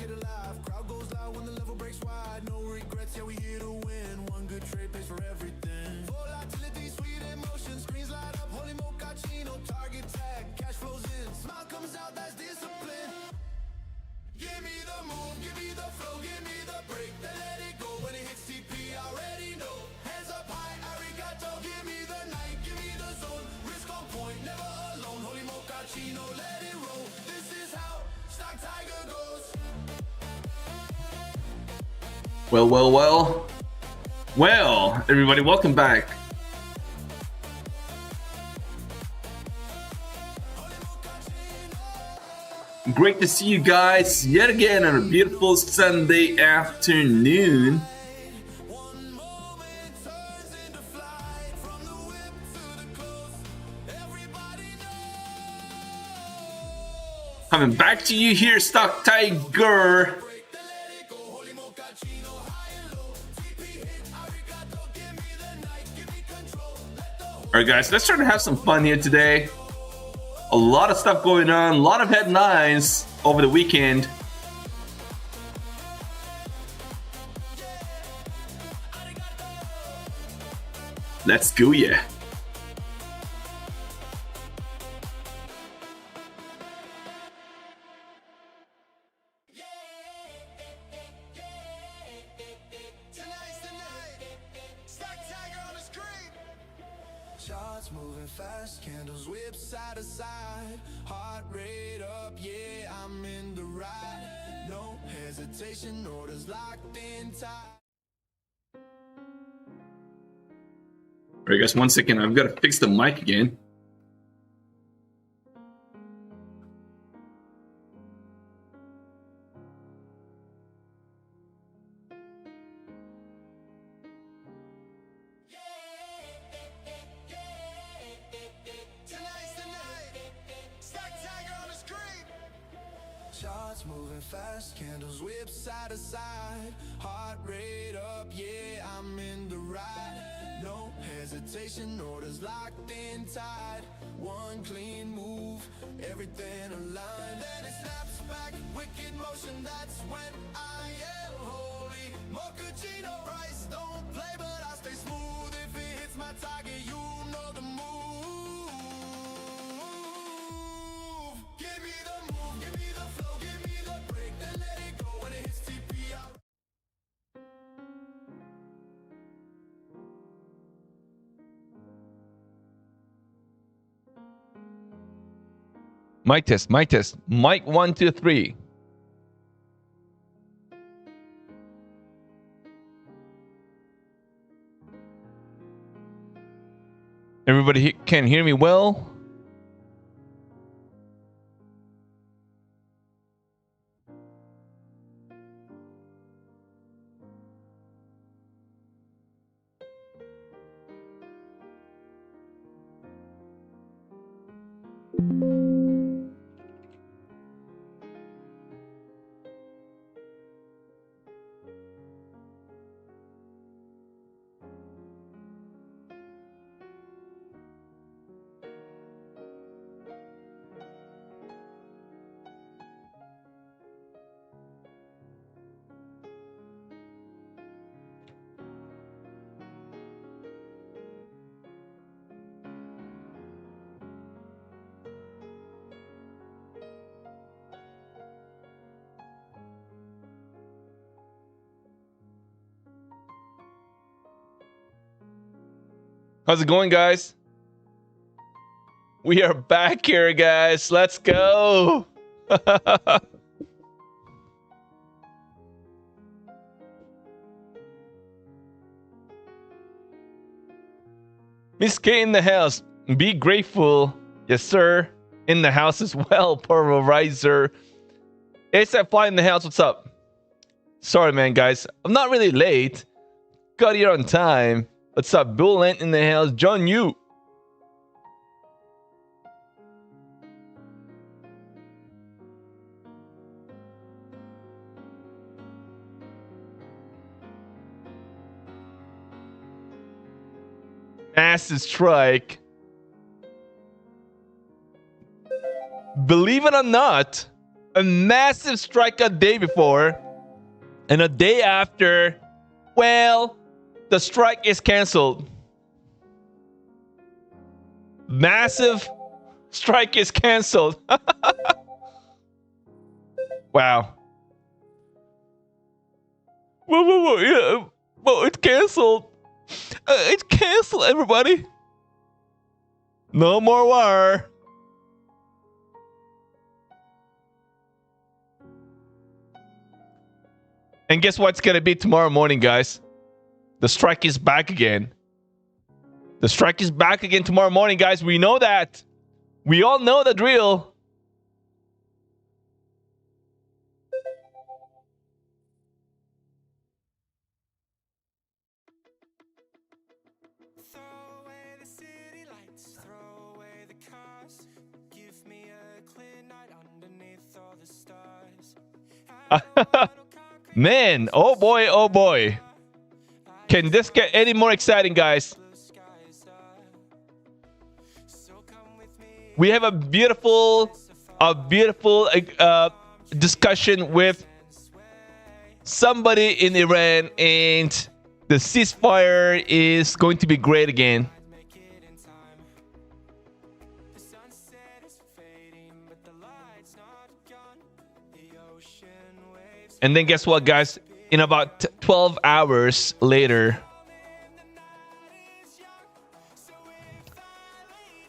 market alive. Crowd goes loud when the level breaks wide. No regrets, yeah, we here to win. One good trade pays for everything. Volatility, sweet emotion. Screens light up, holy mochaccino. Target tag, cash flows in. Smile comes out, that's discipline. Give me the move, give me the flow, give me the break, then let it go. When it hits TP, I already know. Hands up high, arigato. Give me the night, give me the zone. Risk on point, never alone. Holy mochaccino, let it roll. This is how StockTiger goes. Well, everybody, welcome back. Great to see you guys yet again on a beautiful Sunday afternoon. Coming back to you here, StockTiger. Alright guys, let's try to have some fun here today. A lot of stuff going on, a lot of headlines over the weekend. Let's go, yeah. Charts moving fast, candles whip side to side. Heart rate up, yeah, I'm in the ride. No hesitation, orders locked in tight. Alright guys, 1 second, I've got to fix the mic again. Charts moving fast, candles whip side to side. Heart rate up, yeah, I'm in the ride. No hesitation, orders locked in tight. One clean move, everything aligned. Then it snaps back, wicked motion, that's when I am holy. Mochaccino price, don't play, but I stay smooth. If it hits my target, you know the move. Give me the move, give me the flow, give me the break, then let it go. When it hits TP out. Mic test. Mic 1, 2, 3. Everybody can hear me well? How's it going, guys? We are back here, guys. Let's go. Miss K in the house. Be grateful. Yes, sir. In the house as well. Pulverizer. ASAP Fly in the house. What's up? Sorry, man, guys. I'm not really late. Got here on time. What's up? Bill Lent in the house. John Yu. Massive strike. Believe it or not, a massive strike a day before, and a day after, well, the strike is canceled. Massive strike is canceled. Wow. Whoa, yeah, well, it's canceled. It's canceled, everybody. No more war. And guess what it's going to be tomorrow morning, guys? The strike is back again. The strike is back again tomorrow morning, guys. We know that. We all know the drill. Throw away the city lights, throw away the cars. Give me a clear night underneath all the stars. Man, oh boy, oh boy. Can this get any more exciting, guys? We have a beautiful discussion with somebody in Iran, and the ceasefire is going to be great again. And then guess what, guys? In about 12 hours later,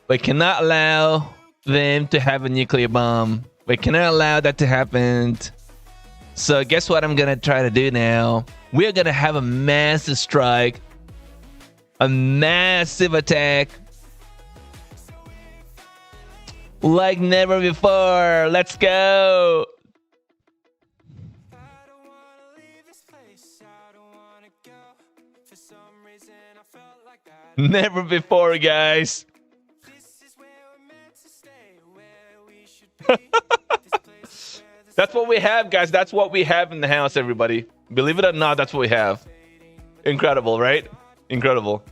we cannot allow them to have a nuclear bomb. We cannot allow that to happen. So guess what I'm gonna try to do now? We're gonna have a massive strike, a massive attack, like never before. Let's go. Never before, guys. That's what we have, guys. That's what we have in the house, everybody. Believe it or not, that's what we have. Incredible, right? Incredible.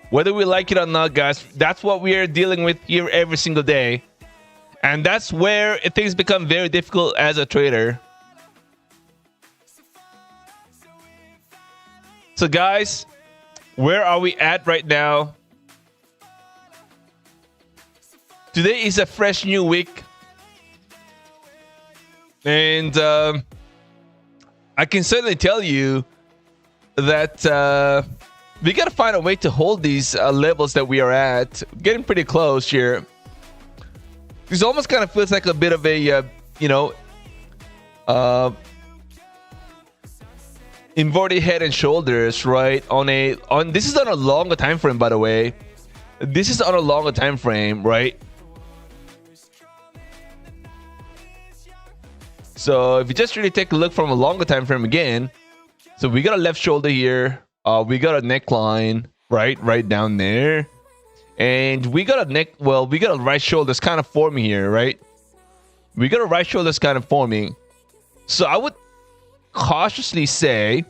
Whether we like it or not, guys, that's what we are dealing with here every single day. And that's where things become very difficult as a trader. So guys, where are we at right now? Today is a fresh new week. And I can certainly tell you that we got to find a way to hold these levels that we are at. Getting pretty close here. This almost kind of feels like a bit of a, inverted head and shoulders, right? This is on a longer time frame, by the way. This is on a longer time frame, right? So if you just really take a look from a longer time frame again, so we got a left shoulder here, we got a neckline right down there, and we got a right shoulder that's kind of forming here, right? We got a right shoulder that's kind of forming. So I would cautiously say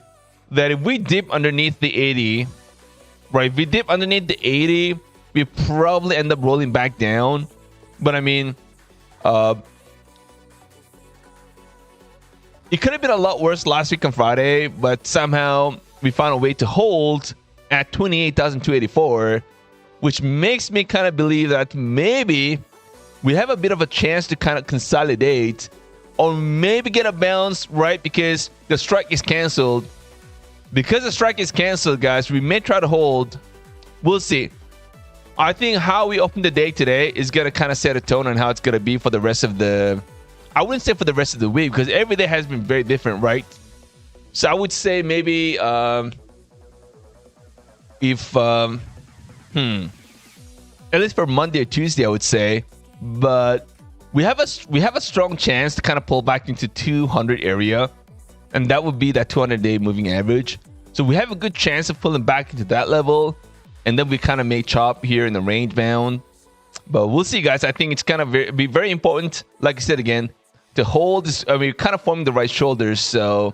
that if we dip underneath the 80, right? If we dip underneath the 80, we probably end up rolling back down. But I mean, it could have been a lot worse last week on Friday, but somehow we found a way to hold at 28,284, which makes me kind of believe that maybe we have a bit of a chance to kind of consolidate or maybe get a bounce, right? Because the strike is canceled. Because the strike is canceled, guys, we may try to hold. We'll see. I think how we open the day today is going to kind of set a tone on how it's going to be for the rest of the... I wouldn't say for the rest of the week, because every day has been very different, right? So I would say maybe if... at least for Monday or Tuesday, I would say. But we have a strong chance to kind of pull back into 200 area, and that would be that 200-day moving average. So we have a good chance of pulling back into that level, and then we kind of may chop here in the range bound. But we'll see, guys. I think it's kind of be very important, like I said again, to hold this. I mean, kind of forming the right shoulders, so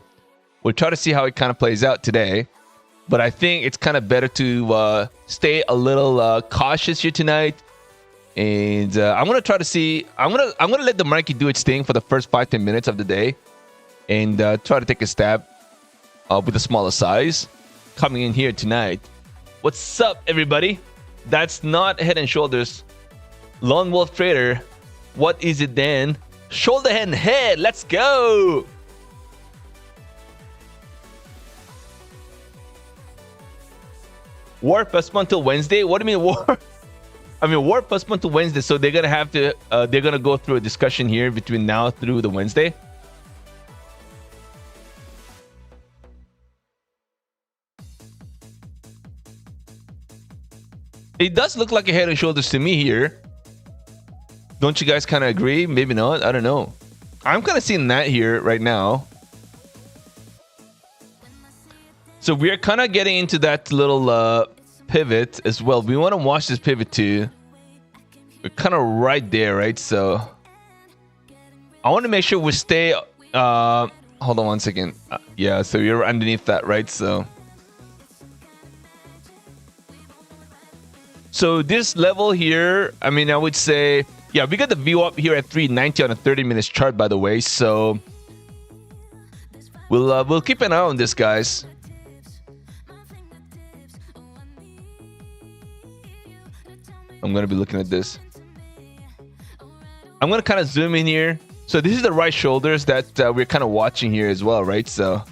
we'll try to see how it kind of plays out today. But I think it's kind of better to stay a little cautious here tonight. And I'm gonna try to see. I'm gonna let the market do its thing for the first 5-10 minutes of the day, and try to take a stab with a smaller size coming in here tonight. What's up, everybody? That's not Head and Shoulders. Lone Wolf Trader. What is it then? Shoulder and head. Let's go. War postponed till Wednesday. What do you mean war? I mean, war postponed to Wednesday, so they're gonna have to. They're gonna go through a discussion here between now through the Wednesday. It does look like a Head and Shoulders to me here. Don't you guys kind of agree? Maybe not. I don't know. I'm kind of seeing that here right now. So we are kind of getting into that little pivot as well. We want to watch this pivot too. We're kind of right there, right? So I want to make sure we stay. Hold on one second. Yeah, so you're underneath that, right? So this level here, I mean, I would say, yeah, we got the view up here at 390 on a 30 minutes chart, by the way. So we'll keep an eye on this, guys. I'm gonna be looking at this. I'm gonna kind of zoom in here. So this is the right shoulders that we're kind of watching here as well, right? So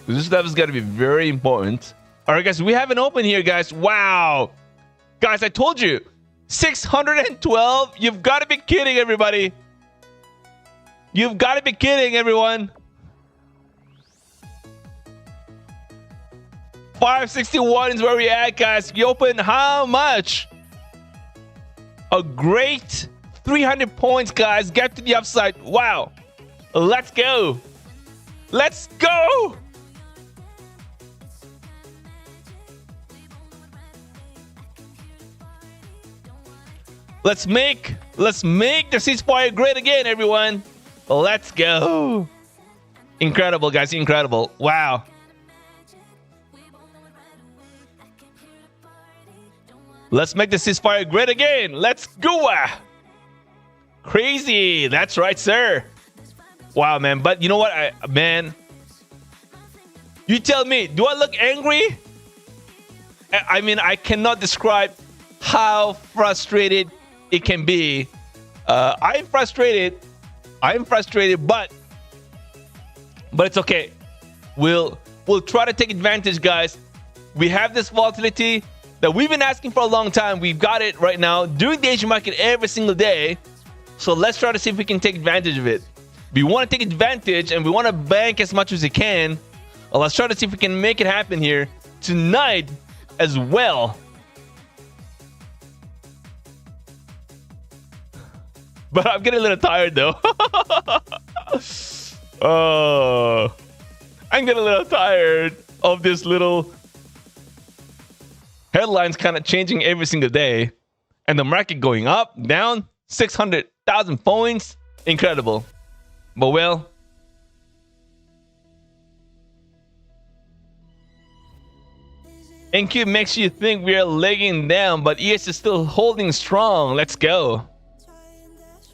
this stuff is gonna be very important. All right, guys, we have an open here, guys. Wow, guys, I told you, 612. You've got to be kidding, everybody. You've got to be kidding, everyone. 561 is where we at, guys. We open how much? A great 300 points, guys. Get to the upside. Wow. Let's go. Let's go. Let's make the ceasefire great again, everyone. Let's go. Incredible, guys. Incredible. Wow. Let's make the ceasefire great again. Let's go. Crazy. That's right, sir. Wow, man. But you know what, man? You tell me, do I look angry? I mean, I cannot describe how frustrated it can be. I'm frustrated, but it's okay. We'll try to take advantage, guys. We have this volatility that we've been asking for a long time. We've got it right now during the Asian market every single day. So let's try to see if we can take advantage of it. We want to take advantage and we want to bank as much as we can. Well, let's try to see if we can make it happen here tonight as well. But I'm getting a little tired though. Oh, I'm getting a little tired of this little headlines kind of changing every single day, and the market going up, down, 600,000 points. Incredible. But well, NQ makes you think we are legging down, but ES is still holding strong. Let's go.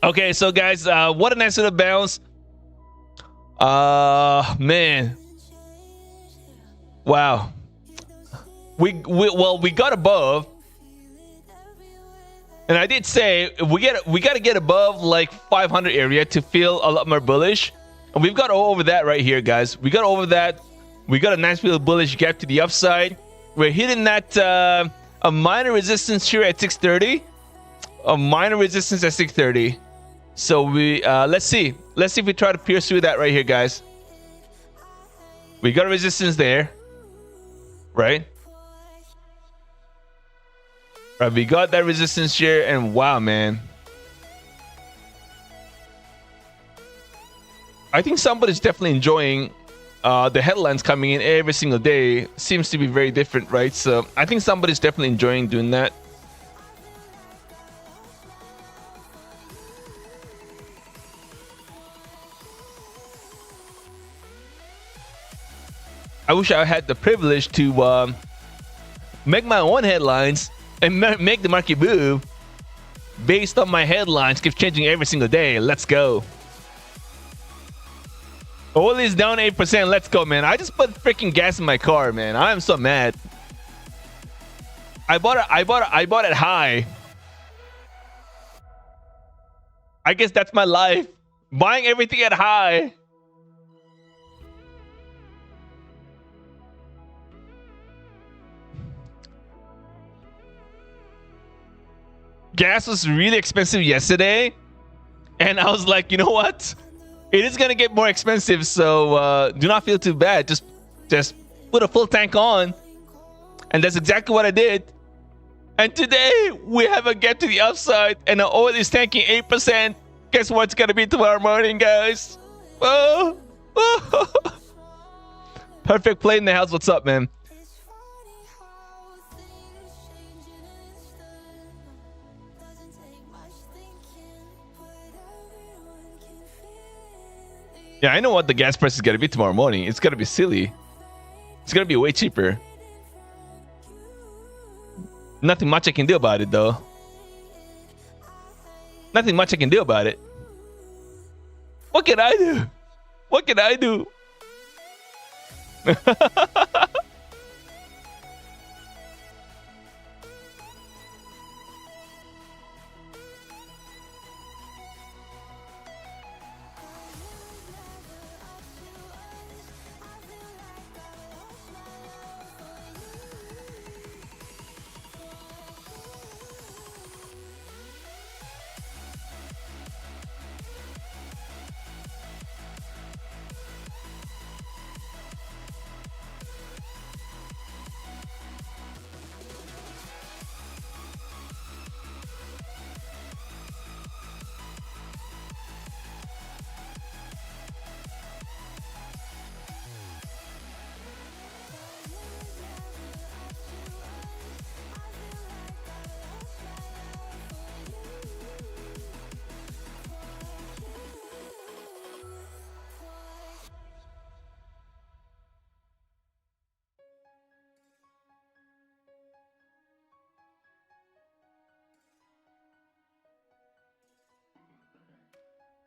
Okay, so guys, what a nice little bounce. Man. Wow. We got above, and I did say we got to get above like 500 area to feel a lot more bullish, and we've got over that right here, guys. We got over that. We got a nice little bullish gap to the upside. We're hitting that a minor resistance here at 630, a minor resistance at 630. So we let's see if we try to pierce through that right here, guys. We got a resistance there, right? Right, we got that resistance here, and wow, man. I think somebody's definitely enjoying the headlines coming in every single day. Seems to be very different, right? So I think somebody's definitely enjoying doing that. I wish I had the privilege to make my own headlines and make the market move based on my headlines. Keep changing every single day. Let's go. Oil is down 8%. Let's go, man. I just put freaking gas in my car, man. I am so mad. I bought it high. I guess that's my life. Buying everything at high. Gas was really expensive yesterday, and I was like, you know what? It is gonna get more expensive, so do not feel too bad. Just put a full tank on, and that's exactly what I did. And today we have a get to the upside, and the oil is tanking 8%. Guess what's gonna be tomorrow morning, guys? Oh. Perfect play in the house. What's up, man? Yeah, I know what the gas price is gonna be tomorrow morning. It's gonna be silly. It's gonna be way cheaper. Nothing much I can do about it, though. Nothing much I can do about it. What can I do? What can I do?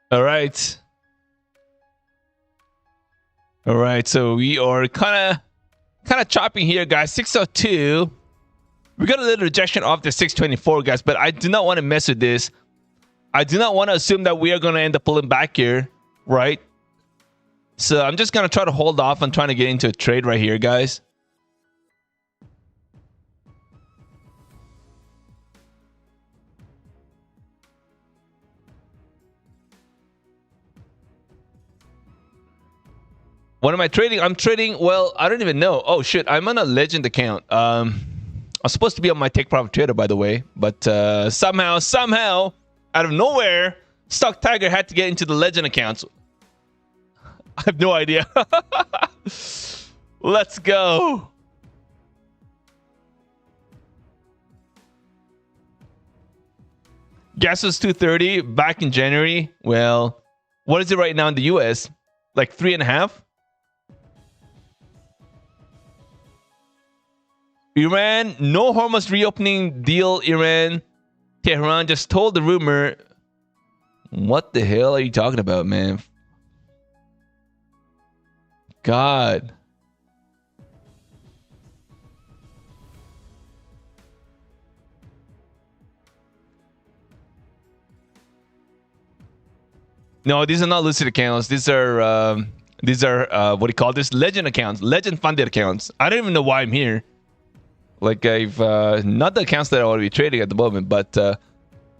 All right. All right. So we are kind of chopping here, guys. 602. We got a little rejection off the 624, guys, but I do not want to mess with this. I do not want to assume that we are going to end up pulling back here, right? So I'm just going to try to hold off on trying to get into a trade right here, guys. What am I trading? I'm trading, well, I don't even know. Oh, shit. I'm on a legend account. I'm supposed to be on my Take Profit Trader, by the way. But somehow, out of nowhere, StockTiger had to get into the legend accounts. I have no idea. Let's go. Gas was $2.30 back in January. Well, what is it right now in the US? Like 3.5? Iran, no Hormuz reopening deal. Iran, Tehran just told the rumor. What the hell are you talking about, man? God. No, these are not listed accounts. These are what do you call this? Legend accounts, legend funded accounts. I don't even know why I'm here. Like I've not the accounts that I want to be trading at the moment, but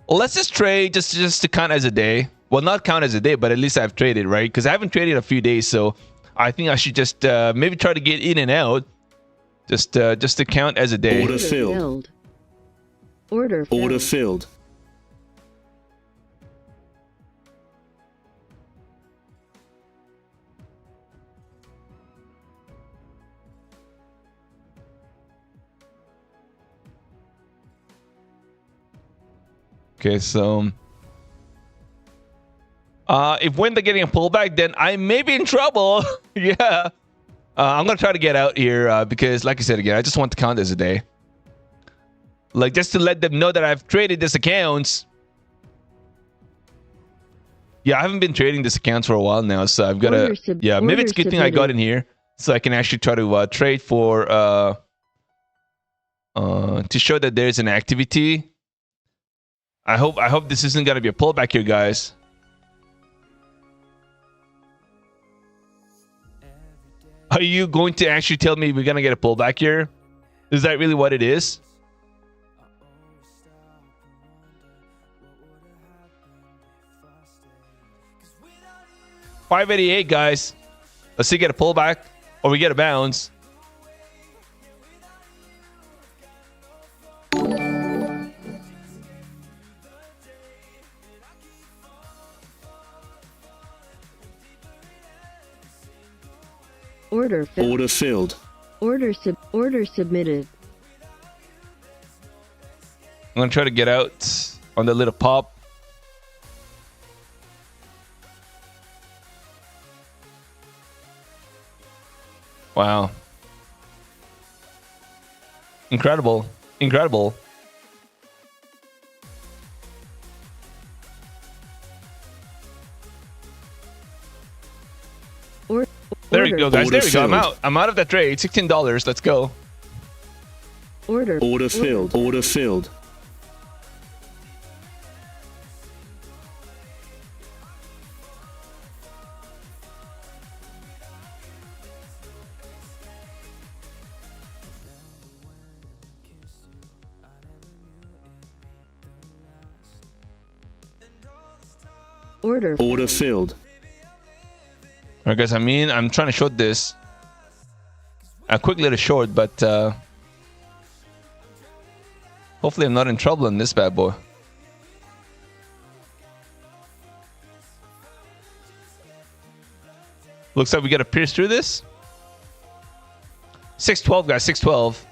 let's just trade just to count as a day. Well, not count as a day, but at least I've traded, right? Because I haven't traded in a few days, so I think I should just maybe try to get in and out, just to count as a day. Order filled. Order filled. Order filled. Okay, so if when they're getting a pullback, then I may be in trouble. Yeah, I'm gonna try to get out here because, like I said again, I just want to count this a day. Like, just to let them know that I've traded this accounts. Yeah, I haven't been trading this accounts for a while now, so I've got to. Yeah, maybe it's a good thing I got in here, so I can actually try to trade for to show that there's an activity. I hope this isn't gonna be a pullback here, guys. Are you going to actually tell me we're gonna get a pullback here? Is that really what it is? $588, guys. Let's see, get a pullback or we get a bounce. Order filled. Order filled. Order submitted. I'm gonna try to get out on the little pop. Wow. Incredible. Incredible. There we go, guys. There we go. I'm out. I'm out of that trade. $16. Let's go. Order filled. Order filled. Order filled. All right, guys. I mean, I'm trying to short this. A quick little short, but hopefully I'm not in trouble in this bad boy. Looks like we got to pierce through this. 612, guys. 612.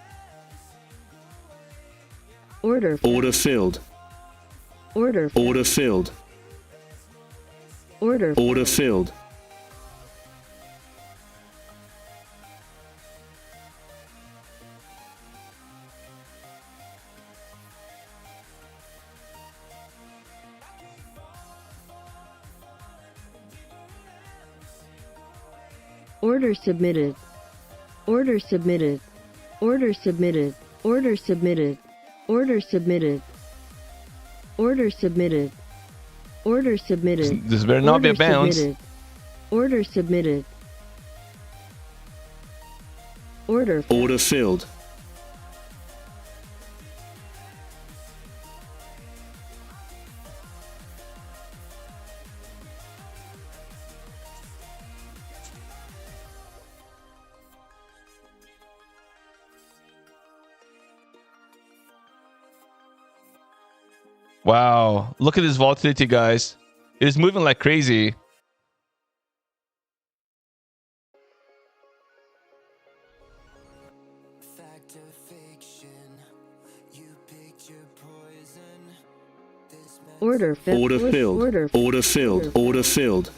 Order filled. Order filled. Order filled. Order filled. Order submitted. Order submitted. Order submitted. Order submitted. Order submitted. Order submitted. Order submitted. This better not be a bounce. Order submitted. Order filled. Wow, look at this volatility, guys. It is moving like crazy. Order filled. Order filled. Order filled. Order filled.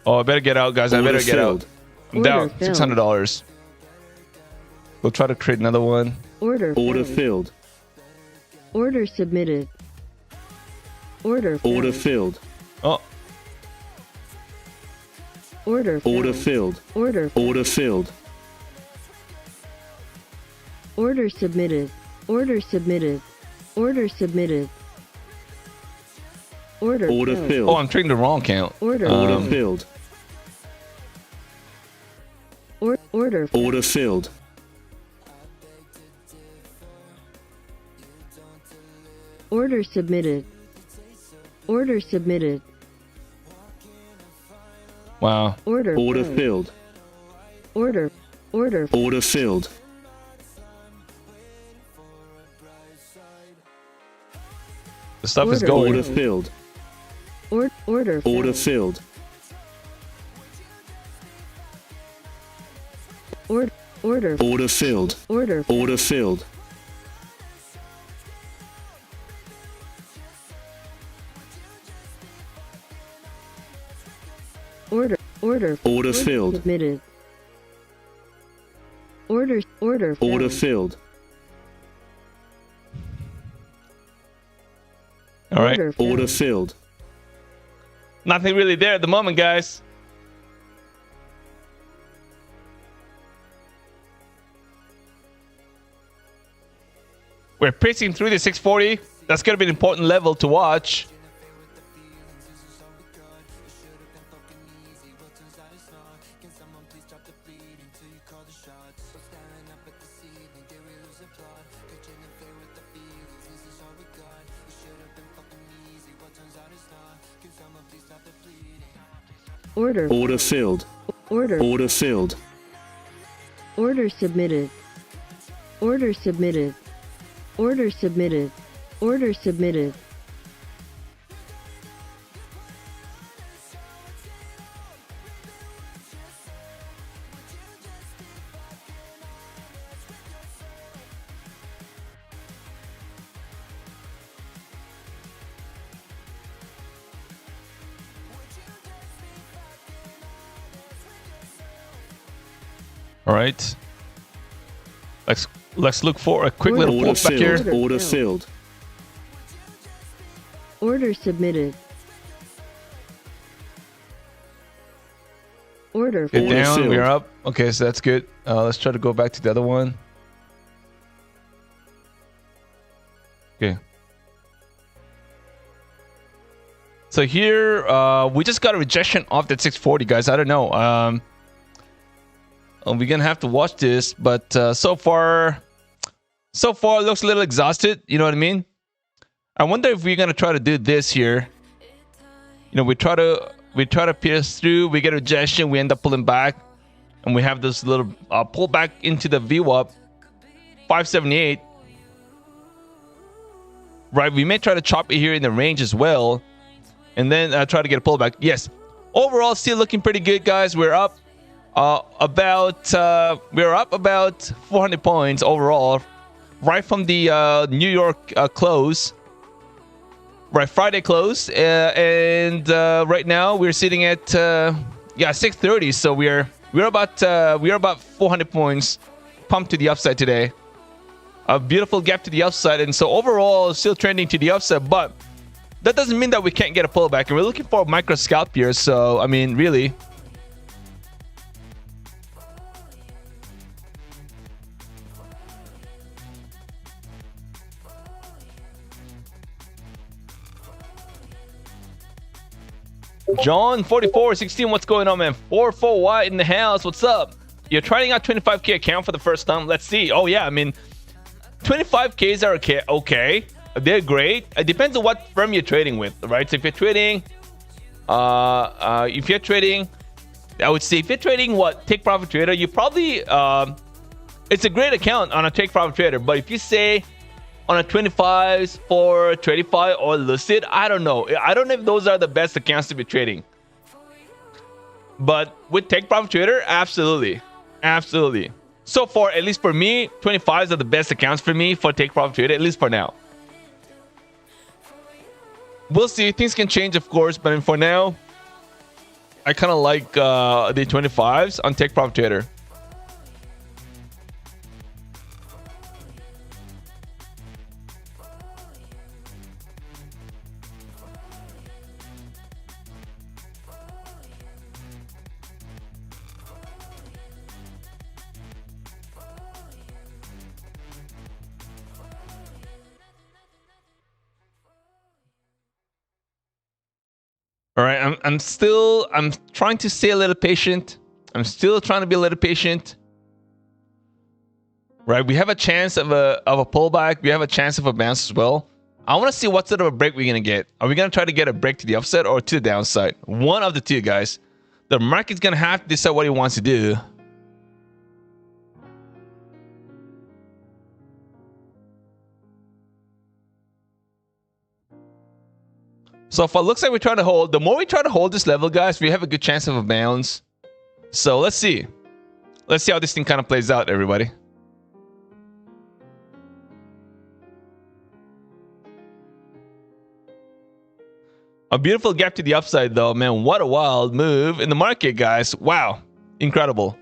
Oh, I better get out, guys. I better get out. I'm down $600. We'll try to create another one. Order filled. Order submitted. Order filled. Oh. Order filled. Order filled. Order submitted. Order submitted. Order submitted. Order filled. Oh, I'm trading the wrong count. Order filled. Order filled. Order submitted. Order submitted. Wow. Order filled. Order filled. The stuff is going. Order filled. Order filled. Order. Order filled. Order. Order filled. Order. Order. Order filled. Submitted. Order. Order. Order filled. filled. All right. Order filled. Nothing really there at the moment, guys. We're pacing through the 640. That's going to be an important level to watch. Order. Order filled. Order. Order filled. Order submitted. Order submitted. Order submitted. Order submitted. All right. Let's look for a quick little Order pullback here. filled. Order filled. Order submitted. Order. Get Order down. filled. We're up. Okay, so that's good. Let's try to go back to the other one. Okay. So here, we just got a rejection off that 640, guys. I don't know. We're gonna have to watch this, but so far it looks a little exhausted. You know what I mean? I wonder if we're gonna try to do this here. You know, we try to pierce through. We get a rejection. We end up pulling back, and we have this little pull back into the VWAP 578. Right? We may try to chop it here in the range as well, and then try to get a pullback. Yes. Overall, still looking pretty good, guys. We're up. We're up about 400 points overall, right from the New York close, right, Friday close, and right now we're sitting at 630. So we're about 400 points pumped to the upside today. A beautiful gap to the upside, and so overall still trending to the upside, but that doesn't mean that we can't get a pullback. And we're looking for a micro scalp here. So I mean, really. John 4416, what's going on, man? 44 White in the house, what's up? You're trying out 25k account for the first time. Let's see. Oh yeah, I mean 25ks are okay. They're great. It depends on what firm you're trading with, right? So if you're trading I would say if you're trading Take Profit Trader, you probably it's a great account on a Take Profit Trader. But if you say on a 25s for 25 or listed, I don't know if those are the best accounts to be trading. But with Take Profit Trader, absolutely. So far, at least for me, 25s are the best accounts for me for Take Profit Trader, at least for now. We'll see. Things can change, of course, but for now, I kind of like the 25s on Take Profit Trader. All right, I'm trying to stay a little patient. I'm still trying to be a little patient. Right, we have a chance of a pullback. We have a chance of a bounce as well. I want to see what sort of a break we're gonna get. Are we gonna try to get a break to the upside or to the downside? One of the two, guys. The market's gonna have to decide what he wants to do. So if it looks like we're trying to hold, the more we try to hold this level, guys, we have a good chance of a bounce. So let's see. Let's see how this thing kind of plays out, everybody. A beautiful gap to the upside, though, man. What a wild move in the market, guys. Wow. Incredible.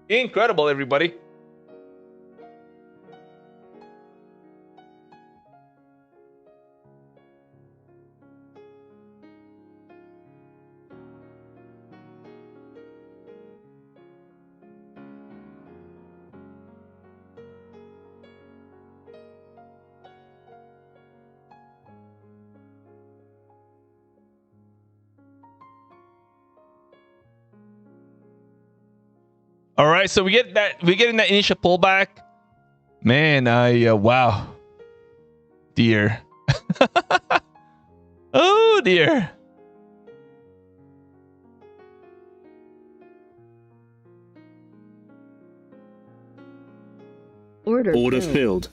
Incredible, everybody. All right, so we're getting that initial pullback. Man, wow. Dear. Oh dear. Order filled.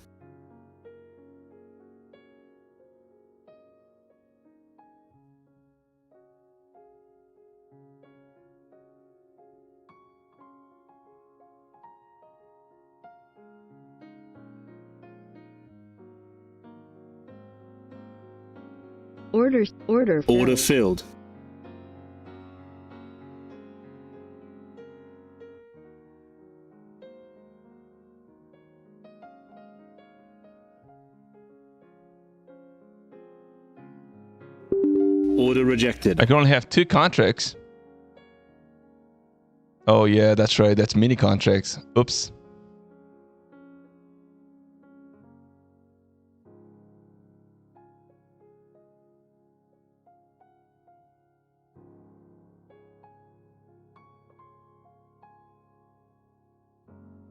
Order Order filled. Order rejected. I can only have 2 contracts. Oh yeah, that's right. That's mini contracts. Oops.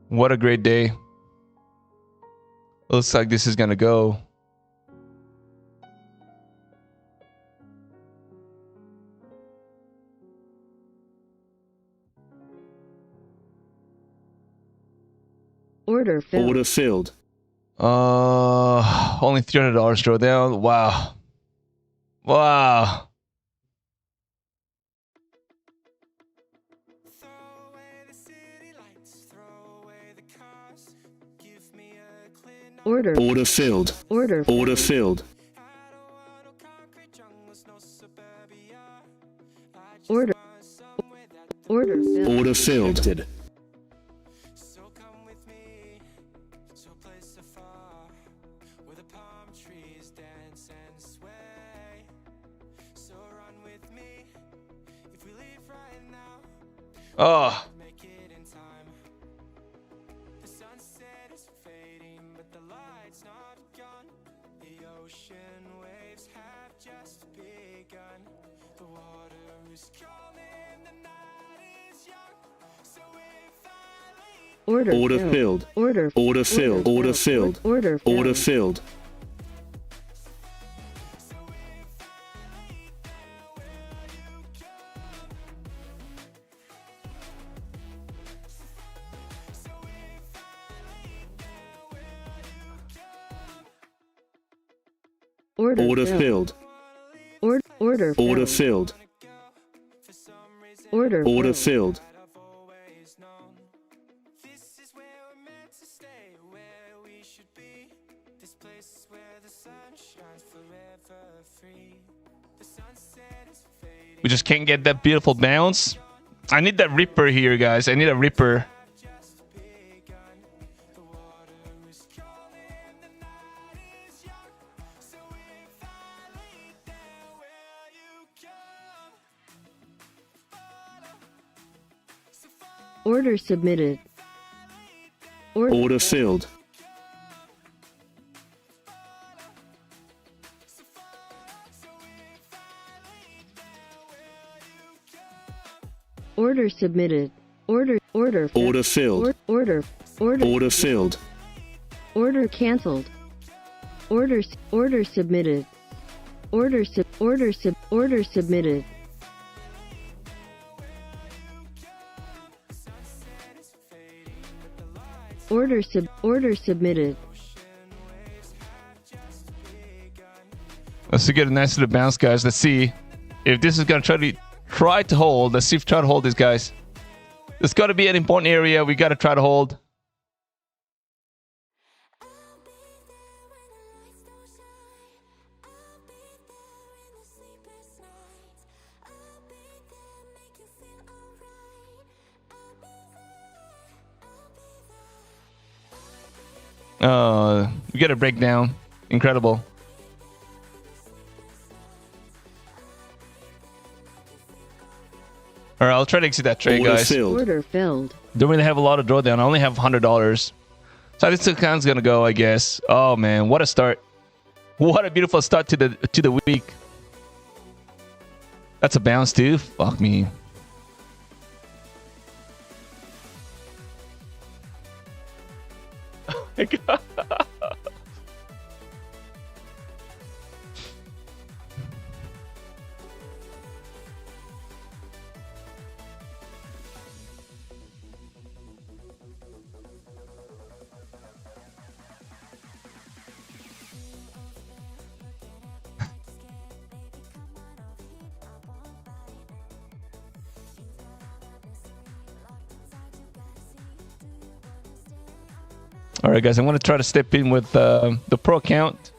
What a great day. Looks like this is gonna go. Order filled. Order filled. Only $300 drawdown. Wow. Wow. Order filled. Order filled. Order filled. Order filled. Oh. Order filled. Order filled. Order filled. Order filled. Order filled. Order filled. Order filled. We just can't get that beautiful bounce. I need that ripper here, guys. I need a ripper. Order submitted. Order filled. Order submitted. Order filled. Order filled. Order canceled. Order submitted. Order submitted. Order submitted. Let's get a nice little bounce, guys. Let's see if this is gonna try to hold. Let's see if try to hold this, guys. It's got to be an important area. We got to try to hold. We get a breakdown. Incredible. All right, I'll try to exit that trade, guys. Order filled. Don't really have a lot of drawdown. I only have $100. So this account's gonna go, I guess. Oh man, what a start! What a beautiful start to the week. That's a bounce too. Fuck me. Oh my god. All right, guys, I'm going to try to step in with the pro account.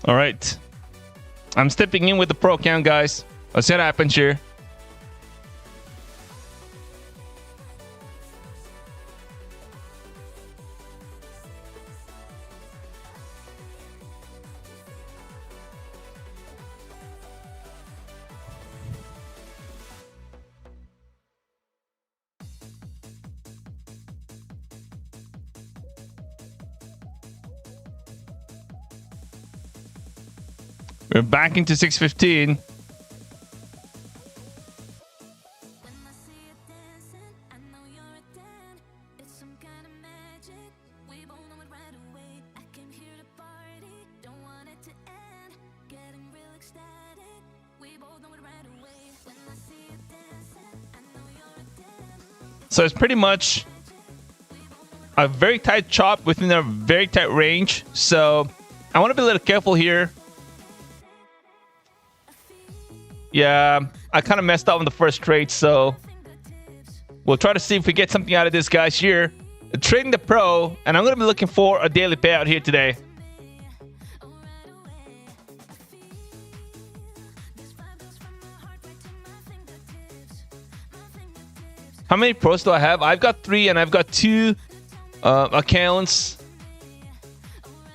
All right. I'm stepping in with the pro account, guys. Let's see what happens here. We're back into 615. So it's pretty much a very tight chop within a very tight range. So I want to be a little careful here. Yeah, I kind of messed up on the first trade, so we'll try to see if we get something out of this, guys, here. Trading the pro, and I'm going to be looking for a daily payout here today. How many pros do I have? I've got 3, and I've got 2 accounts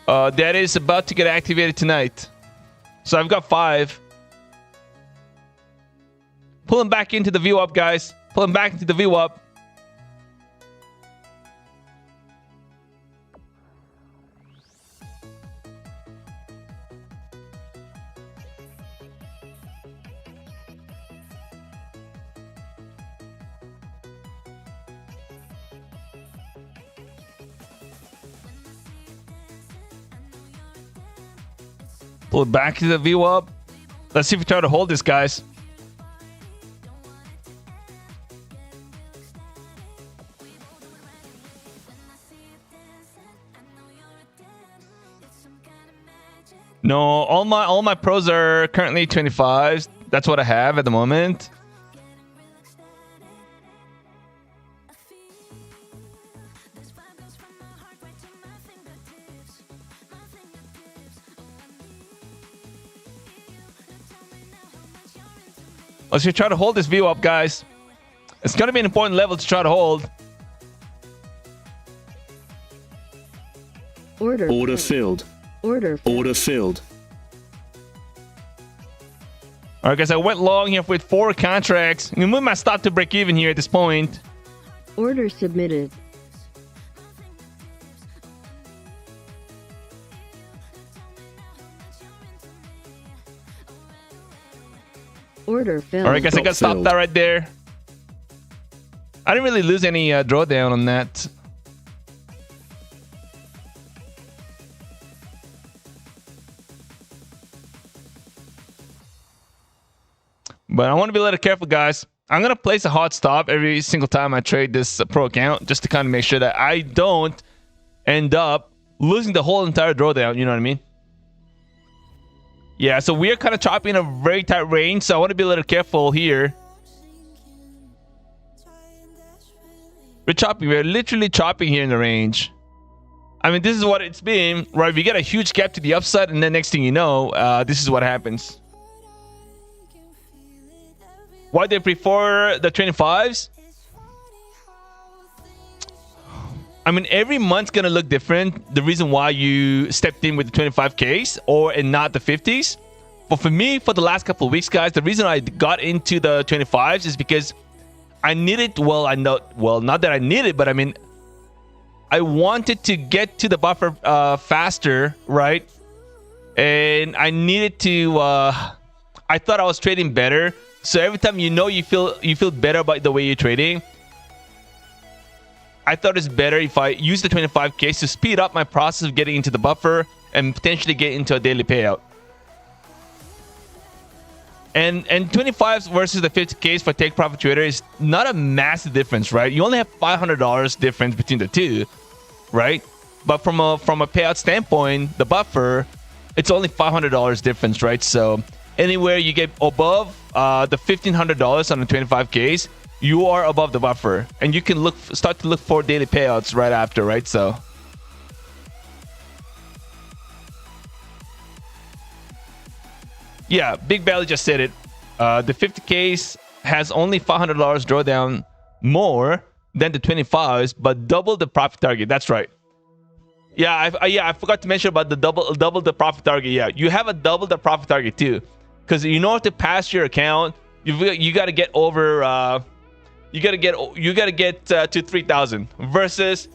that is about to get activated tonight. So I've got 5. Pulling back into the view up, guys. Pulling back into the view up. Pull it back to the view up. Let's see if we try to hold this, guys. No, all my pros are currently 25s. That's what I have at the moment. Let's try to hold this view up, guys. It's going to be an important level to try to hold. Order filled. Order filled. All right, guys, I went long here with 4 contracts. I'm going to move my stop to break even here at this point. Order submitted. Order filled. All right, guys, I got stopped that right there. I didn't really lose any drawdown on that. But I want to be a little careful, guys. I'm going to place a hard stop every single time I trade this pro account just to kind of make sure that I don't end up losing the whole entire drawdown. You know what I mean? Yeah, so we're kind of chopping a very tight range, so I want to be a little careful here. We're literally chopping here in the range. I mean, this is what it's been, right? We get a huge gap to the upside, and then next thing you know, this is what happens. Why they prefer the 25s? I mean, every month's gonna look different. The reason why you stepped in with the 25Ks and not the 50s. But for me, for the last couple of weeks, guys, the reason I got into the 25s is because I needed, not that I needed, but I mean, I wanted to get to the buffer faster, right? And I needed to, I thought I was trading better. So every time you feel better about the way you're trading, I thought it's better if I use the 25K to speed up my process of getting into the buffer and potentially get into a daily payout. And 25s versus the 50Ks for take profit trader is not a massive difference, right? You only have $500 difference between the two, right? But from a payout standpoint, the buffer, it's only $500 difference, right? So anywhere you get above the $1,500 on the 25Ks, you are above the buffer, and you can start to look for daily payouts right after, right? So yeah, Big Belly just said it. The 50Ks has only $500 drawdown more than the 25s, but double the profit target. That's right. Yeah, I forgot to mention about the double the profit target. Yeah, you have a double the profit target too, because in order to pass your account, you got to get over. You gotta get to 3,000 versus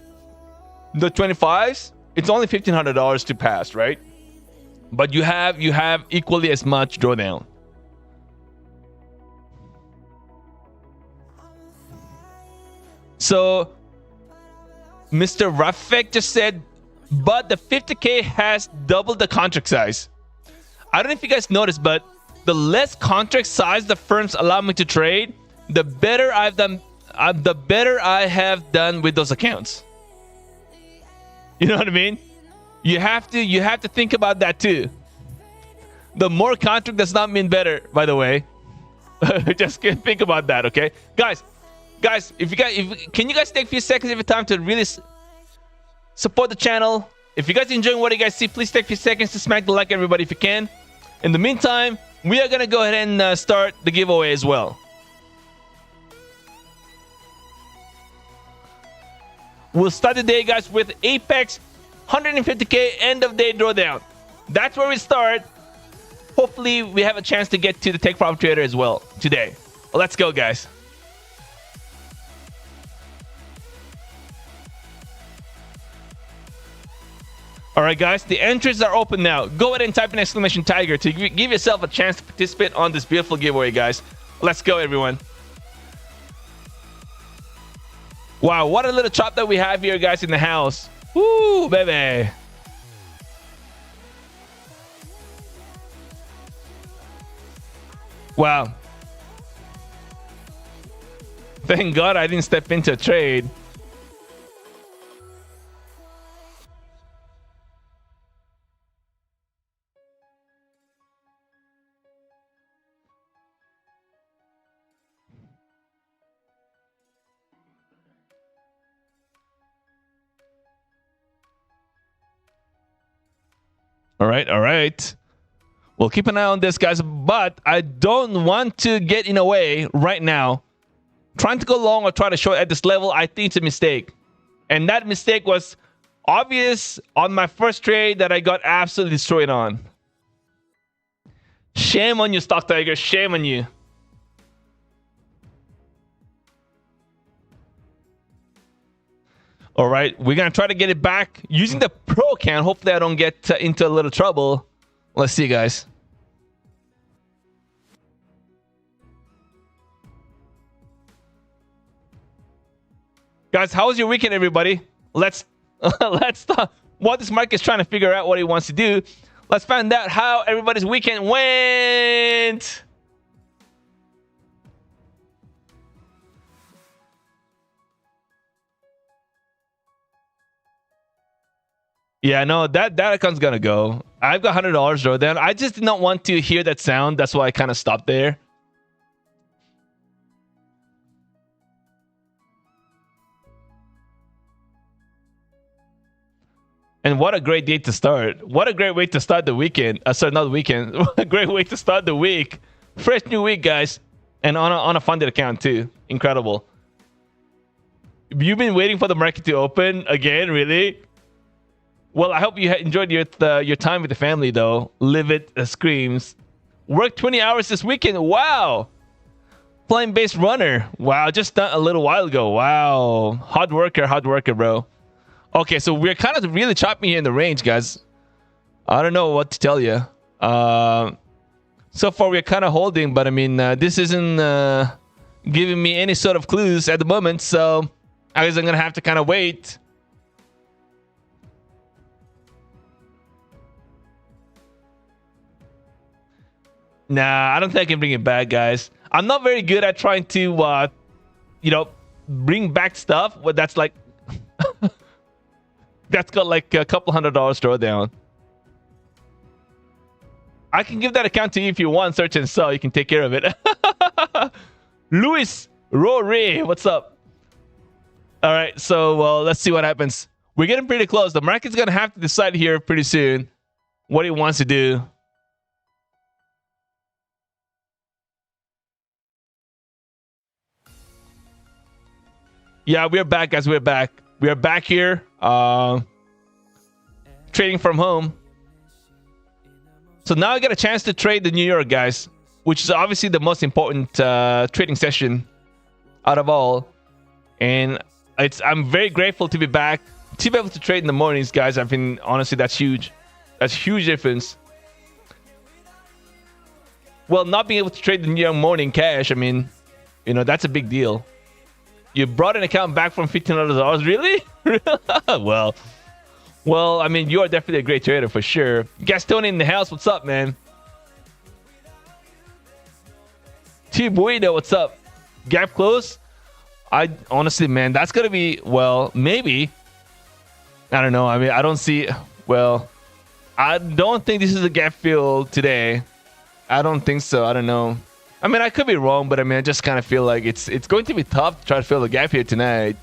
the 25s. It's only $1,500 to pass, right? But you have equally as much drawdown. So Mr. Rafik just said, but the 50K has double the contract size. I don't know if you guys noticed, but the less contract size the firms allow me to trade, the better I have done with those accounts. You know what I mean? You have to think about that too. The more contract does not mean better, by the way. Just think about that, okay? Guys, can you guys take a few seconds of your time to really support the channel? If you guys are enjoying what you guys see, please take a few seconds to smack the like, everybody, if you can. In the meantime, we are gonna go ahead and start the giveaway as well. We'll start the day, guys, with Apex 150K end of day drawdown. That's where we start. Hopefully, we have a chance to get to the take profit trader as well today. Let's go, guys. All right, guys, the entries are open now. Go ahead and type in !Tiger to give yourself a chance to participate on this beautiful giveaway, guys. Let's go, everyone. Wow, what a little chop that we have here, guys, in the house. Woo, baby. Wow. Thank God I didn't step into a trade. All right. We'll keep an eye on this, guys, but I don't want to get in a way right now. Trying to go long or try to short at this level, I think it's a mistake. And that mistake was obvious on my first trade that I got absolutely destroyed on. Shame on you, StockTiger. Shame on you. All right, we're going to try to get it back using the pro account. Hopefully I don't get into a little trouble. Let's see, guys. Guys, how was your weekend, everybody? Let's talk. What this Mark is trying to figure out what he wants to do. Let's find out how everybody's weekend went. Yeah, no, that account's gonna go. I've got $100 drawdown. I just did not want to hear that sound. That's why I kind of stopped there. And what a great day to start. What a great way to start the weekend. Sorry, not the weekend. What a great way to start the week. Fresh new week, guys. And on a funded account too. Incredible. You've been waiting for the market to open again, really? Well, I hope you enjoyed your time with the family, though. Live it screams. Worked 20 hours this weekend. Wow. Flame-based runner. Wow, just done a little while ago. Wow. Hard worker, bro. Okay, so we're kind of really choppy here in the range, guys. I don't know what to tell you. So far, we're kind of holding, but I mean, this isn't giving me any sort of clues at the moment, so I guess I'm going to have to kind of wait. Nah, I don't think I can bring it back, guys. I'm not very good at trying to, bring back stuff. But that's like, that's got like a couple $100 drawdown. I can give that account to you if you want. Search and sell. You can take care of it. Luis Rory, what's up? All right, so let's see what happens. We're getting pretty close. The market's gonna have to decide here pretty soon what he wants to do. Yeah, we're back, guys. We're back. We are back here, trading from home. So now I get a chance to trade the New York, guys, which is obviously the most important trading session out of all. And I'm very grateful to be back, to be able to trade in the mornings, guys. Honestly, that's huge. That's a huge difference. Well, not being able to trade the New York morning cash, I mean, that's a big deal. You brought an account back from $1,500. Really? Well, I mean, you are definitely a great trader for sure. Gastoni in the house. What's up, man? T Bueno, what's up? Gap close? I honestly, man, that's going to be, well, maybe. I don't know. I mean, I don't see, well, I don't think this is a gap fill today. I don't think so. I don't know. I mean, I could be wrong, but I mean, I just kind of feel like it's going to be tough to try to fill the gap here tonight.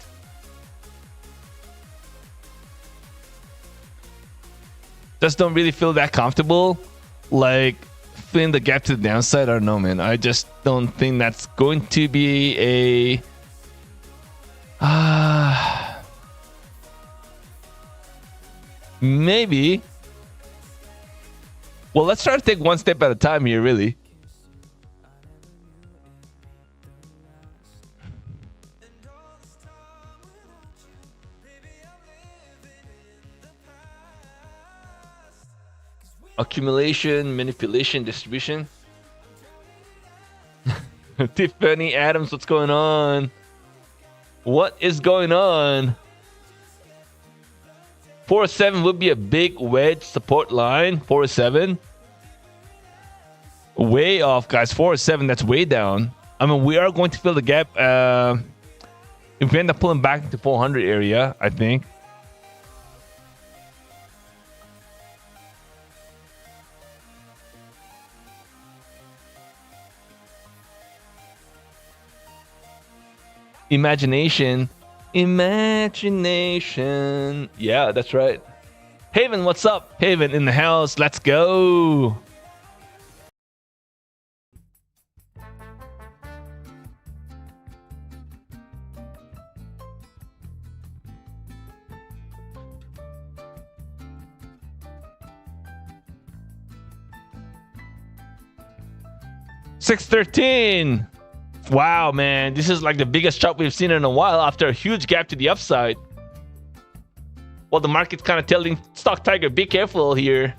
Just don't really feel that comfortable, like filling the gap to the downside. I don't know, man. I just don't think that's going to be a maybe. Well, let's try to take one step at a time here, really. Accumulation, manipulation, distribution. Tiffany Adams, what's going on? What is going on? 407 would be a big wedge support line. 407. Way off, guys. 407, that's way down. I mean, we are going to fill the gap. If we end up pulling back into 400 area, I think. Imagination. Yeah, that's right. Haven, what's up? Haven in the house. Let's go. $613. Wow, man. This is like the biggest chop we've seen in a while after a huge gap to the upside. Well, the market's kind of telling StockTiger, be careful here.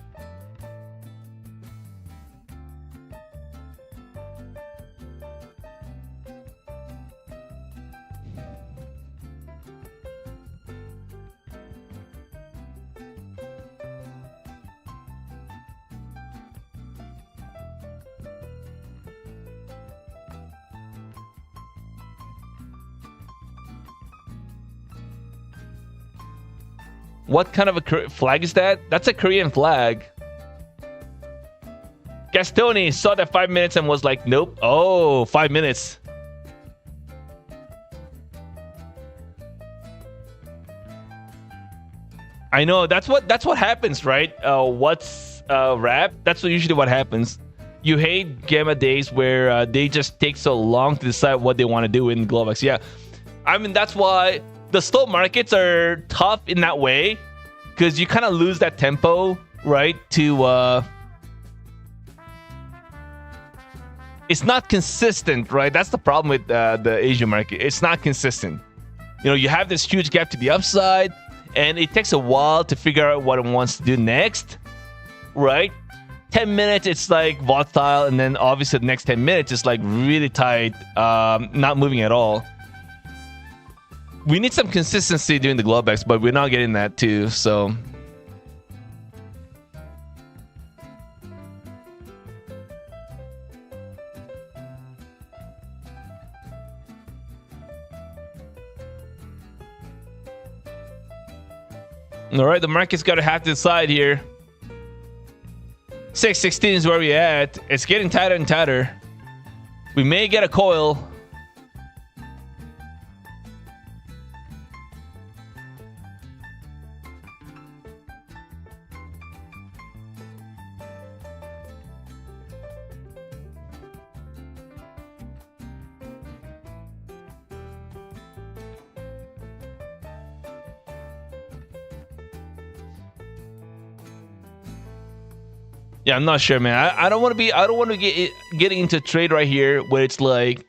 What kind of a flag is that? That's a Korean flag. Gastoni saw that 5 minutes and was like, nope. Oh, 5 minutes. I know that's what happens, right? What's rap? That's usually what happens. You hate gamma days where they just take so long to decide what they want to do in Globex. Yeah, I mean that's why the stock markets are tough in that way, because you kind of lose that tempo, right? It's not consistent, right? That's the problem with the Asian market. It's not consistent. You know, you have this huge gap to the upside, and it takes a while to figure out what it wants to do next, right? 10 minutes, it's like volatile, and then obviously the next 10 minutes is like really tight, not moving at all. We need some consistency during the Globex, but we're not getting that too, so... All right, the market's got to have to decide here. 616 is where we're at. It's getting tighter and tighter. We may get a coil. Yeah, I'm not sure, man. I don't want to get getting into a trade right here where it's like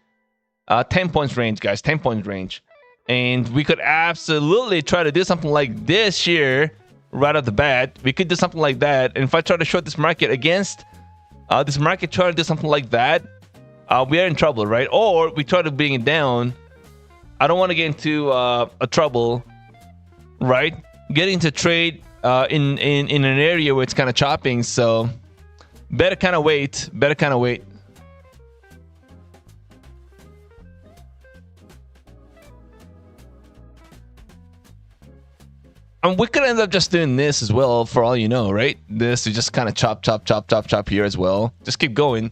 10 points range, guys. 10 points range. And we could absolutely try to do something like this here right off the bat. We could do something like that. And if I try to short this market against this market, try to do something like that, we are in trouble, right? Or we try to bring it down. I don't want to get into a trouble, right? Getting into trade in an area where it's kind of chopping, so... Better kind of wait. And we could end up just doing this as well, for all you know, right? This is just kind of chop here as well. Just keep going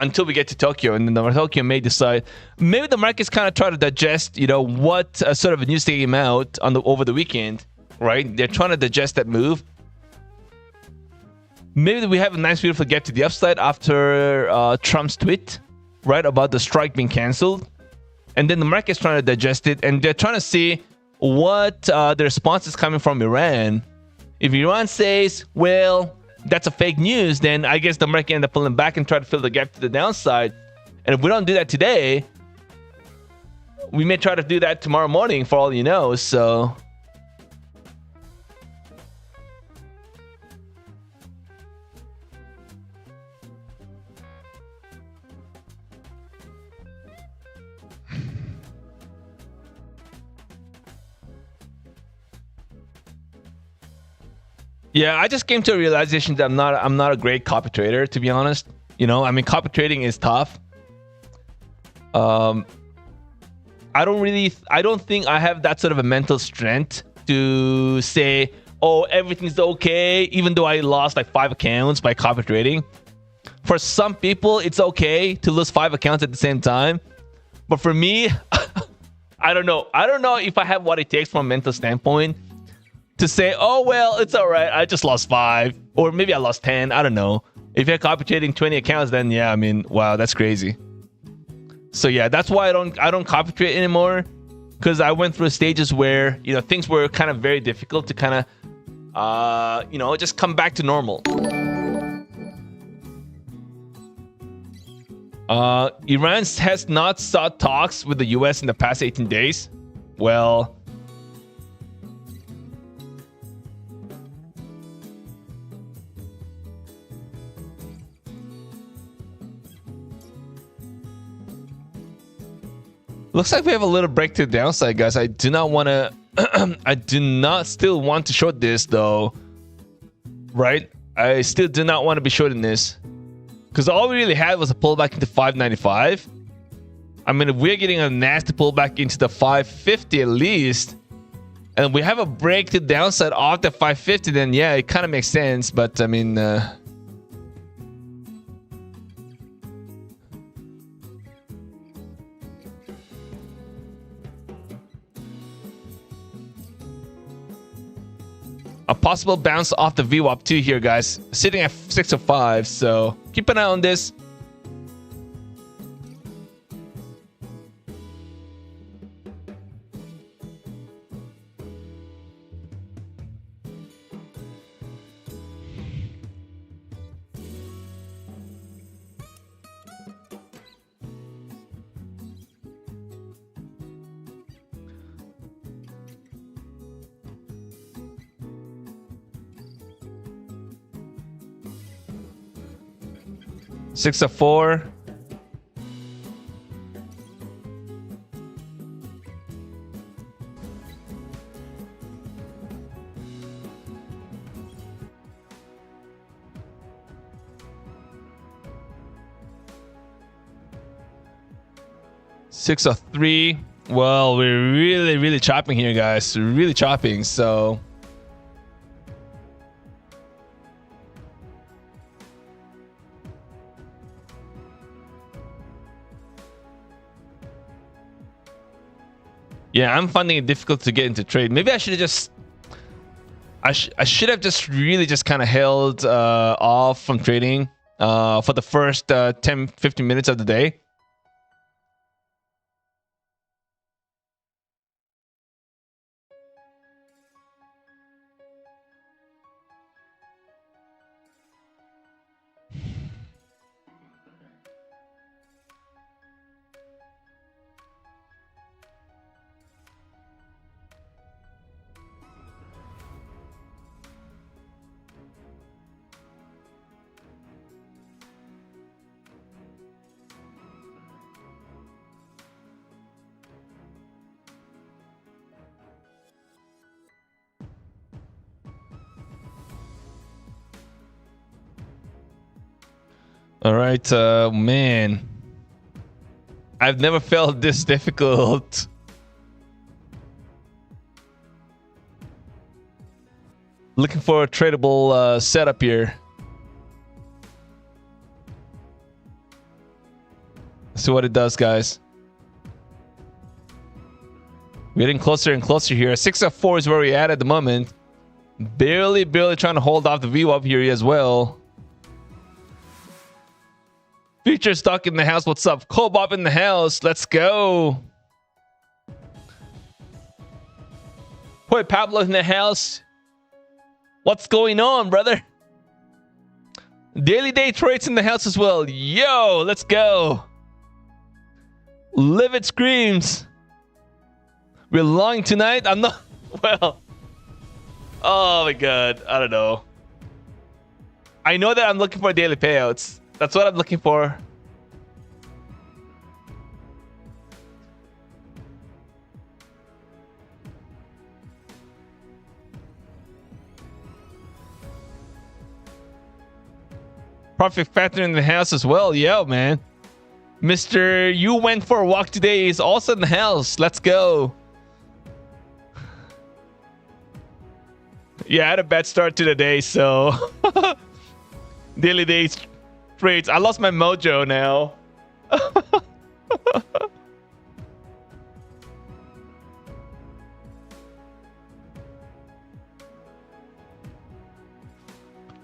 until we get to Tokyo, and then the Tokyo may decide. Maybe the market's kind of try to digest, you know, what sort of a news came out over the weekend, right? They're trying to digest that move. Maybe we have a nice beautiful get to the upside after Trump's tweet, right, about the strike being canceled. And then the market's trying to digest it, and they're trying to see what the response is coming from Iran. If Iran says, well, that's a fake news, then I guess the market end up pulling back and try to fill the gap to the downside. And if we don't do that today, we may try to do that tomorrow morning, for all you know, so... Yeah, I just came to a realization that I'm not a great copy trader, to be honest. You know, I mean, copy trading is tough. I don't think I have that sort of a mental strength to say, oh, everything's okay, even though I lost like 5 accounts by copy trading. For some people, it's okay to lose 5 accounts at the same time. But for me, I don't know. I don't know if I have what it takes from a mental standpoint to say, oh, well, it's all right. I just lost 5, or maybe I lost 10. I don't know. If you're copy trading 20 accounts, then yeah, I mean, wow, that's crazy. So yeah, that's why I don't copy trade anymore, because I went through stages where, you know, things were kind of very difficult to kind of, you know, just come back to normal. Iran has not sought talks with the US in the past 18 days. Well, looks like we have a little break to the downside, guys. I do not want to... I do not still want to short this, though. Right? I still do not want to be shorting this. Because all we really had was a pullback into 595. I mean, if we're getting a nasty pullback into the 550 at least, and we have a break to downside off the 550, then yeah, it kind of makes sense. But I mean, 'A possible bounce off the VWAP too here, guys. Sitting at 605, so keep an eye on this. Six of four. Six of three. Well, we're really chopping here, guys. We're really chopping, so yeah, I'm finding it difficult to get into trade. Maybe I should have just I should have just really just kind of held off from trading for the first 10-15 minutes of the day. All right, man. I've never felt this difficult. Looking for a tradable setup here. Let's see what it does, guys. We're getting closer and closer here. 6 of 4 is where we're at the moment. Barely trying to hold off the VWAP here as well. Future stock in the house. What's up? Cobop in the house. Let's go. Boy, Pablo in the house. What's going on, brother? Daily day trades in the house as well. Yo, let's go. Live it screams. We're long tonight. I'm not. Well. Oh my god. I don't know. I know that I'm looking for daily payouts. That's what I'm looking for. Perfect pattern in the house as well. Yo, man. Mr. You went for a walk today is also in the house. Let's go. Yeah, I had a bad start to the day, so daily days trades. I lost my mojo now.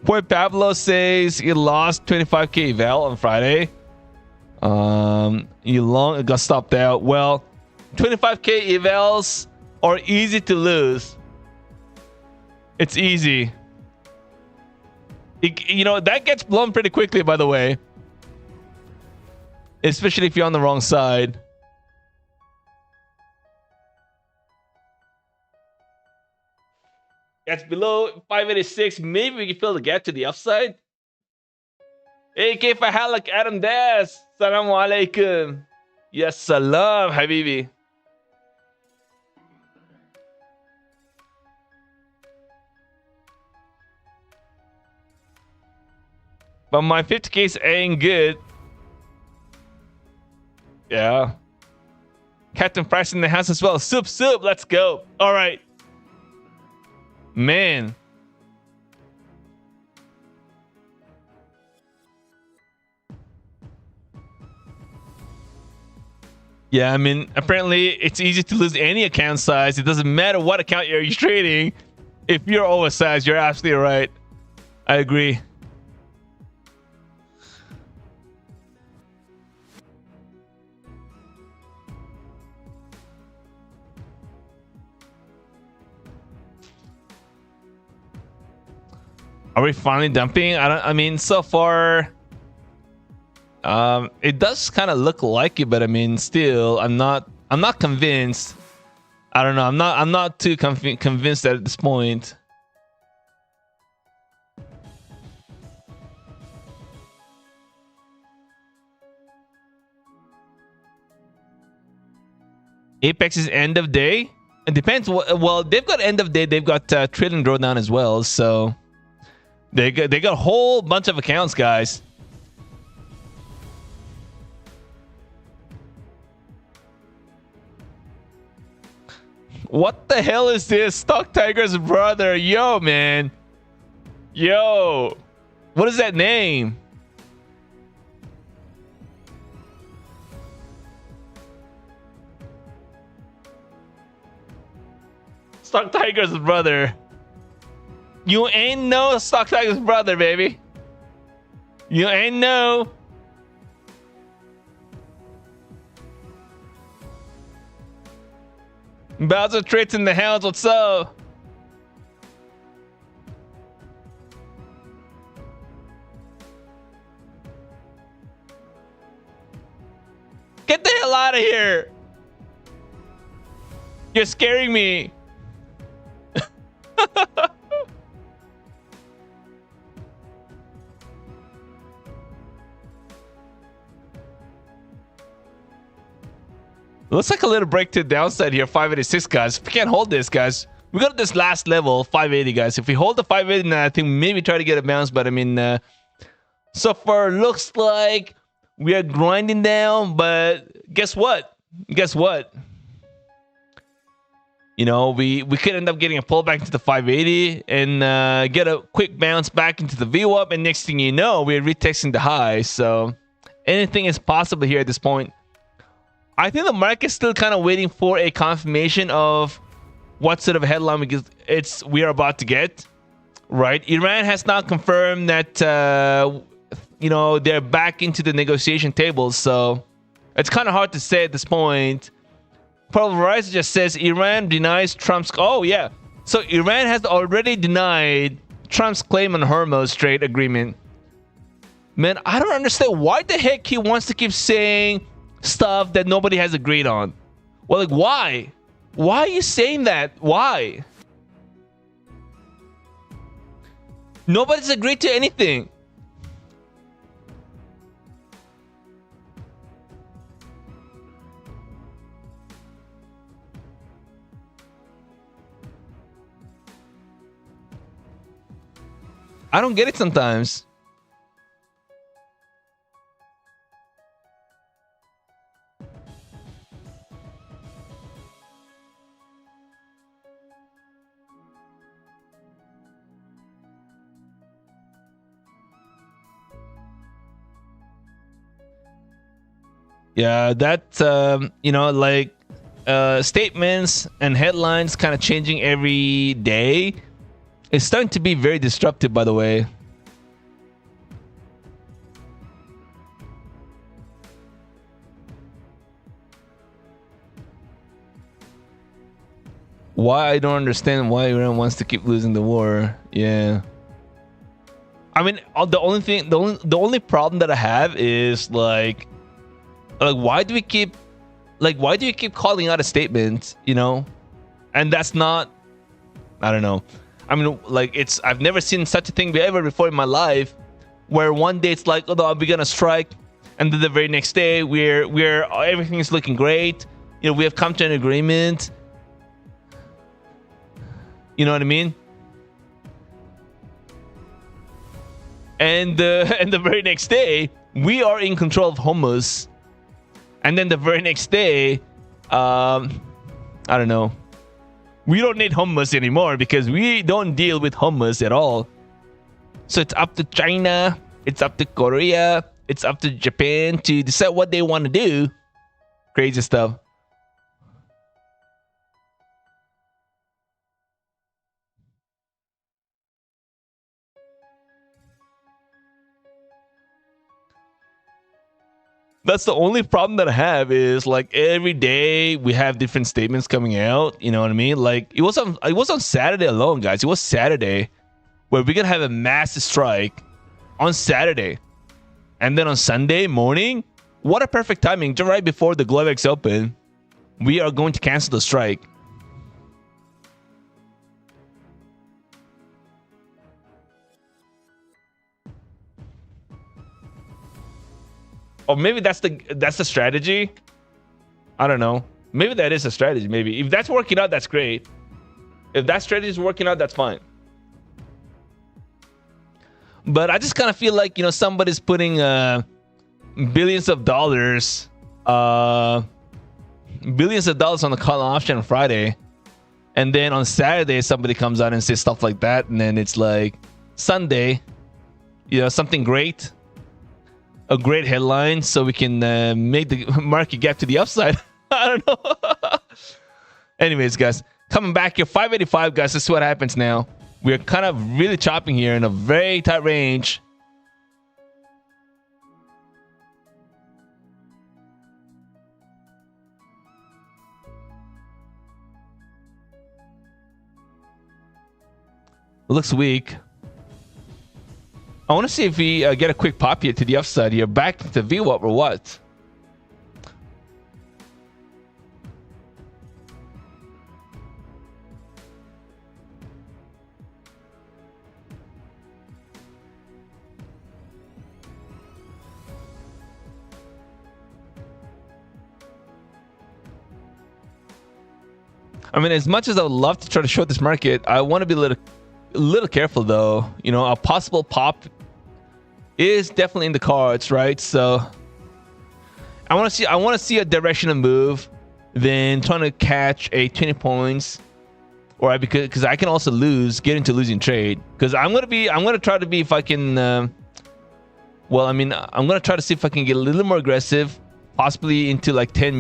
Poor Pablo says he lost 25k eval on Friday. You got stopped out. Well, 25k evals are easy to lose. It's easy. You know, that gets blown pretty quickly, by the way. Especially if you're on the wrong side. That's below 586. Maybe we can fill the gap to the upside. Hey, كيف حالك Adam Das? Assalamu alaikum. Yes, salam, habibi. But my 50k ain't good. Yeah. Captain Price in the house as well. Soup, let's go. All right. Man. Yeah, I mean, apparently it's easy to lose any account size. It doesn't matter what account you're trading. If you're oversized, you're absolutely right. I agree. Are we finally dumping? I mean, so far, it does kind of look like it, but I mean, still, I'm not convinced. I don't know. I'm not too convinced at this point. Apex's end of day. It depends. Well, they've got end of day. They've got trillion drawdown as well. So they got a whole bunch of accounts, guys. What the hell is this? StockTiger's brother. Yo, man. Yo. What is that name? StockTiger's brother. You ain't no StockTiger's brother, baby. You ain't no. Bowser Traits in the house. What's up? Get the hell out of here. You're scaring me. Looks like a little break to the downside here. 586, guys. If we can't hold this, guys, we got this last level, 580, guys. If we hold the 580, then I think maybe try to get a bounce. But I mean, so far looks like we are grinding down. But guess what? Guess what? You know, we could end up getting a pullback into the 580 and get a quick bounce back into the VWAP. And next thing you know, we're retesting the high. So anything is possible here at this point. I think the market's still kind of waiting for a confirmation of what sort of headline we are about to get, right? Iran has not confirmed that you know, they're back into the negotiation table, so it's kind of hard to say at this point. Pulverizer just says Iran denies Trump's. Oh yeah, so Iran has already denied Trump's claim on Hormuz trade agreement. Man, I don't understand why the heck he wants to keep saying stuff that nobody has agreed on. Well, like, why? Why are you saying that? Why? Nobody's agreed to anything. I don't get it sometimes. Yeah, that you know, like statements and headlines kind of changing every day. It's starting to be very disruptive, by the way. Why I don't understand why Iran wants to keep losing the war. Yeah. I mean, the only problem that I have is like why do you keep calling out a statement, you know? And that's not, I don't know. I mean, like, I've never seen such a thing ever before in my life, where one day it's like, oh, we're gonna strike, and then the very next day we're everything is looking great. You know, we have come to an agreement. You know what I mean? And the very next day we are in control of Hormuz. And then the very next day, I don't know. We don't need hummus anymore because we don't deal with hummus at all. So it's up to China, it's up to Korea, it's up to Japan to decide what they want to do. Crazy stuff. That's the only problem that I have is like every day we have different statements coming out. You know what I mean? Like it was on Saturday alone, guys. It was Saturday where we're gonna have a massive strike on Saturday, and then on Sunday morning, what a perfect timing! Just right before the Globex Open, we are going to cancel the strike. Or maybe that's the strategy. I don't know. Maybe that is a strategy. Maybe if that's working out, that's great. If that strategy is working out, that's fine. But I just kind of feel like, you know, somebody's putting billions of dollars on the call option on Friday, and then on Saturday somebody comes out and says stuff like that, and then it's like Sunday, you know, something great. A great headline so we can make the market gap to the upside. I don't know. Anyways, guys, coming back here, 585, guys. Let's see what happens now. We're kind of really chopping here in a very tight range. Looks weak. I want to see if we get a quick pop here to the upside here. Back to VWAP or what? I mean, as much as I would love to try to short this market, I want to be a little careful though. You know, a possible pop is definitely in the cards, right? So I want to see a directional move, then trying to catch a 20 points, or because I can also get into losing trade, because I'm gonna try to be, if I can well, I mean, I'm gonna try to see if I can get a little more aggressive, possibly into like 10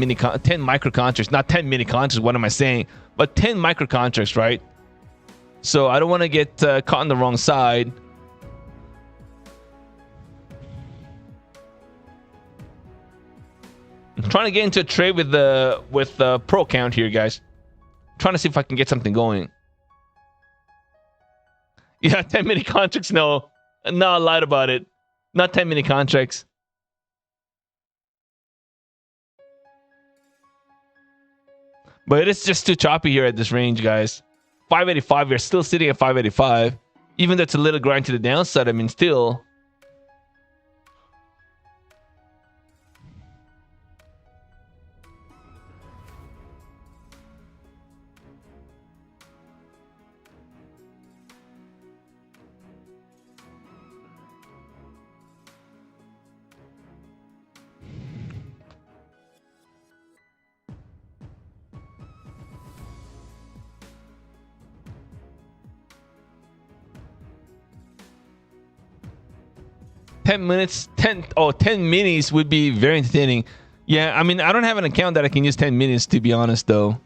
micro contracts, not 10 mini contracts, what am I saying, but 10 micro contracts, right? So I don't want to get caught on the wrong side. I'm trying to get into a trade with the pro account here, guys. Trying to see if I can get something going. Yeah, 10 mini contracts. No, I lied about it. Not 10 mini contracts. But it is just too choppy here at this range, guys. 585. We're still sitting at 585. Even though it's a little grind to the downside, I mean, still. $10 minis would be very entertaining. Yeah, I mean, I don't have an account that I can use 10 minutes, to be honest, though.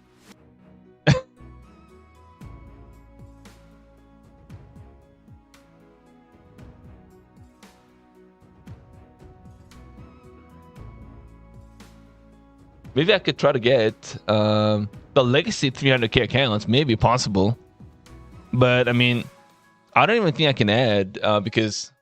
Maybe I could try to get the legacy 300k accounts. Maybe possible. But, I mean, I don't even think I can add because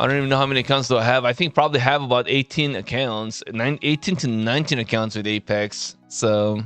I don't even know how many accounts do I have. I think probably have about 18 accounts, 18 to 19 accounts with Apex. So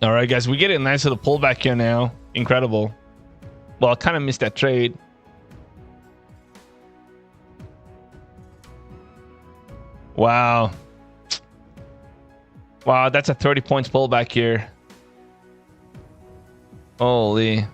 all right, guys, we're getting a nice little pullback here now incredible. Well, I kind of missed that trade. Wow. Wow, that's a 30 points pullback here. Holy.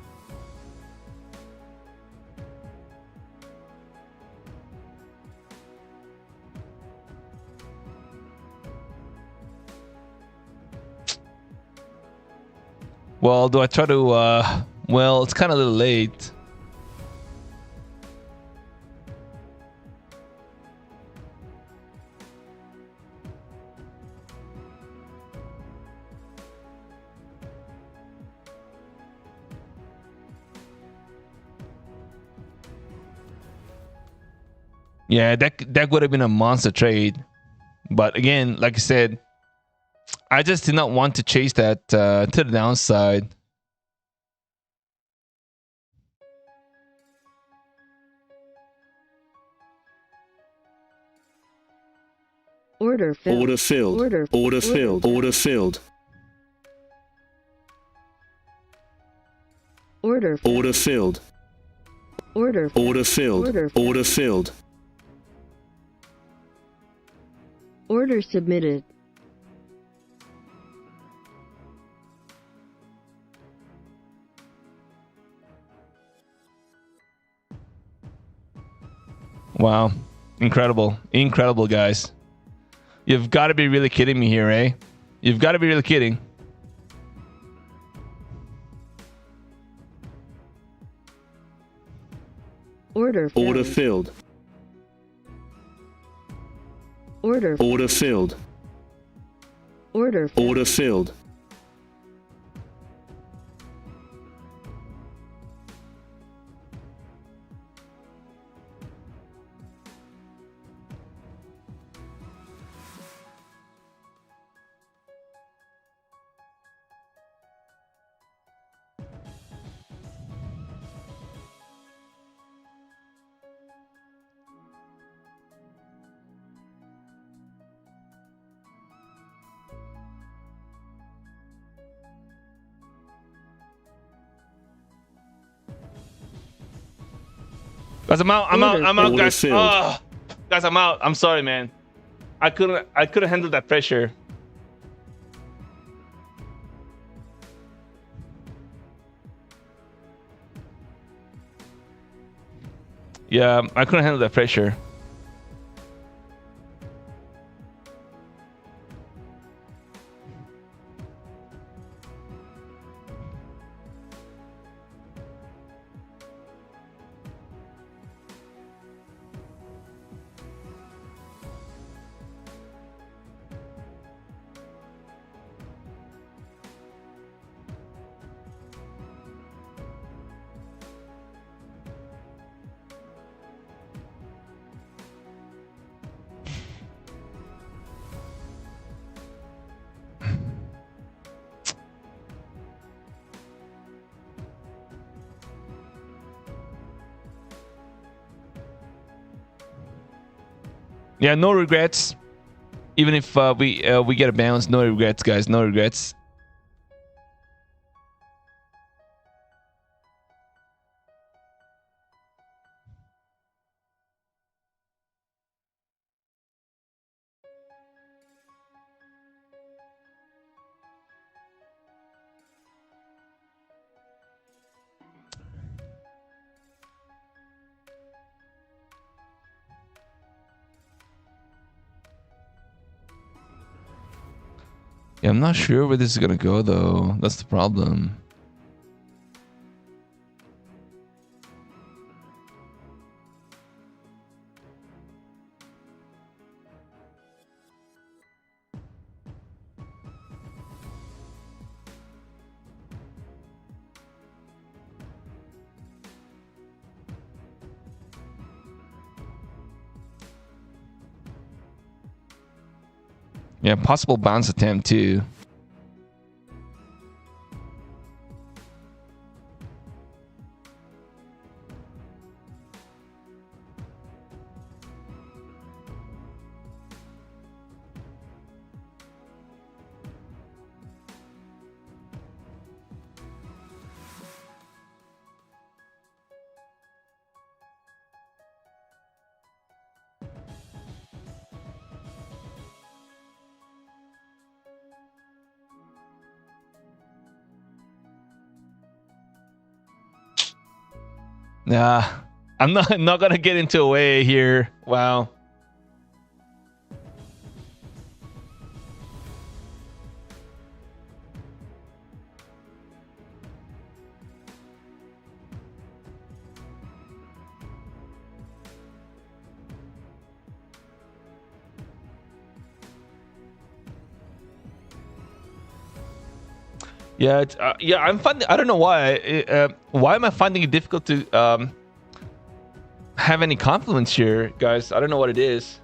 Well, do I try to well, it's kind of a little late. Yeah, that would have been a monster trade. But again, like I said, I just did not want to chase that to the downside. Order filled. Order filled. Order filled. Order filled. Order Order filled. Order Order filled. Order filled. Order submitted. Wow. Incredible. Incredible, guys. You've got to be really kidding me here, eh? You've got to be really kidding. Order filled. Order filled. Order Order filled. Order Order filled. Guys, I'm out. I'm out, Order guys. filled. Oh, guys, I'm out. I'm sorry, man. I couldn't handle that pressure. Yeah, I couldn't handle that pressure. Yeah, no regrets. Even if we get a bounce, no regrets, guys. No regrets. Yeah, I'm not sure where this is gonna go though. That's the problem. Yeah, possible bounce attempt too. Nah, I'm not gonna get into a way here. Wow. Yeah, yeah. I'm finding. I don't know why. Why am I finding it difficult to have any compliments here, guys? I don't know what it is.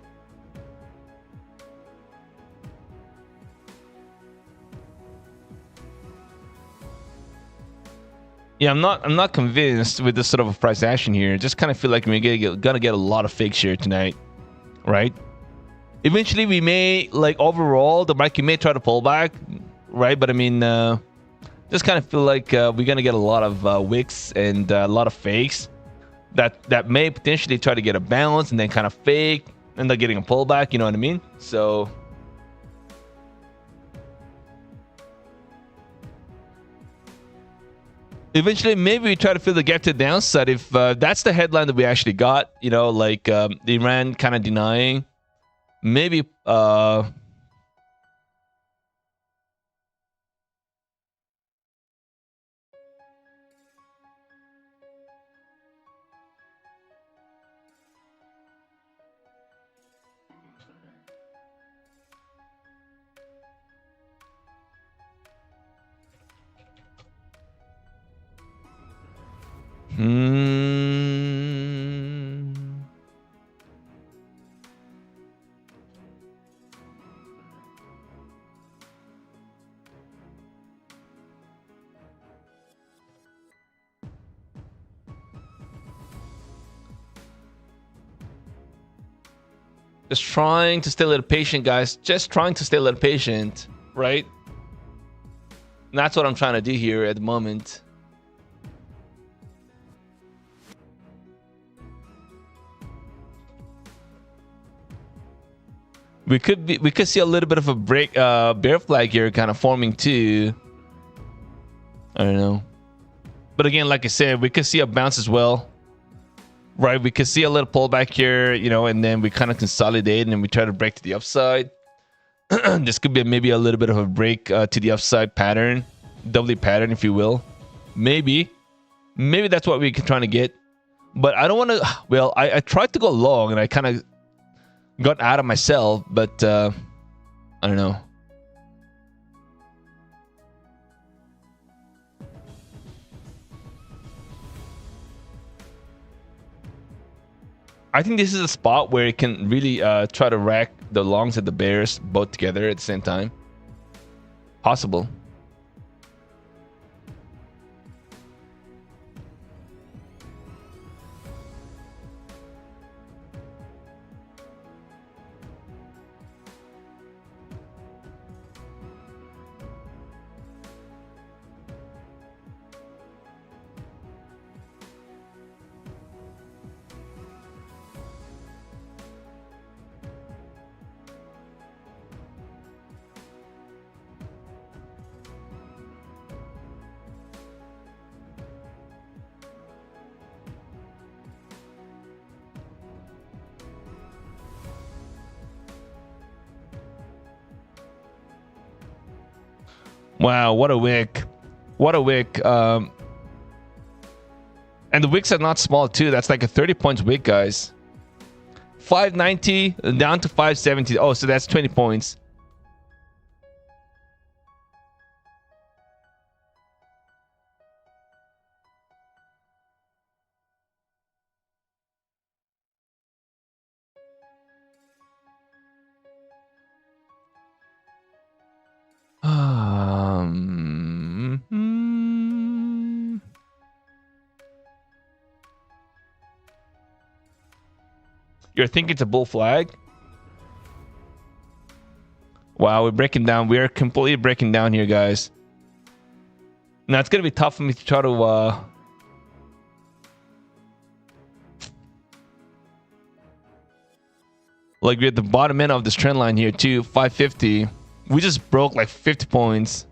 Yeah, I'm not convinced with this sort of a price action here. Just kind of feel like we're gonna get a lot of fakes here tonight, right? Eventually, we may like overall the market may try to pull back, right? But I mean, just kind of feel like we're gonna get a lot of wicks and a lot of fakes that may potentially try to get a balance and then kind of fake, end up getting a pullback. You know what I mean? So. Eventually, maybe we try to fill the gap to the downside if that's the headline that we actually got. You know, like Iran kind of denying. Maybe. Just trying to stay a little patient, guys. Just trying to stay a little patient, right? And that's what I'm trying to do here at the moment. We could see a little bit of a break, bear flag here, kind of forming too. I don't know, but again, like I said, we could see a bounce as well, right? We could see a little pullback here, you know, and then we kind of consolidate and then we try to break to the upside. This could be maybe a little bit of a break to the upside pattern, doubly pattern, if you will. Maybe that's what we're trying to get, but I don't want to. Well, I tried to go long and I kind of got out of myself, but I don't know. I think this is a spot where it can really try to rack the longs and the bears both together at the same time. Possible. Wow, what a wick. What a wick. And the wicks are not small too. That's like a 30 points wick, guys. 590 down to 570. Oh, so that's 20 points. You're thinking it's a bull flag? Wow, we're breaking down. We are completely breaking down here, guys. Now it's gonna be tough for me to try to like we're at the bottom end of this trend line here too, 550. We just broke like 50 points.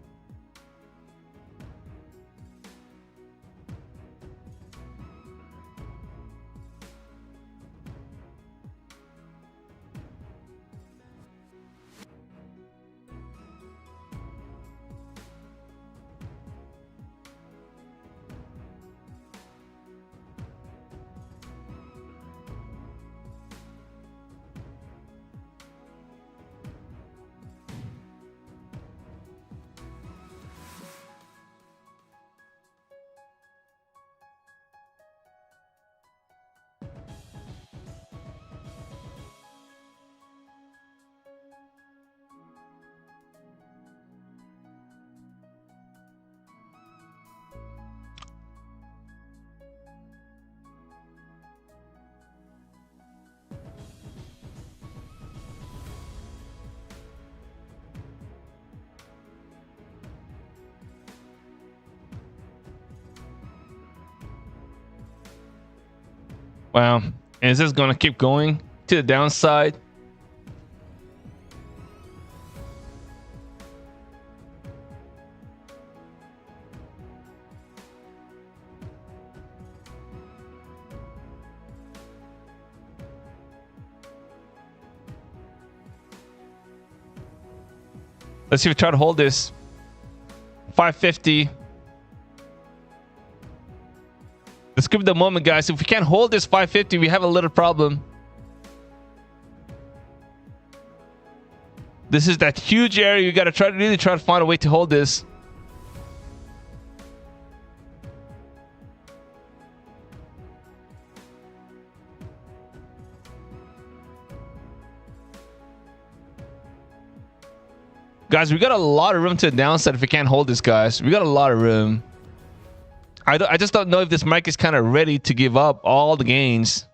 Wow. And is this going to keep going to the downside? Let's see if we try to hold this. 550. This could be the moment, guys. If we can't hold this 550, we have a little problem. This is that huge area. You got to really try to find a way to hold this. Guys, we got a lot of room to the downside if we can't hold this, guys. We got a lot of room. I just don't know if this market is kind of ready to give up all the gains.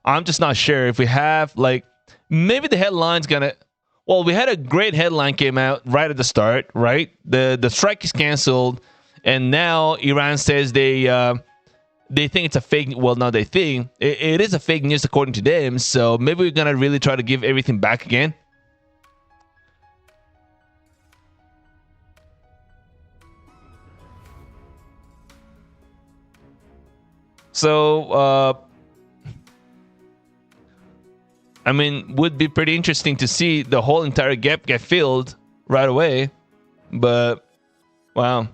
I'm just not sure. If we have, like, maybe the headline's gonna... Well, we had a great headline came out right at the start, right? The strike is canceled, and now Iran says they think it's a fake... Well, not they think. It is a fake news according to them, so maybe we're gonna really try to give everything back again. So, I mean, would be pretty interesting to see the whole entire gap get filled right away. But, wow.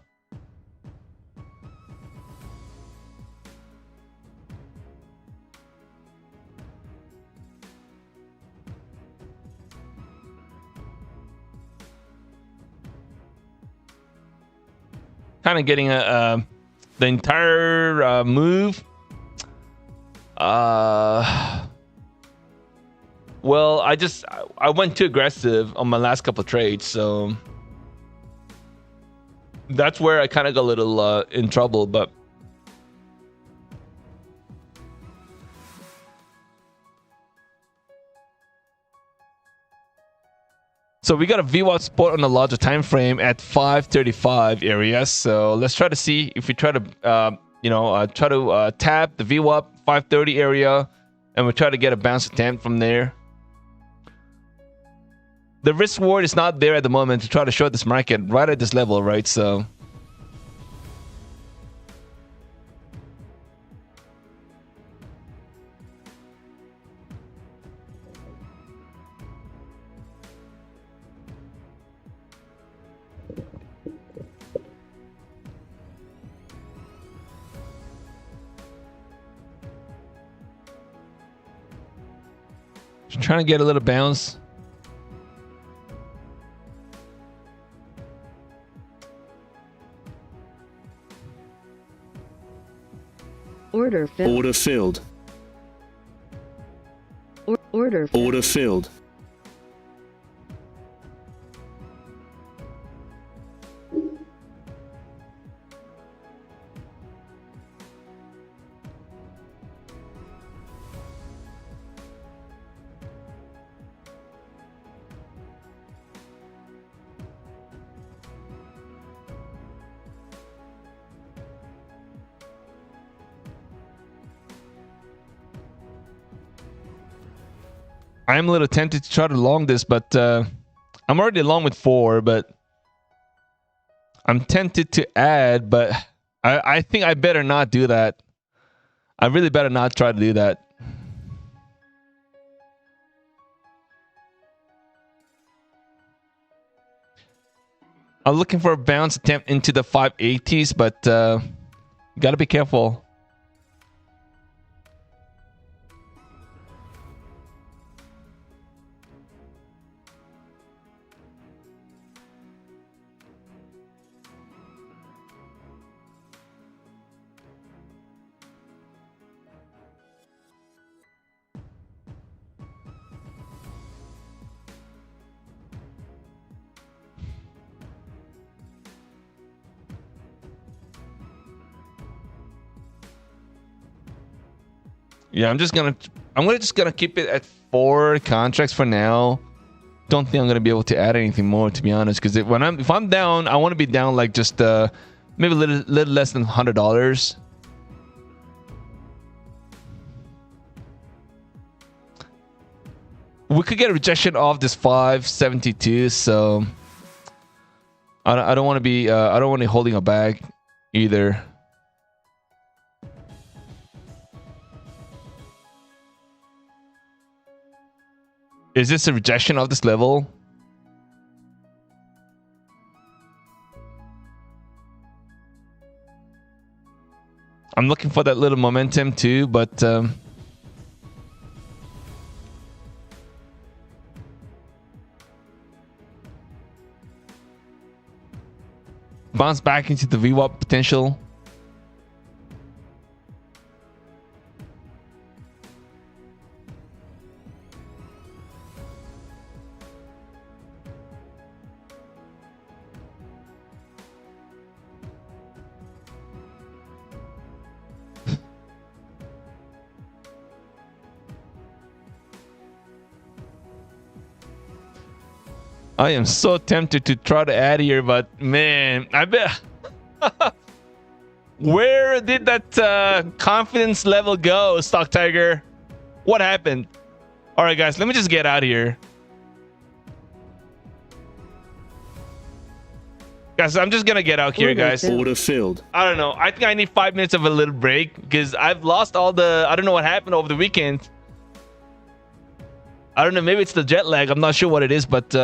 Kind of getting the entire move. Well, I went too aggressive on my last couple of trades, so that's where I kind of got a little in trouble. But so we got a VWAP support on the larger time frame at 535 area. So let's try to see if we try to try to tap the VWAP 530 area, and we'll try to get a bounce attempt from there. The risk reward is not there at the moment to try to short this market right at this level, right? So just trying to get a little bounce. Order filled. Order filled. Order filled. Order filled. I'm a little tempted to try to long this, but I'm already long with 4, but I'm tempted to add, but I think I better not do that. I really better not try to do that. I'm looking for a bounce attempt into the 580s, but gotta be careful. Yeah, I'm just gonna keep it at 4 contracts for now. Don't think I'm gonna be able to add anything more, to be honest. Because if I'm down, I want to be down like just maybe a little less than $100. we could get a rejection of this 572. So I don't want to be I don't want to be holding a bag either. Is this a rejection of this level? I'm looking for that little momentum too, but bounce back into the VWAP potential. I am so tempted to try to add here, but man, I bet. Where did that confidence level go, StockTiger? What happened? All right, guys, let me just get out of here. Guys, I'm just gonna get out here, guys. Order filled. I don't know. I think I need 5 minutes of a little break because I've lost all the. I don't know what happened over the weekend. I don't know. Maybe it's the jet lag. I'm not sure what it is, but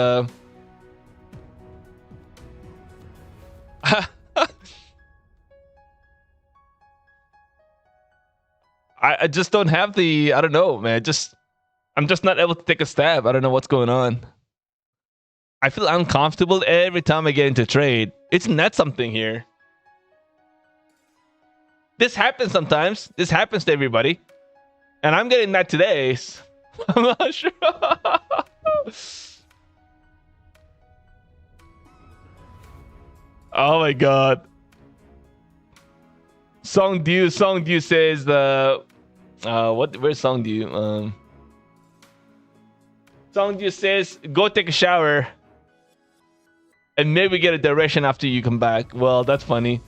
I just don't have the. I don't know, man. I'm just not able to take a stab. I don't know what's going on. I feel uncomfortable every time I get into trade. Isn't that something here? This happens sometimes. This happens to everybody, and I'm getting that today. So I'm not sure. Oh my god. Songdew says where's Songdew? Songdew says go take a shower and maybe get a direction after you come back. Well, that's funny.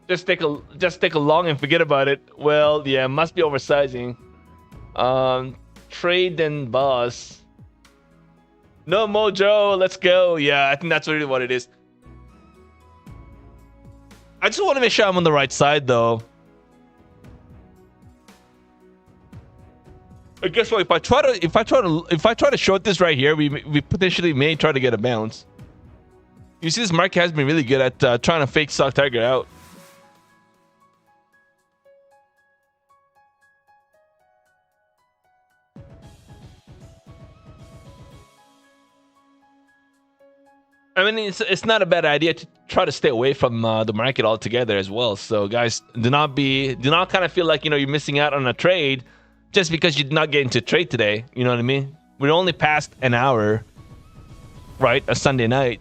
Just take a long and forget about it. Well, yeah, must be oversizing. Trade and boss. No mojo, let's go. Yeah, I think that's really what it is. I just want to make sure I'm on the right side, though. I guess what? If I try to short this right here, we potentially may try to get a bounce. You see, this market has been really good at trying to fake StockTiger out. I mean, it's not a bad idea to try to stay away from the market altogether as well. So, guys, do not kind of feel like you're missing out on a trade just because you did not get into trade today. You know what I mean? We're only past an hour, right? A Sunday night.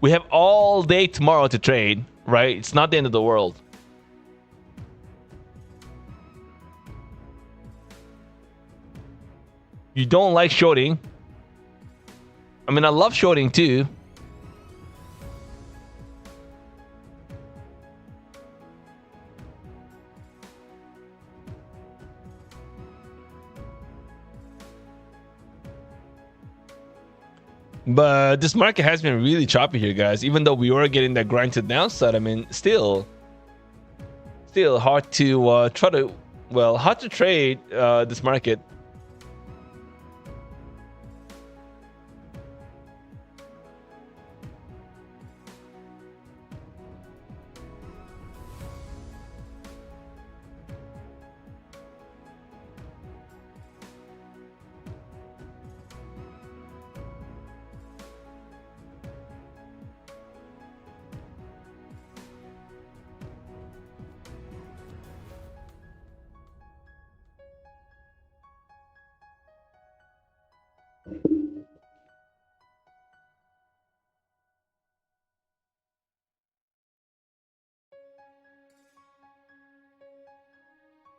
We have all day tomorrow to trade, right? It's not the end of the world. You don't like shorting. I mean, I love shorting too. But this market has been really choppy here, guys. Even though we were getting that grind to the downside, I mean, still hard to hard to trade this market.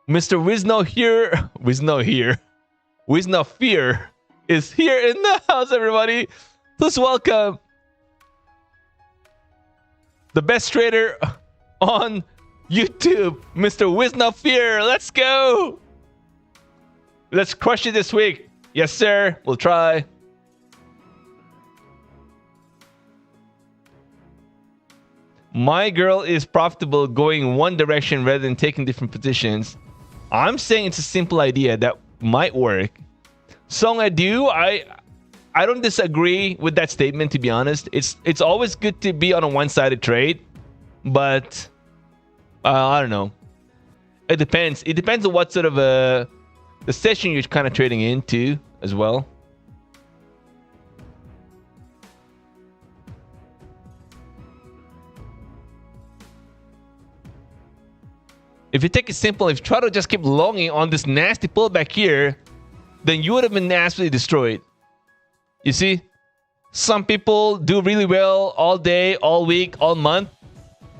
Mr. Wisno Fear is here in the house, everybody. Please welcome the best trader on YouTube, Mr. Wisno Fear. Let's go. Let's crush it this week. Yes, sir. We'll try. My girl is profitable going one direction rather than taking different positions. I'm saying it's a simple idea that might work. Song I do, I don't disagree with that statement, to be honest. It's always good to be on a one-sided trade, but I don't know. It depends. It depends on what sort of the session you're kind of trading into as well. If you take it simple, if you try to just keep longing on this nasty pullback here, then you would have been absolutely destroyed. You see, some people do really well all day, all week, all month.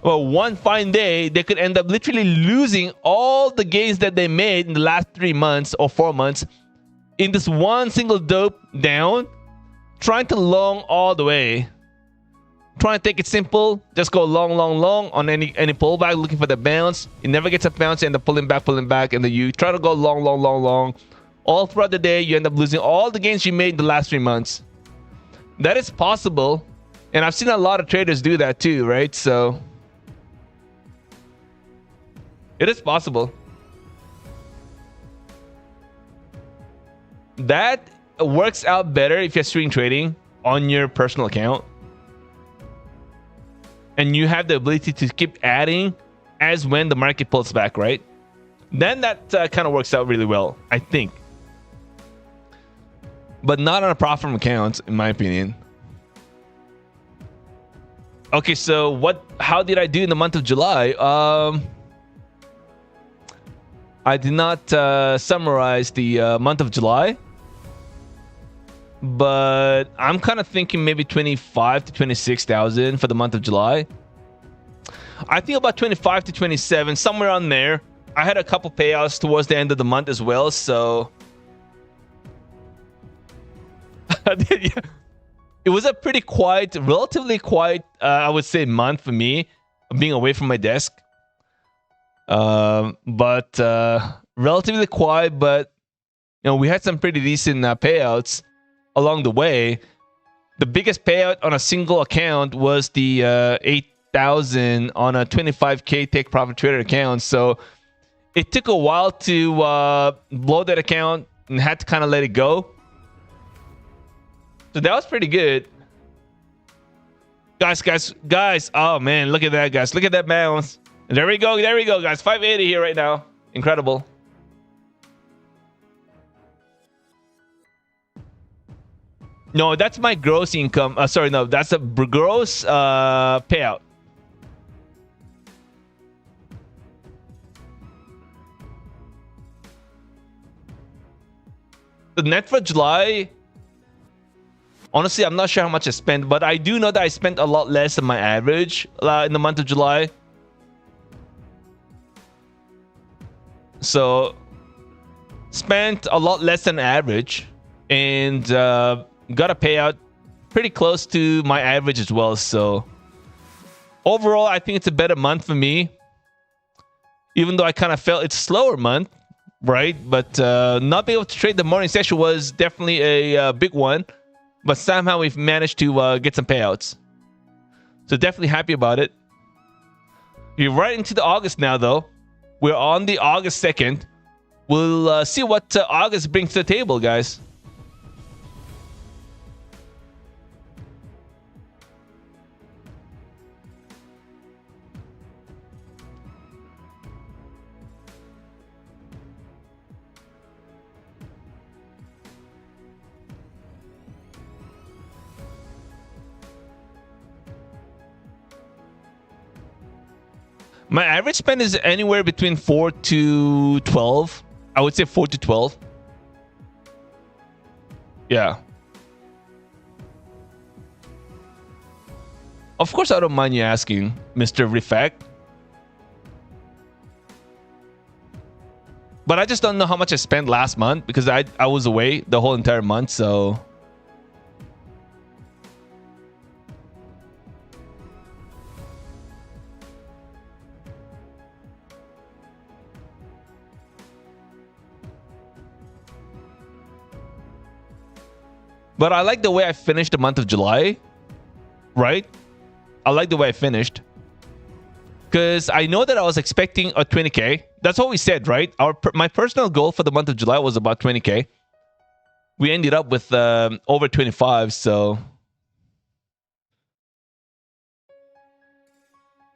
Well, one fine day, they could end up literally losing all the gains that they made in the last 3 months or 4 months in this one single dope down, trying to long all the way. Trying to take it simple, just go long on any pullback, looking for the bounce. It never gets a bounce, you end up pulling back, and then you try to go long. All throughout the day, you end up losing all the gains you made in the last 3 months. That is possible, and I've seen a lot of traders do that too, right? So it is possible. That works out better if you're swing trading on your personal account. And you have the ability to keep adding as when the market pulls back, right? Then that kind of works out really well, I think. But not on a profit from account, in my opinion. Okay, so how did I do in the month of July? I did not summarize the month of July. But I'm kind of thinking maybe 25 to 26,000 for the month of July. I think about 25 to 27, somewhere on there. I had a couple payouts towards the end of the month as well, so it was a pretty quiet, relatively quiet, I would say, month for me, being away from my desk. But relatively quiet, but you know, we had some pretty decent payouts along the way. The biggest payout on a single account was the 8,000 on a 25k take profit trader account. So it took a while to blow that account and had to kind of let it go. So that was pretty good. Guys. Oh man, look at that, guys. Look at that bounce. There we go, guys. 580 here right now. Incredible. No, that's my gross income. Sorry, no, that's a gross payout. The net for July, honestly, I'm not sure how much I spent, but I do know that I spent a lot less than my average in the month of July. So, spent a lot less than average, and got a payout pretty close to my average as well. So overall, I think it's a better month for me, even though I kind of felt it's a slower month, right? But not being able to trade the morning session was definitely a big one, but somehow we've managed to get some payouts, so definitely happy about it. We're right into the August now, though. We're on the August 2nd. We'll see what August brings to the table, guys. My average spend is anywhere between 4 to 12. I would say 4 to 12. Yeah. Of course, I don't mind you asking, Mr. Refect. But I just don't know how much I spent last month because I was away the whole entire month, so... But I like the way I finished the month of July, right? I like the way I finished. Because I know that I was expecting a 20K. That's what we said, right? My personal goal for the month of July was about 20K. We ended up with over 25, so...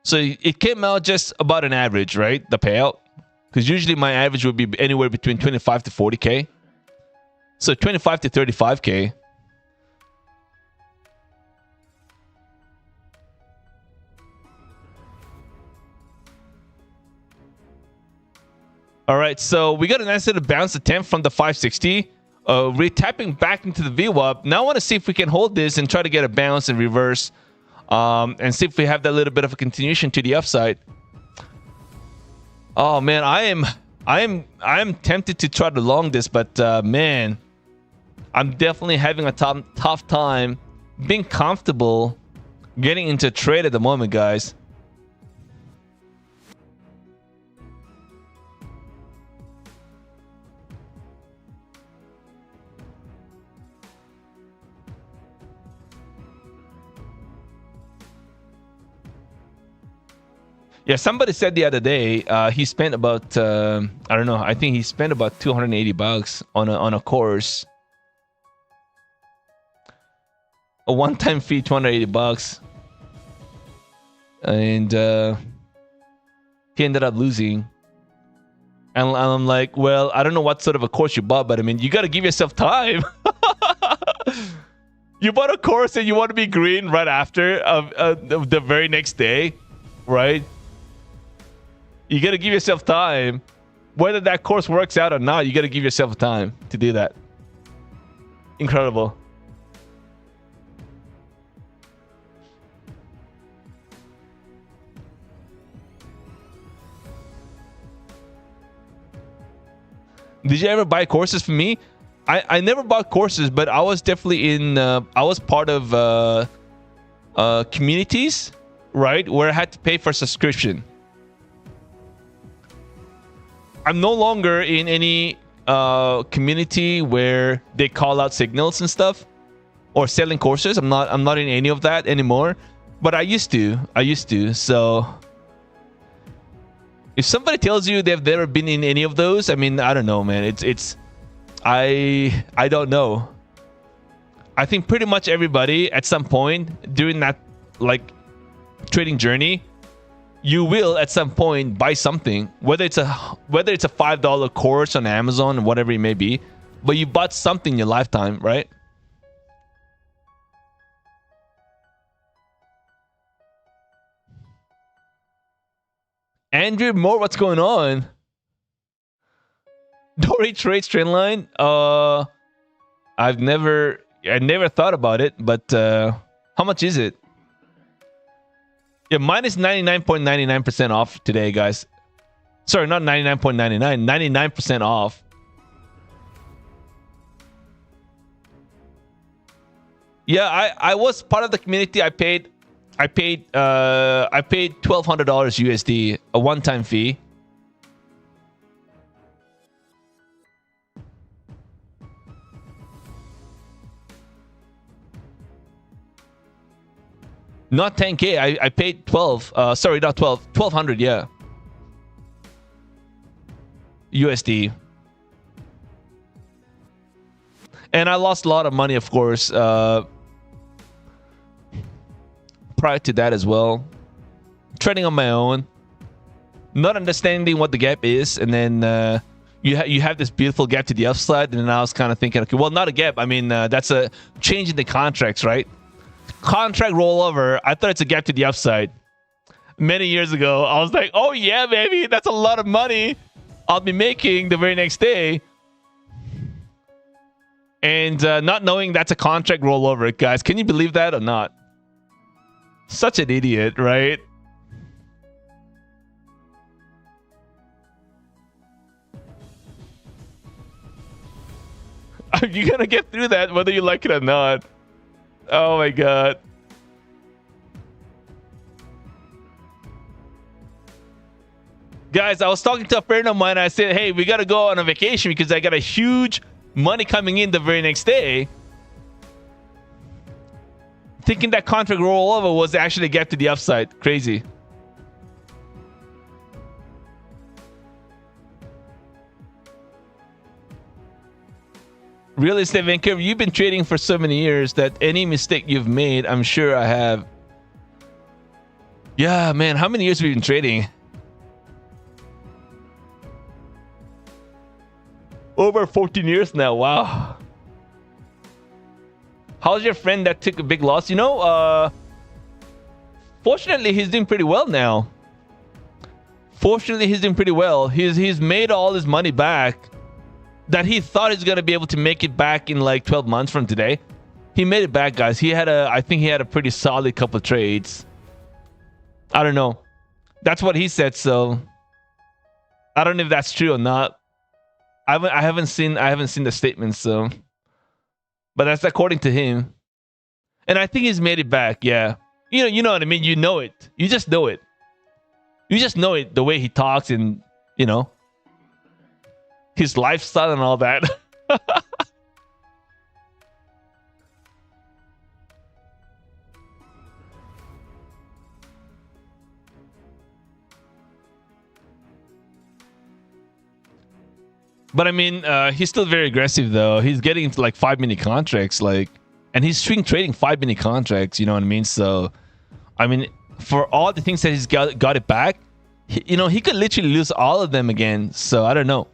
So it came out just about an average, right? The payout. Because usually my average would be anywhere between 25 to 40K. So 25 to 35K. All right, so we got a nice little bounce attempt from the 560. We're tapping back into the VWAP. Now I want to see if we can hold this and try to get a bounce and reverse. And see if we have that little bit of a continuation to the upside. Oh man, I am tempted to try to long this, but man, I'm definitely having a tough time being comfortable getting into trade at the moment, guys. Yeah, somebody said the other day he spent about I don't know. I think he spent about $280 on a course. A one-time fee, $280, and he ended up losing. And I'm like, well, I don't know what sort of a course you bought, but I mean, you got to give yourself time. You bought a course and you want to be green right after the very next day, right? You got to give yourself time. Whether that course works out or not, you got to give yourself time to do that. Incredible. Did you ever buy courses from me? I never bought courses, but I was definitely in... I was part of communities, right? Where I had to pay for subscription. I'm no longer in any community where they call out signals and stuff or selling courses. I'm not in any of that anymore, but I used to. So if somebody tells you they've never been in any of those, I mean, I don't know, man. I don't know. I think pretty much everybody at some point during that like trading journey, you will at some point buy something, whether it's a $5 course on Amazon or whatever it may be, but you bought something in your lifetime, right? Andrew Moore, what's going on? Dory trades trend line. I never thought about it, but how much is it? Yeah, mine is 99.99% off today, guys. Sorry, not 99.99, 99% off. Yeah, I was part of the community. I paid $1,200 USD, a one-time fee. Not 10K. I paid 12. Sorry, not 12. 1,200. Yeah. USD. And I lost a lot of money, of course. Prior to that as well. Trading on my own. Not understanding what the gap is, and then you have this beautiful gap to the upside, and then I was kind of thinking, okay, well, not a gap. I mean, that's a change in the contracts, right? Contract rollover. I thought it's a gap to the upside. Many years ago, I was like, oh yeah, baby, that's a lot of money I'll be making the very next day. And not knowing that's a contract rollover, guys. Can you believe that or not? Such an idiot, right? You're gonna get through that whether you like it or not. Oh my god. Guys, I was talking to a friend of mine. I said, hey, we gotta go on a vacation because I got a huge money coming in the very next day. thinking that contract rollover was actually a gap to the upside. Crazy. Real estate Vancouver, you've been trading for so many years that any mistake you've made, I'm sure I have. Yeah, man, how many years have you been trading? Over 14 years now. Wow. How's your friend that took a big loss? You know, fortunately, he's doing pretty well now. Fortunately, he's doing pretty well. He's made all his money back that he thought he's gonna be able to make it back in like 12 months from today. He made it back, guys. I think he had a pretty solid couple of trades. I don't know. That's what he said. So I don't know if that's true or not. I haven't seen the statement. So, but that's according to him. And I think he's made it back. Yeah. You know what I mean? You know it. You just know it. You just know it the way he talks and, you know, his lifestyle and all that. But I mean, he's still very aggressive though. He's getting into like 5-minute contracts, like, and he's swing trading 5-minute contracts. You know what I mean? So, I mean, for all the things that he's got it back, he could literally lose all of them again. So I don't know.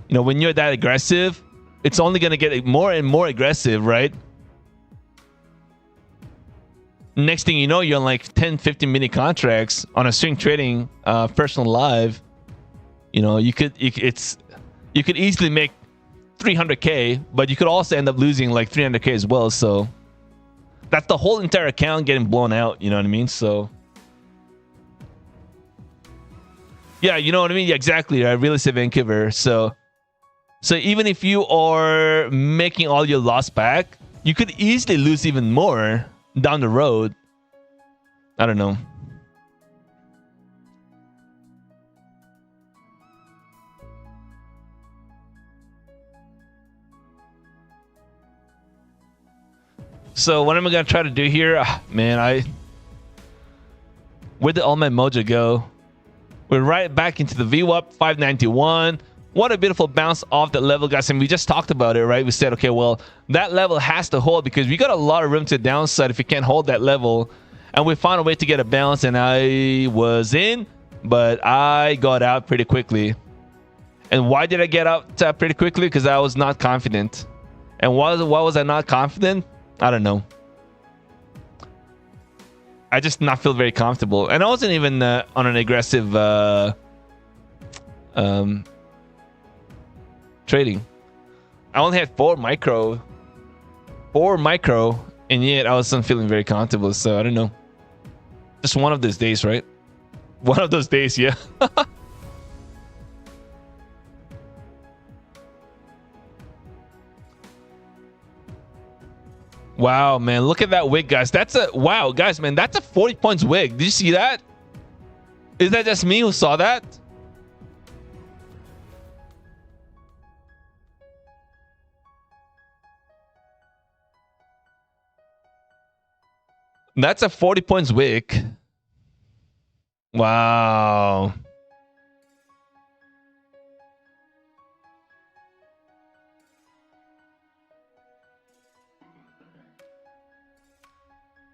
You know, when you're that aggressive, it's only gonna get more and more aggressive, right? Next thing you know, you're on like 10-15-minute contracts on a swing trading personal live. You know, you could easily make 300K, but you could also end up losing like 300K as well. So that's the whole entire account getting blown out. You know what I mean? So yeah, you know what I mean? Yeah, exactly. Right? Real estate Vancouver. So even if you are making all your loss back, you could easily lose even more down the road. I don't know. So what am I gonna try to do here? Man, where did all my mojo go? We're right back into the VWAP 591. What a beautiful bounce off that level, guys. And we just talked about it, right? We said, okay, well, that level has to hold because we got a lot of room to the downside if we can't hold that level. And we found a way to get a bounce, and I was in, but I got out pretty quickly. And why did I get out pretty quickly? Because I was not confident. And why was I not confident? I don't know. I just not feel very comfortable, and I wasn't even on an aggressive trading. I only had 4 micro, and yet I wasn't feeling very comfortable. So I don't know. Just one of those days, right? One of those days, yeah. Wow, man, look at that wick, guys. That's a wow, guys, man. That's a 40 points wick. Did you see that? Is that just me who saw that? That's a 40 points wick. Wow.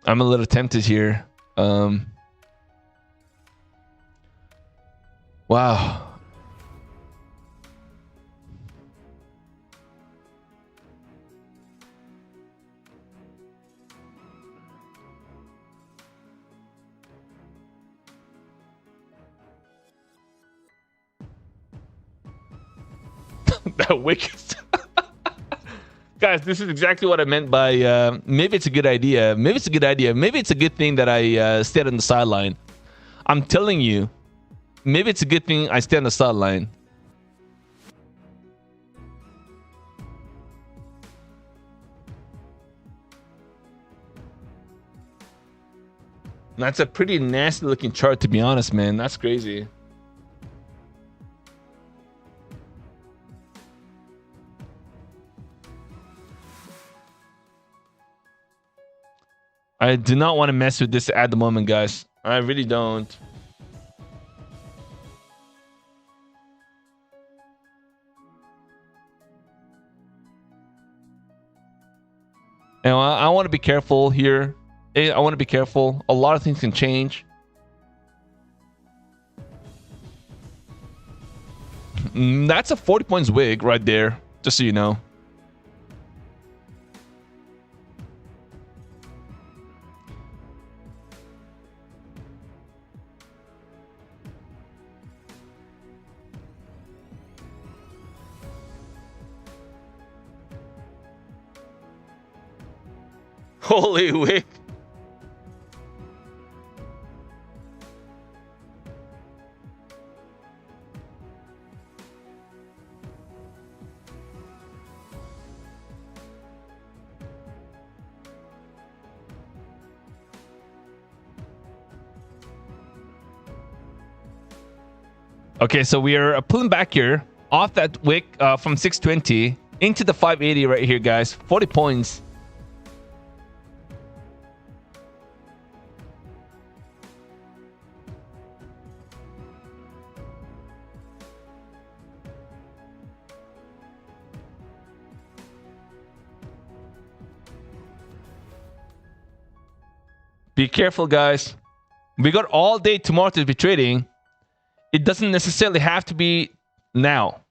I'm a little tempted here. Wow. That wicked. Guys, this is exactly what I meant by maybe it's a good idea. Maybe it's a good idea. Maybe it's a good thing that I stayed on the sideline. I'm telling you, maybe it's a good thing I stay on the sideline. That's a pretty nasty looking chart, to be honest, man. That's crazy. I do not want to mess with this at the moment, guys. I really don't. And I want to be careful here. I want to be careful. A lot of things can change. That's a 40 points wig right there, just so you know. Holy wick. Okay, so we are pulling back here off that wick from 620 into the 580 right here, guys. 40 points. Be careful, guys. We got all day tomorrow to be trading. It doesn't necessarily have to be now.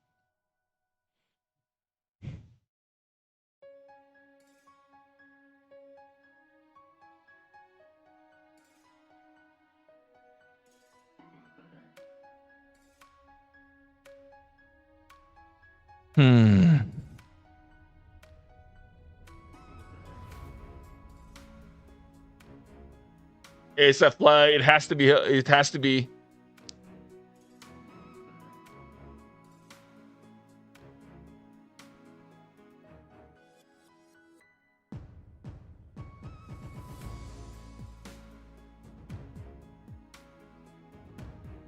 It's a fly. It has to be. It has to be.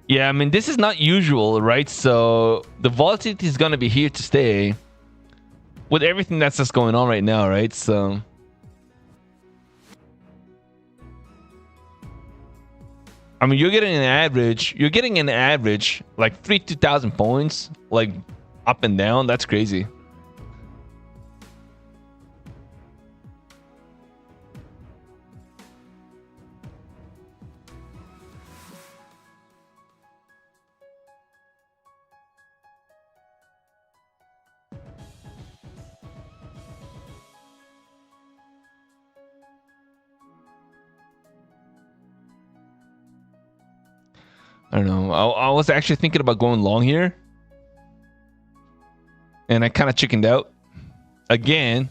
Yeah, I mean, this is not usual, right? So the volatility is going to be here to stay with everything that's just going on right now, right? So I mean, you're getting an average. You're getting an average like 2,000 points, like up and down. That's crazy. I don't know. I was actually thinking about going long here. And I kind of chickened out. Again.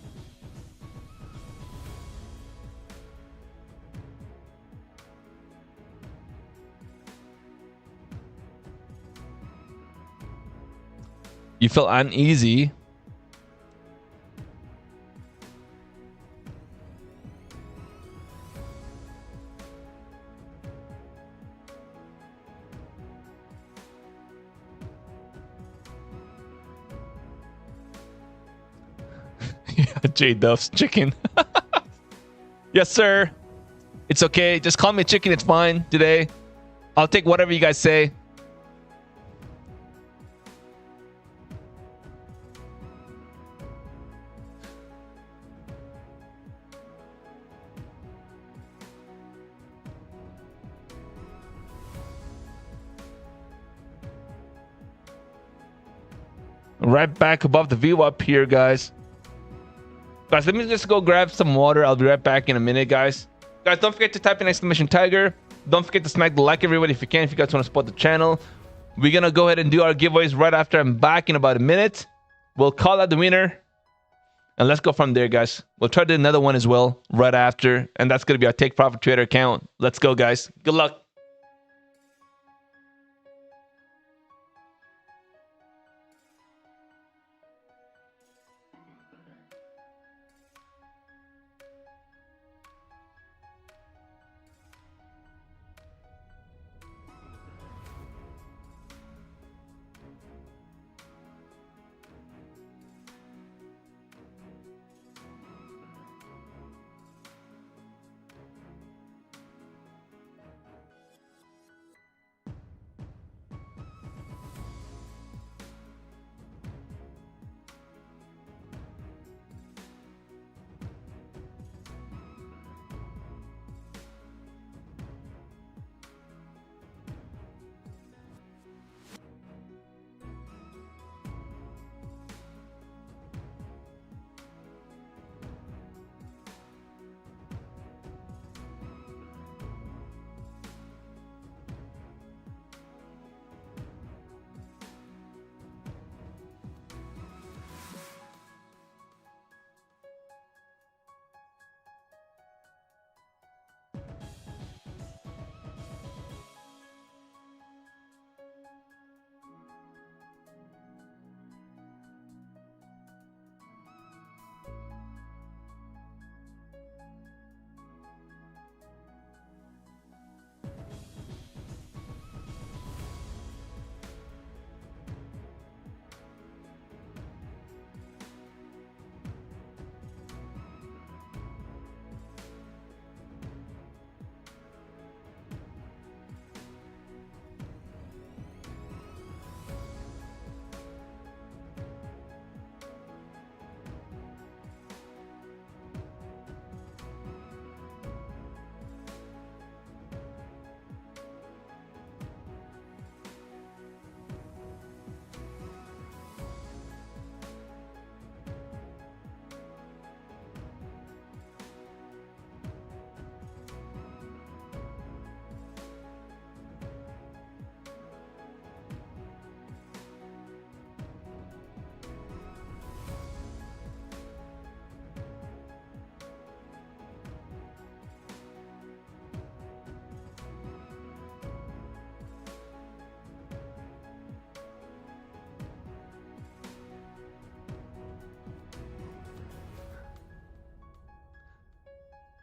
You felt uneasy. J Duff's chicken. Yes, sir. It's okay. Just call me chicken. It's fine today. I'll take whatever you guys say. Right back above the view up here, guys. Guys, let me just go grab some water. I'll be right back in a minute, guys. Guys, don't forget to type in !Tiger. Don't forget to smack the like, everybody, if you can, if you guys want to support the channel. We're going to go ahead and do our giveaways right after I'm back in about a minute. We'll call out the winner. And let's go from there, guys. We'll try to do another one as well right after. And that's going to be our Take Profit Trader account. Let's go, guys. Good luck.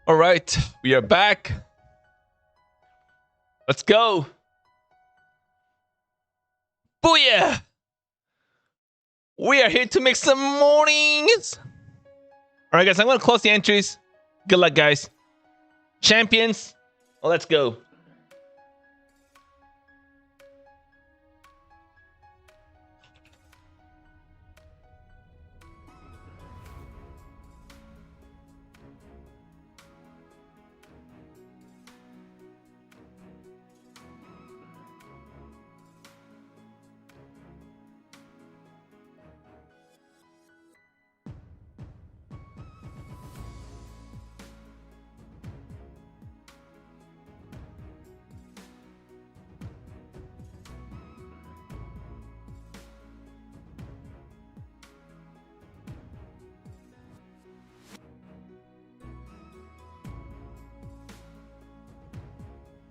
All right, we are back. Let's go. Booyah! We are here to make some mornings. All right, guys, I'm going to close the entries. Good luck, guys. Champions, well, let's go.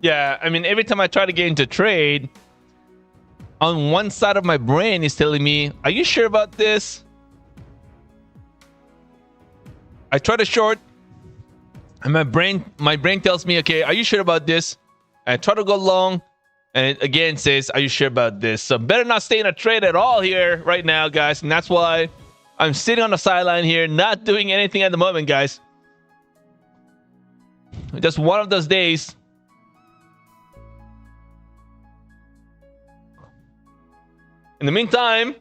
Yeah, I mean, every time I try to get into trade, on one side of my brain is telling me, are you sure about this? I try to short, and my brain tells me, okay, are you sure about this? I try to go long, and it again says, are you sure about this? So better not stay in a trade at all here right now, guys. And that's why I'm sitting on the sideline here, not doing anything at the moment, guys. Just one of those days. In the meantime,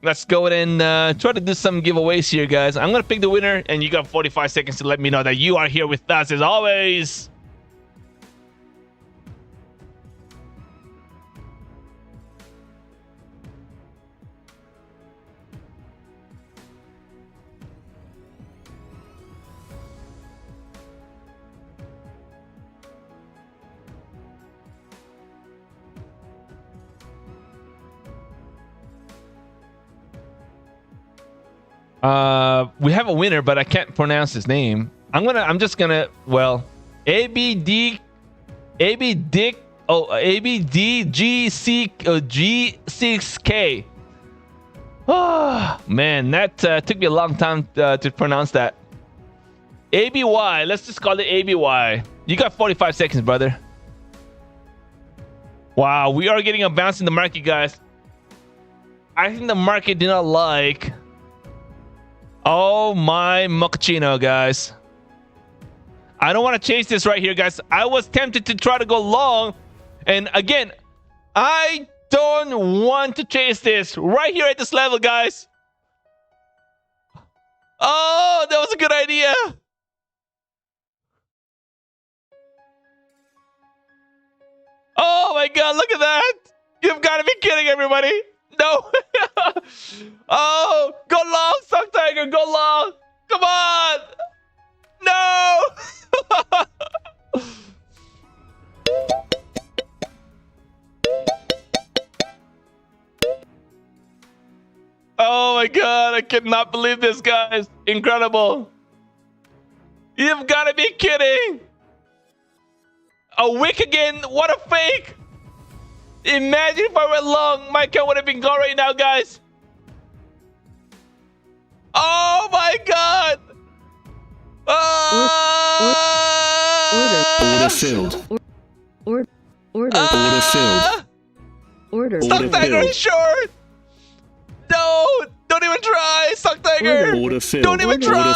let's go ahead and try to do some giveaways here, guys. I'm going to pick the winner, and you got 45 seconds to let me know that you are here with us as always. We have a winner, but I can't pronounce his name. I'm just gonna, well, ABD G6K. Oh man, that took me a long time to pronounce that. ABY, let's just call it ABY. You got 45 seconds, brother. Wow, we are getting a bounce in the market, guys. I think the market did not like. Oh my mochaccino, guys. I don't want to chase this right here, guys. I was tempted to try to go long. And again, I don't want to chase this right here at this level, guys. Oh, that was a good idea. Oh my God, look at that. You've got to be kidding, everybody. No. Oh, go long, StockTiger, go long. Come on. No. Oh my God, I cannot believe this, guys. Incredible. You've got to be kidding. A wick again. What a fake. Imagine if I went long. My account would have been gone right now, guys. Oh my God. Order filled. Order filled. Order StockTiger is short. No, don't even try, StockTiger. Order filled. Don't even try.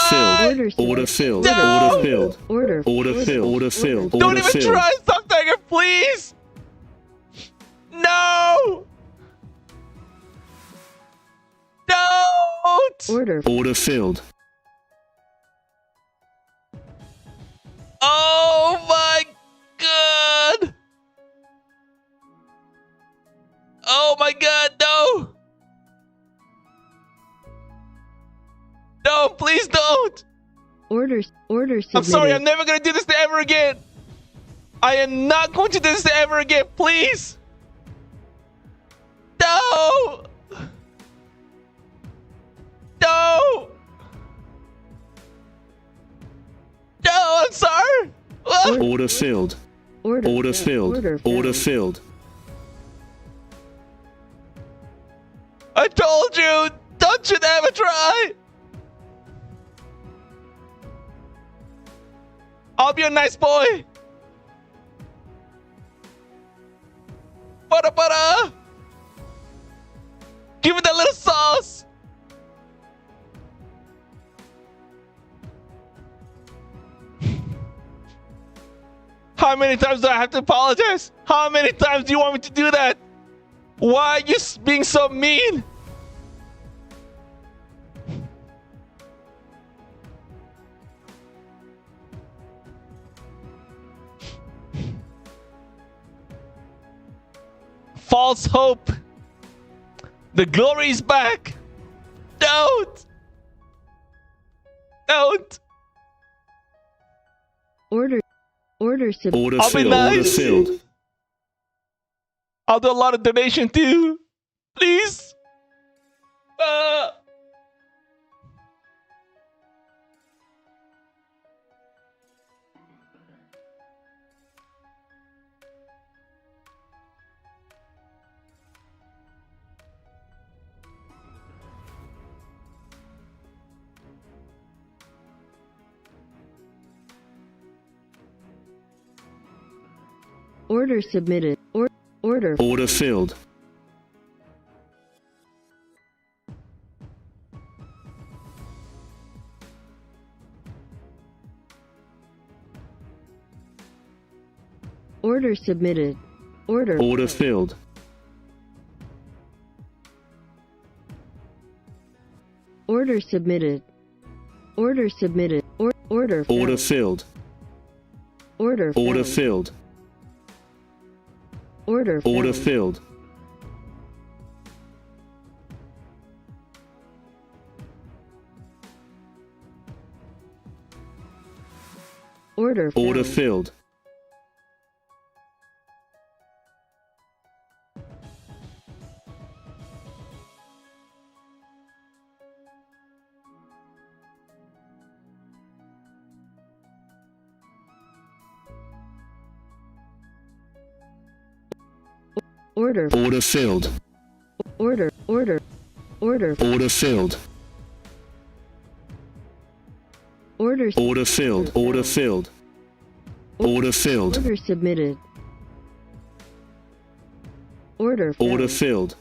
Order filled. No. Order filled. Order Order filled. Order filled. Don't even try, StockTiger, please. No. Don't. Order filled. Oh my God. Oh my God, no. No, please don't. Order submitted. I'm sorry, I'm never going to do this ever again. I am not going to do this ever again, please. No. No. No, I'm sorry. Order filled. Order filled. Order filled. I told you, don't you ever try. I'll be a nice boy. Para. Give it that little sauce. How many times do I have to apologize? How many times do you want me to do that? Why are you being so mean? False hope. The glory is back. Don't. Order Order I'll be filled. nice. Order filled. I'll do a lot of donation too. Please. Order submitted. Order Order filled. Order submitted. Order filled. Order submitted. Order submitted. Order filled. Order filled. Order filled. Order filled. Order filled. Order filled. Order filled. Order submitted. Order filled.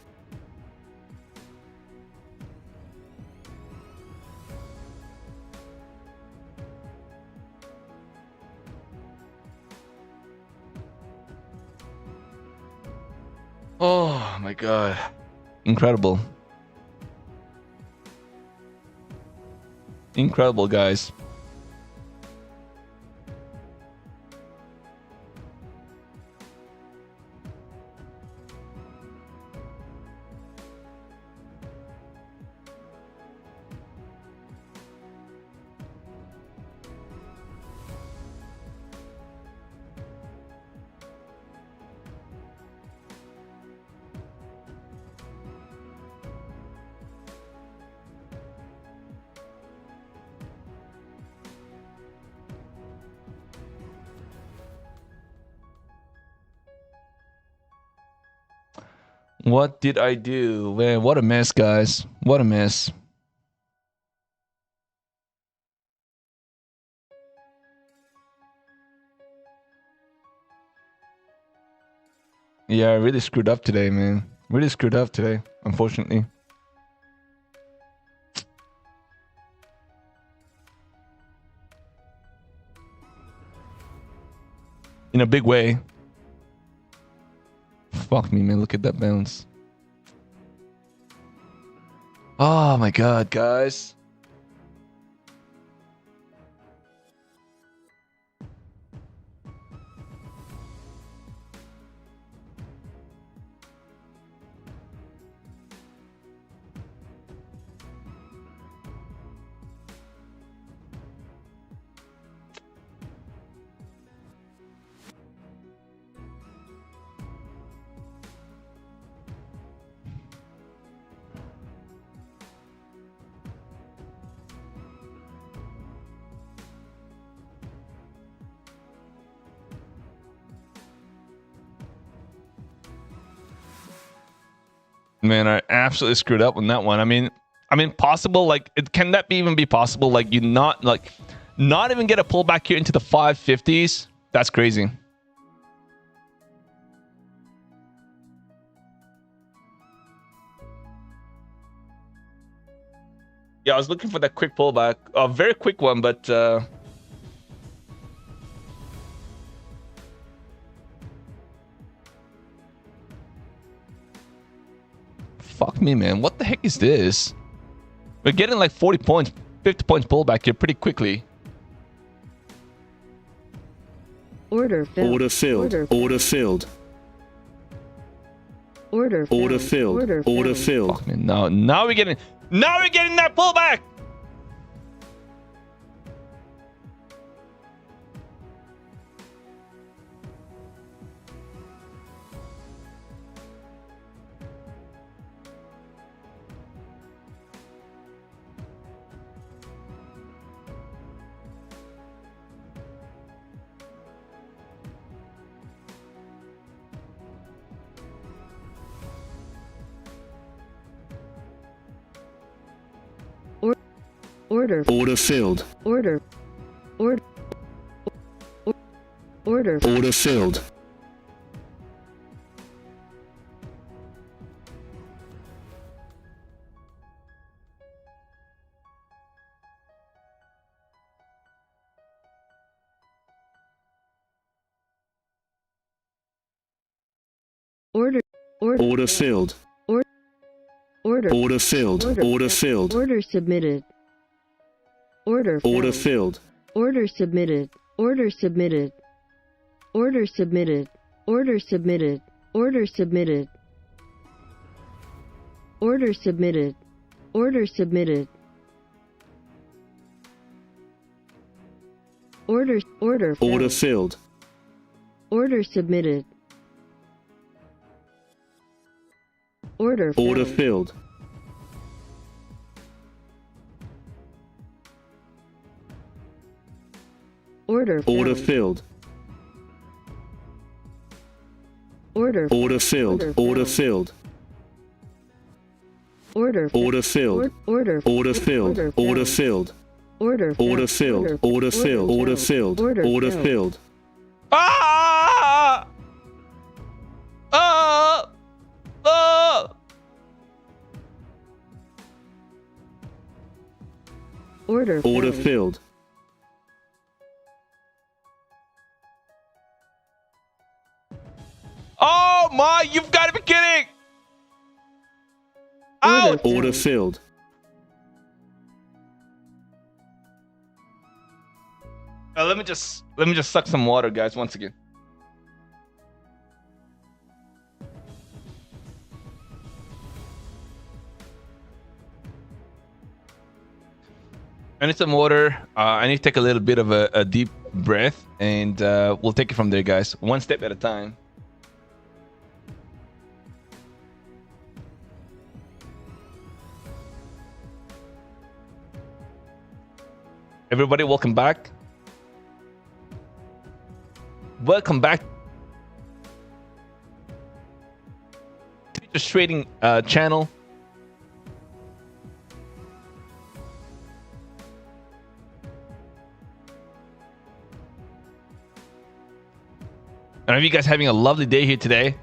Oh my god. Incredible. Incredible, guys. What did I do? Man, what a mess, guys. What a mess. Yeah, I really screwed up today, man. Really screwed up today, unfortunately. In a big way. Fuck me, man. Look at that bounce. Oh my god, guys. Man, I absolutely screwed up on that one. I mean, possible, like, can that even be possible? Like, you not, like, not even get a pullback here into the 550s. That's crazy. Yeah, I was looking for that quick pullback. A very quick one, but fuck me, man. What the heck is this? We're getting like 40 points, 50 points pullback here pretty quickly. Order filled. Order filled. Order filled. Order filled. Order filled. Order filled. Fuck me. Now we're getting that pullback. Order. Order filled. Order. Order. Order. Order filled. Order. Order. Order filled. Order. Order filled. Order filled. Order submitted. Order Order filled. Order submitted. Order submitted. Order submitted. Order submitted. Order submitted. Order submitted. Order submitted. Order Order filled. Order submitted. Order filled. Order filled. Order filled. Order filled. Order filled. Order filled. Order filled. Order filled. Order filled. Order filled. Order filled. Ah! Ah! Ah! Order filled. Oh my, you've got to be kidding! Out! Order filled. Let me just suck some water, guys, once again. I need some water. I need to take a little bit of a deep breath, and we'll take it from there, guys. One step at a time. Everybody, welcome back. Welcome back to the trading channel. And are you guys having a lovely day here today?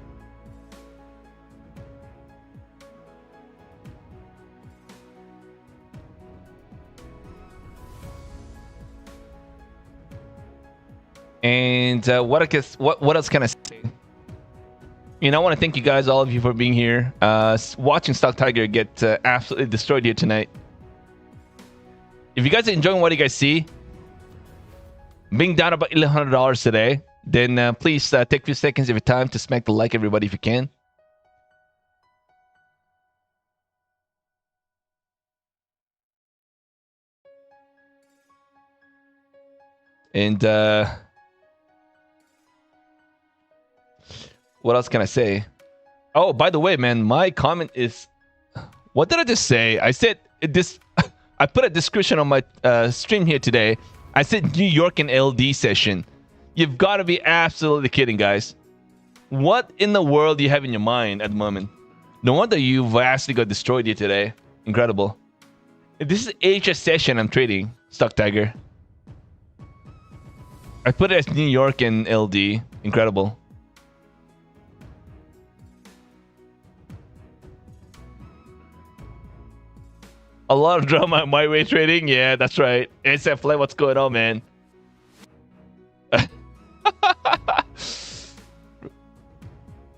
And what else can I say? You know, I want to thank you guys, all of you, for being here, watching StockTiger get absolutely destroyed here tonight. If you guys are enjoying what you guys see, being down about $1,100 today, then please take a few seconds of your time to smack the like, everybody, if you can. And what else can I say? Oh, by the way, man, my comment is, what did I just say? I said this. I put a description on my stream here today. I said New York and LD session. You've got to be absolutely kidding, guys. What in the world do you have in your mind at the moment? No wonder you vastly got destroyed here today. Incredible. This is HS session I'm trading, StockTiger. I put it as New York and LD. Incredible. A lot of drama at my way trading. Yeah, that's right. SF Flight, what's going on, man?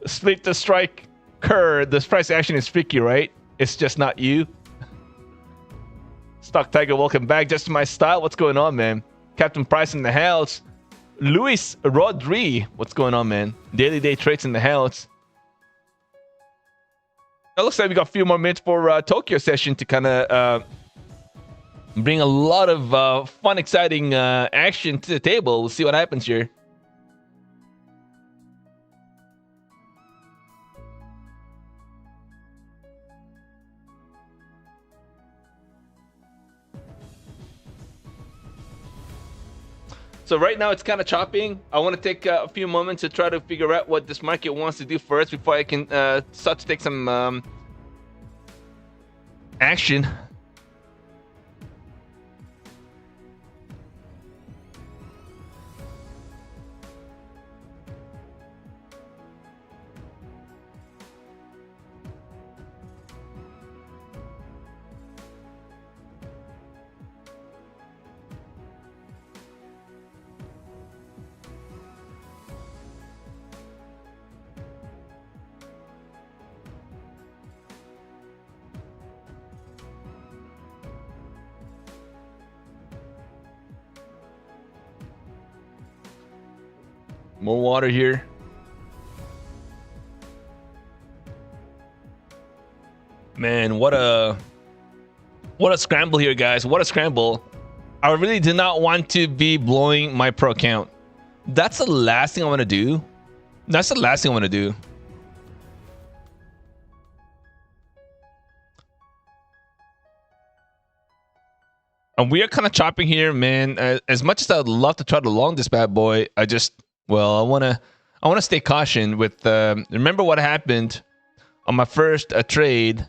Split the strike curve. This price action is freaky, right? It's just not you. StockTiger, welcome back. Just my style. What's going on, man? Captain Price in the house. Luis Rodri, what's going on, man? Daily day trades in the house. It looks like we got a few more minutes for Tokyo session to kind of bring a lot of fun, exciting action to the table. We'll see what happens here. So right now it's kind of chopping. I want to take a few moments to try to figure out what this market wants to do first before I can start to take some action. More water here. Man, what a scramble here, guys. What a scramble. I really do not want to be blowing my pro account. That's the last thing I want to do. That's the last thing I want to do. And we are kind of chopping here, man. As much as I would love to try to long this bad boy, I want to stay caution with remember what happened on my first trade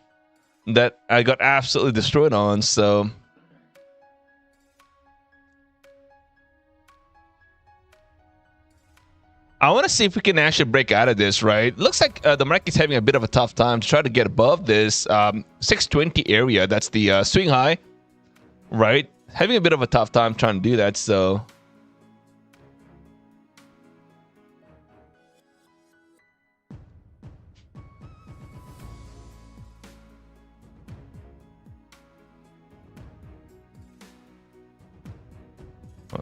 that I got absolutely destroyed on. So I want to see if we can actually break out of this, right? Looks like the market's having a bit of a tough time to try to get above this 620 area. That's the swing high, right? Having a bit of a tough time trying to do that. So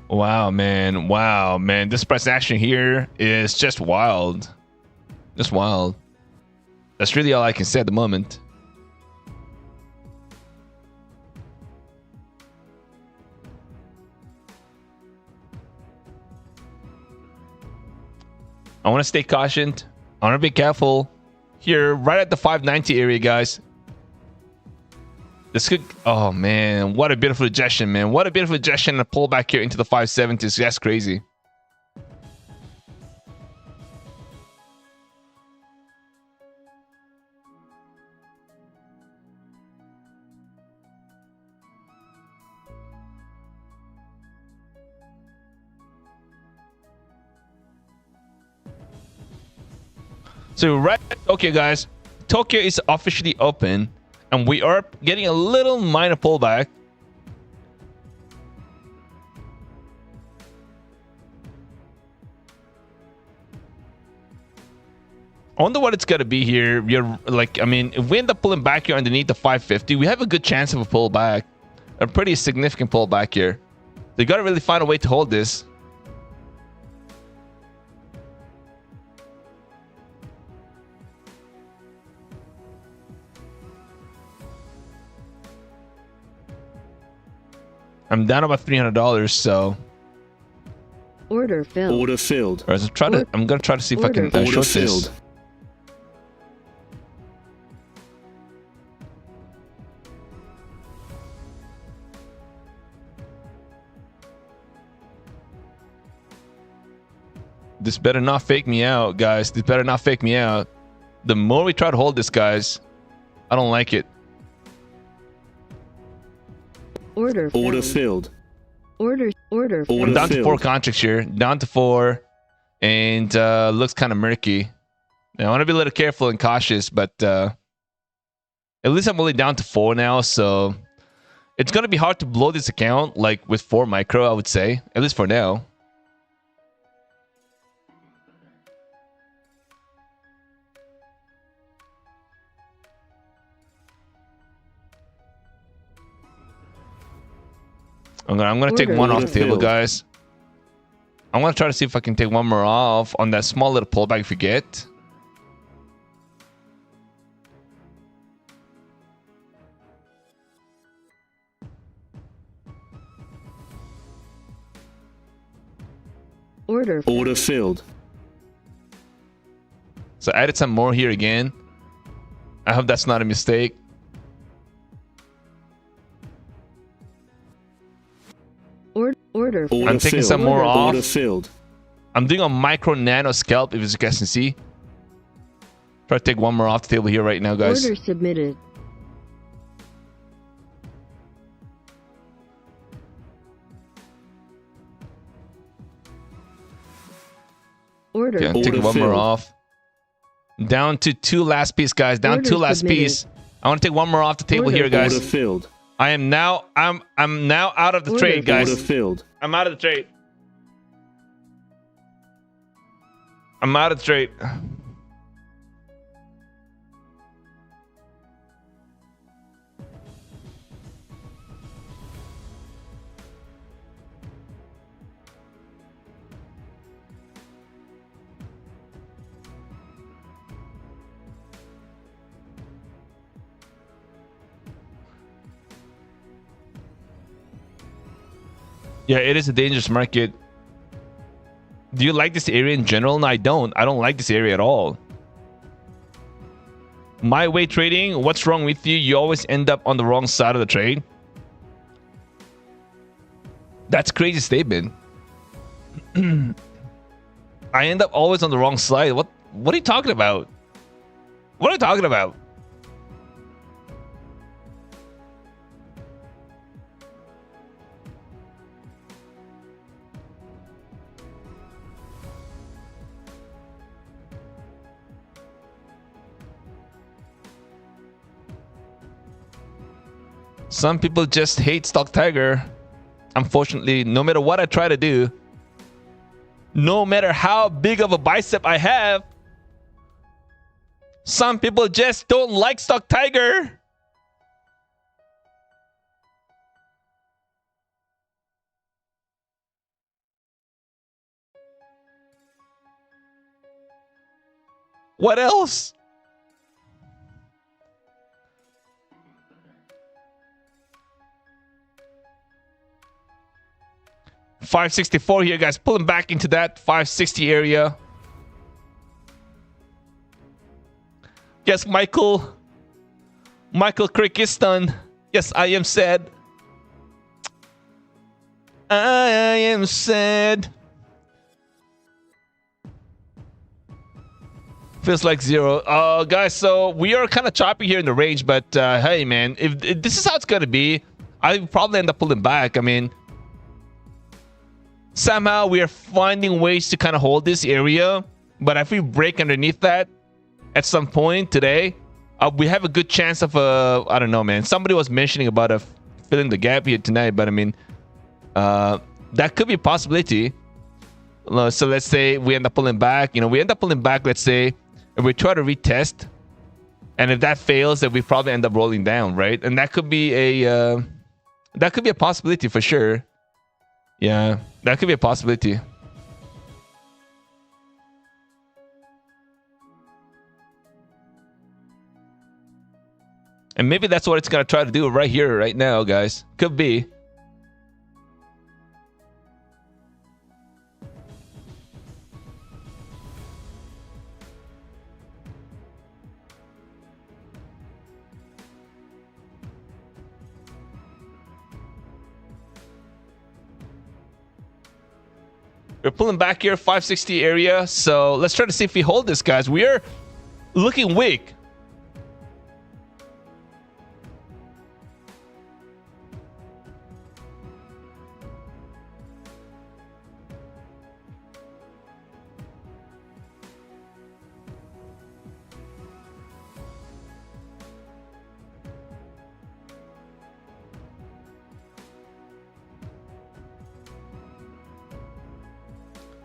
wow, man, this price action here is just wild. Just wild. That's really all I can say at the moment. I want to stay cautioned. I want to be careful here, right at the 590 area, guys. This could, oh man, what a beautiful ejection, man. What a beautiful ejection and a pullback here into the 570s. That's crazy. So right, okay, guys, Tokyo is officially open. And we are getting a little minor pullback. I wonder what it's going to be here. You're like, I mean, if we end up pulling back here underneath the 550, we have a good chance of a pullback. A pretty significant pullback here. They got to really find a way to hold this. I'm down about $300, so order filled. Order filled. All right, I'm gonna try to see if I can short this. This better not fake me out, guys. This better not fake me out. The more we try to hold this, guys, I don't like it. Order filled. Order Order I'm down to 4 filled. contracts here. Down to 4. And looks kind of murky. Now, I want to be a little careful and cautious, but at least I'm only down to 4 now, so it's going to be hard to blow this account, like with 4 micro, I would say. At least for now. I'm gonna take one off the table, guys. I'm gonna try to see if I can take one more off on that small little pullback if we get. Order filled. So I added some more here again. I hope that's not a mistake. Order. I'm taking filled. some more off. Order filled. I'm doing a micro nano scalp, if you guys can see. Try to take one more off the table here right now, guys. Order submitted. Order. Yeah, take Order one more filled. off. Down to 2 last piece, guys. Down Order 2 last submitted. piece. I want to take one more off the table Order. here, guys. Order filled. I'm now out of the Order. trade, guys. Order filled. I'm out of the trade. I'm out of the trade. Yeah, it is a dangerous market. Do you like this area in general? No, I don't. I don't like this area at all. My way trading, what's wrong with you? You always end up on the wrong side of the trade. That's a crazy statement. I end up always on the wrong side. What are you talking about? What are you talking about? Some people just hate StockTiger. Unfortunately, no matter what I try to do, no matter how big of a bicep I have, some people just don't like StockTiger. What else? $564 here, guys. Pulling back into that 560 area. Yes, Michael Kyrgyzstan. Yes, I am sad. I am sad. Feels like 0. Guys, so we are kind of choppy here in the range, but hey, man, if this is how it's going to be, I probably end up pulling back. I mean, somehow we are finding ways to kind of hold this area, but if we break underneath that at some point today, we have a good chance of I don't know, man. Somebody was mentioning about filling the gap here tonight, but I mean, that could be a possibility. So let's say we end up pulling back. Let's say, and we try to retest, and if that fails, then we probably end up rolling down, right? And that could be a possibility for sure. Yeah, that could be a possibility. And maybe that's what it's gonna try to do right here, right now, guys. Could be. We're pulling back here, 560 area. So let's try to see if we hold this, guys. We are looking weak.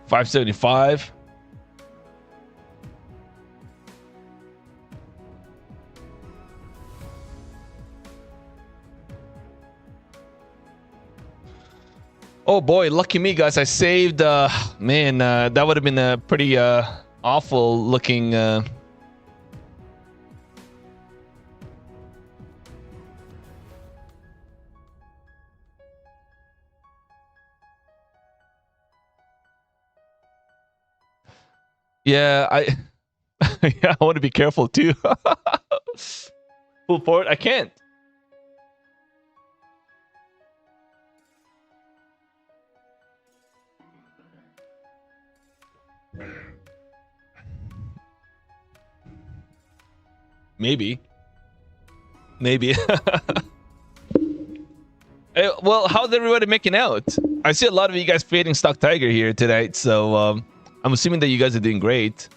575. Oh boy, lucky me, guys. I saved, man, that would have been a pretty awful looking yeah, yeah, I want to be careful too. Full port, I can't. Maybe. Hey, well, how's everybody making out? I see a lot of you guys fading StockTiger here tonight, so I'm assuming that you guys are doing great.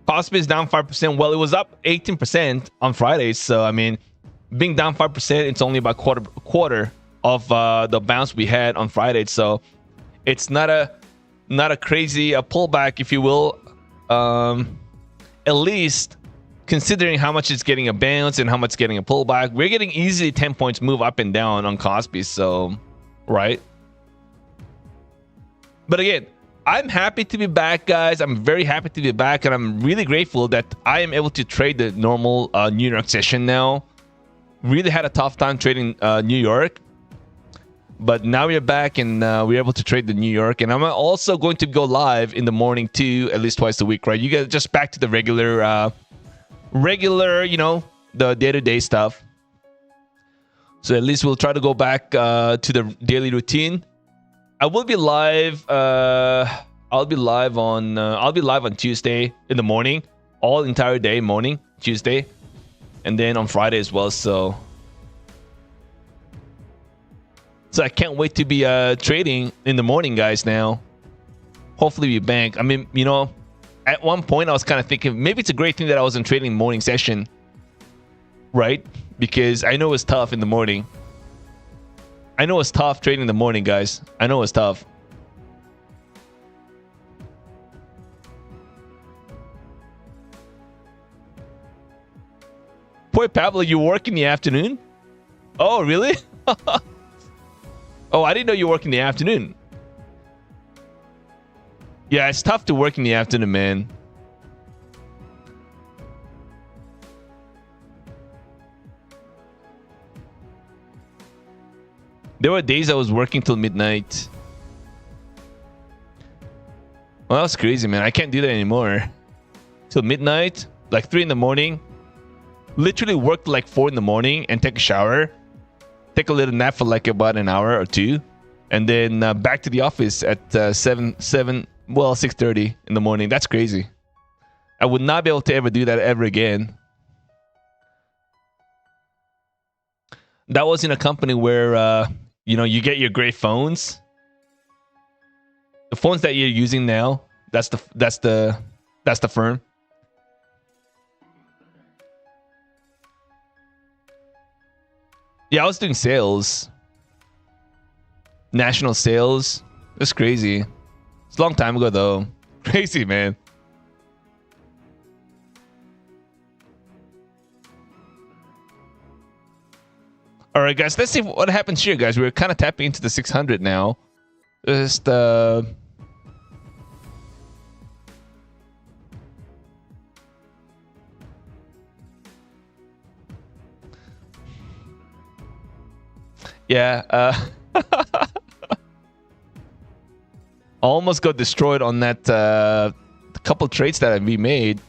Cosby is down 5%. Well, it was up 18% on Friday, so I mean, being down 5%, it's only about quarter of the bounce we had on Friday, so it's not a crazy pullback, if you will. At least considering how much it's getting a bounce and how much it's getting a pullback, we're getting easily 10 points move up and down on Cosby, so right. But again, I'm happy to be back, guys. I'm very happy to be back, and I'm really grateful that I am able to trade the normal New York session now. Really had a tough time trading New York, but now we're back, and we're able to trade the New York. And I'm also going to go live in the morning too, at least twice a week, right? You guys just back to the regular, you know, the day-to-day stuff. So at least we'll try to go back to the daily routine. I will be live. I'll be live on Tuesday in the morning, all entire day morning Tuesday, and then on Friday as well. So I can't wait to be trading in the morning, guys. Now, hopefully we bank. I mean, you know, at one point I was kind of thinking maybe it's a great thing that I wasn't trading morning session, right? Because I know it's tough in the morning. I know it's tough trading in the morning, guys. I know it's tough. Boy, Pablo, you work in the afternoon? Oh, really? Oh, I didn't know you work in the afternoon. Yeah, it's tough to work in the afternoon, man. There were days I was working till midnight. Well, that's crazy, man. I can't do that anymore. Till midnight, like 3 in the morning. Literally work like 4 in the morning and take a shower. Take a little nap for like about an hour or two. And then back to the office at 6:30 in the morning. That's crazy. I would not be able to ever do that ever again. That was in a company where you know, you get your great phones. The phones that you're using now, that's the firm. Yeah, I was doing sales. National sales. That's crazy. It's a long time ago though. Crazy, man. All right, guys. Let's see what happens here, guys. We're kind of tapping into the 600 now. Just yeah. Almost got destroyed on that couple trades that we made.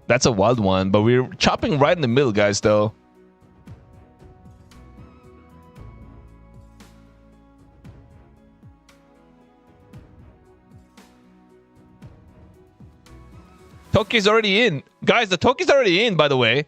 That's a wild one, but we're chopping right in the middle, guys, though. Tokyo's already in. Guys, the Tokyo's already in, by the way.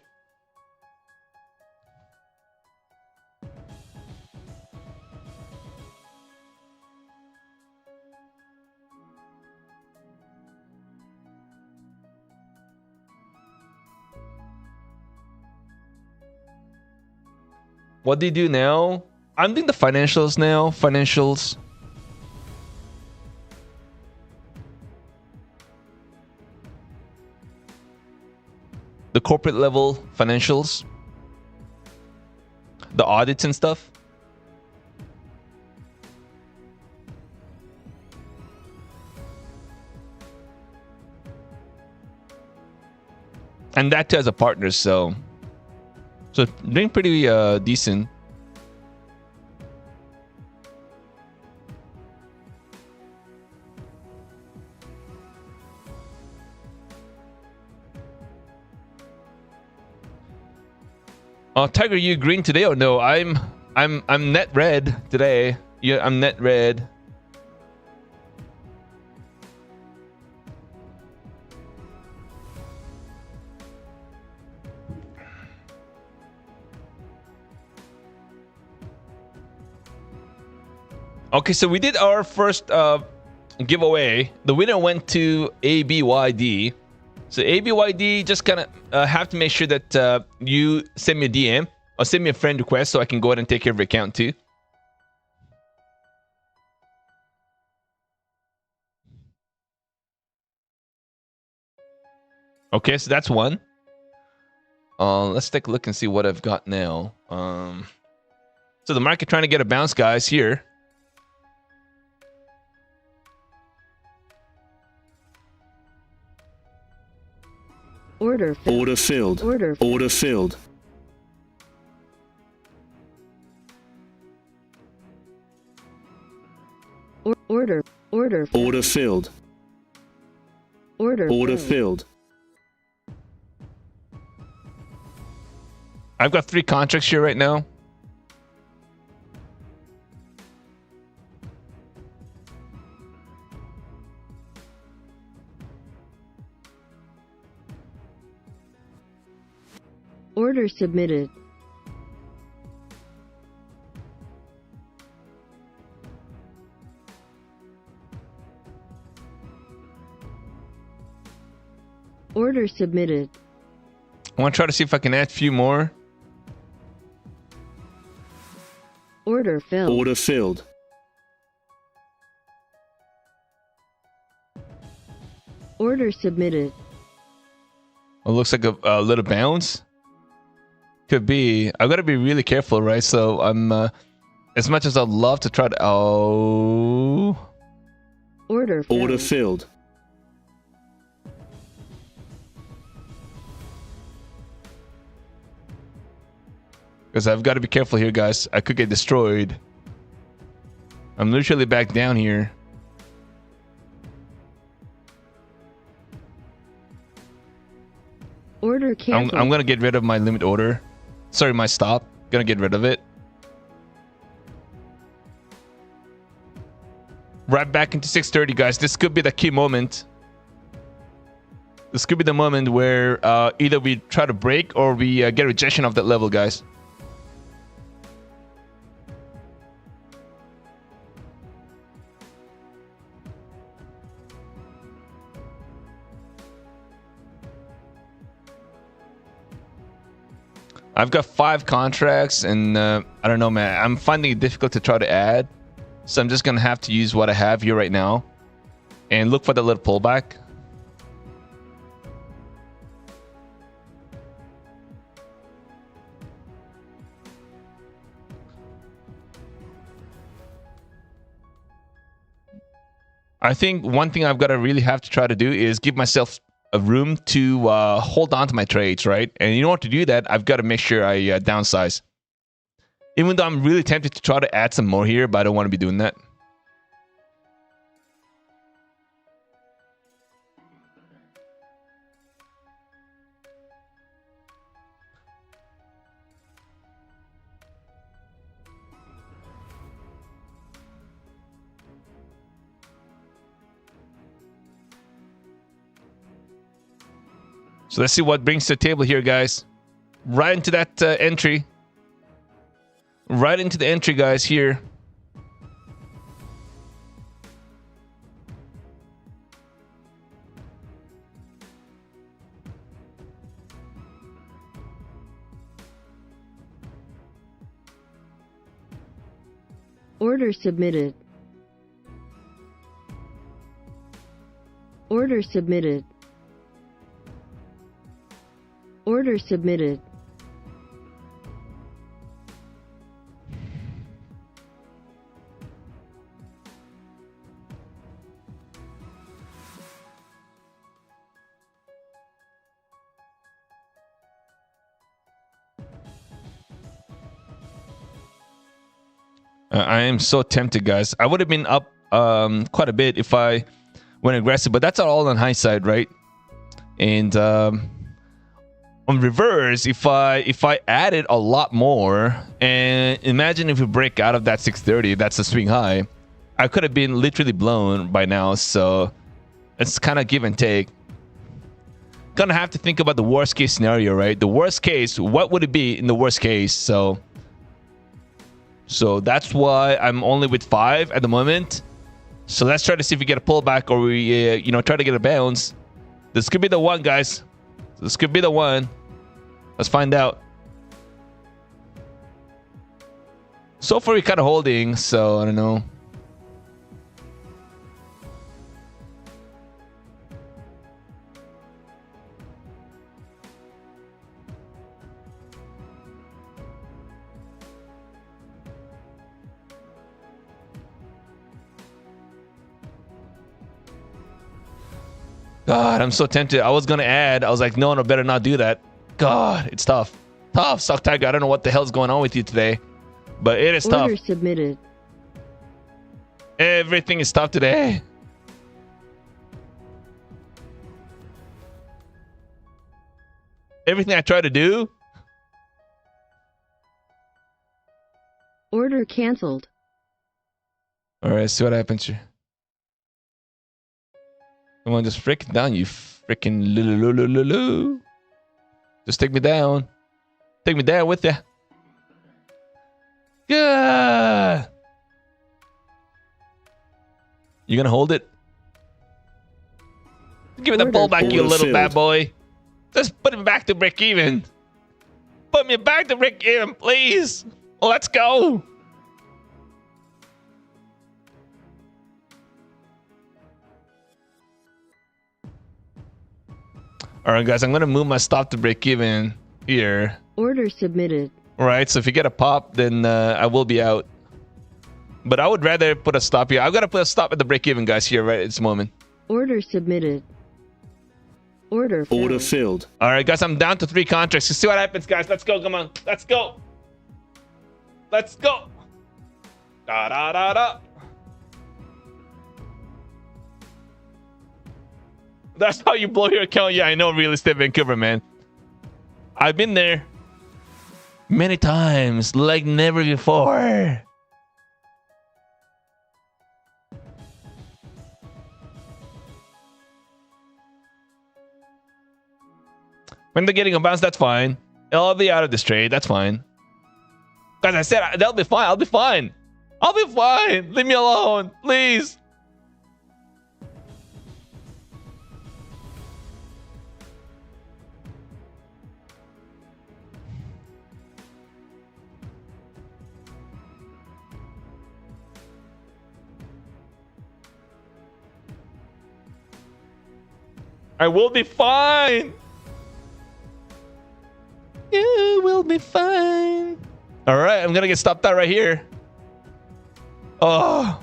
What do you do now? I'm doing the financials now. Financials. corporate level financials, the audits and stuff. And that too as a partner, so doing pretty decent. Tiger, you green today or no? I'm net red today. Yeah, I'm net red. Okay, so we did our first giveaway. The winner went to ABYD. So ABYD, just kind of have to make sure that you send me a DM or send me a friend request so I can go ahead and take care of your account too. Okay, so that's one. Let's take a look and see what I've got now. So the market trying to get a bounce, guys, here. Order filled. Order filled. Order Order filled. Order Order filled. Order filled. I've got 3 contracts here right now. Order submitted. Order submitted. I want to try to see if I can add a few more. Order filled. Order filled. Order submitted. It looks like a little bounce. Could be. I've got to be really careful, right? So I'm, as much as I'd love to try to, Order filled. Order filled. because I've got to be careful here, guys. I could get destroyed. I'm literally back down here. Order canceled. I'm gonna get rid of my limit order. Sorry, my stop. Gonna get rid of it. Right back into 630, guys. This could be the key moment. This could be the moment where either we try to break or we get rejection of that level, guys. I've got 5 contracts and I don't know, man. I'm finding it difficult to try to add. So I'm just going to have to use what I have here right now and look for the little pullback. I think one thing I've got to really have to try to do is give myself a room to hold on to my trades, right? And in order to do that, I've got to make sure I downsize. Even though I'm really tempted to try to add some more here, but I don't want to be doing that. So let's see what brings to the table here, guys. Right into that entry. Right into the entry, guys, here. Order submitted. Order submitted. Order Order submitted. I am so tempted, guys. I would have been up quite a bit if I went aggressive, but that's all on hindsight, right? And on reverse, if I added a lot more, and imagine if we break out of that 630, that's a swing high, I could have been literally blown by now. So it's kind of give and take. Gonna have to think about the worst case scenario, right? The worst case, what would it be in the worst case? So that's why I'm only with 5 at the moment. So let's try to see if we get a pullback or we, try to get a bounce. This could be the one, guys. This could be the one. Let's find out. So far, we're kind of holding, so I don't know. God, I'm so tempted. I was gonna add. I was like, no, better not do that. God, it's tough. Tough, StockTiger. I don't know what the hell's going on with you today, but it is tough. Order submitted. Everything is tough today. Everything I try to do. Order canceled. All right, see what happens here. Come on, just freaking down, you freaking lulu. Just take me down. Take me down with ya. Yeah. You gonna hold it? Give me the pull back, you little bad boy. Just put him back to break even. Put me back to break even, please. Let's go. All right, guys, I'm going to move my stop to break even here. Order submitted. All right, so if you get a pop, then I will be out. But I would rather put a stop here. I've got to put a stop at the break even, guys, here right at this moment. Order submitted. Order filled. Order filled. All right, guys, I'm down to 3 contracts. Let's see what happens, guys. Let's go. Come on. Let's go. Let's go. Da da da da. That's how you blow your account. Yeah, I know, real estate Vancouver, man. I've been there many times, like never before. When they're getting a bounce, that's fine. I'll be out of this trade. That's fine. Guys, I said they'll be fine. I'll be fine. I'll be fine. Leave me alone, please. I will be fine. You will be fine. All right, I'm gonna get stopped out right here. Oh,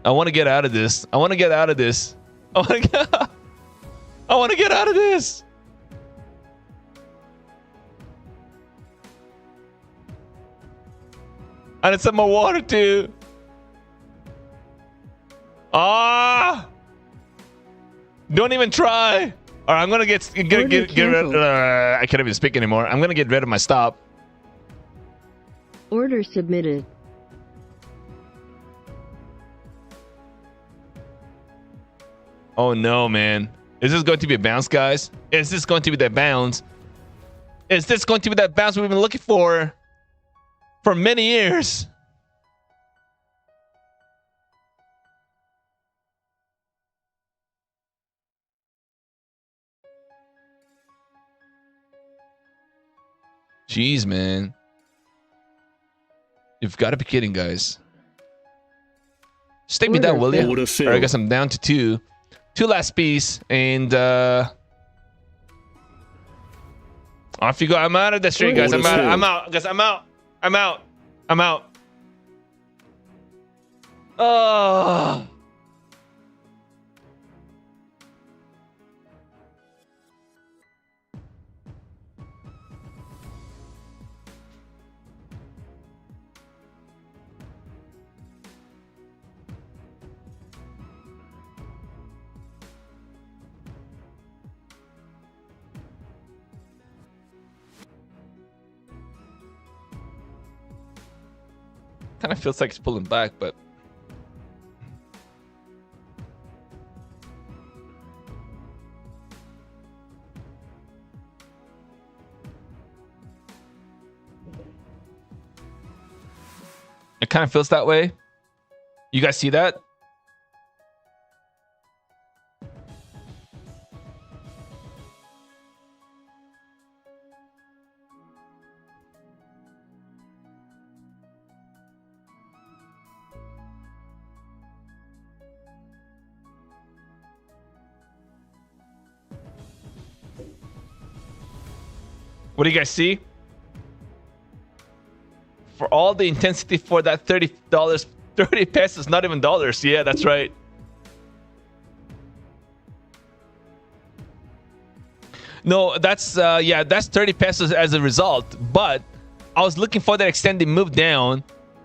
I want to get out of this. I want to get out of this. I want to get out of this. I need some more water too. Ah! Don't even try. All right, I'm gonna get rid. I can't even speak anymore. I'm gonna get rid of my stop. Order submitted. Oh no, man! Is this going to be a bounce, guys? Is this going to be that bounce? Is this going to be that bounce we've been looking for many years? Jeez, man. You've got to be kidding, guys. Just take me down, will you? Order All filled. right, I guess I'm down to 2. two last piece, and off you go. I'm out of the street, guys. I'm out. Guys, I'm out. Oh. Kind of feels like it's pulling back, but it kind of feels that way. You guys see that? What do you guys see? For all the intensity for that $30, 30 pesos, not even dollars. Yeah, that's right. No, that's that's 30 pesos as a result. But I was looking for that extended move down,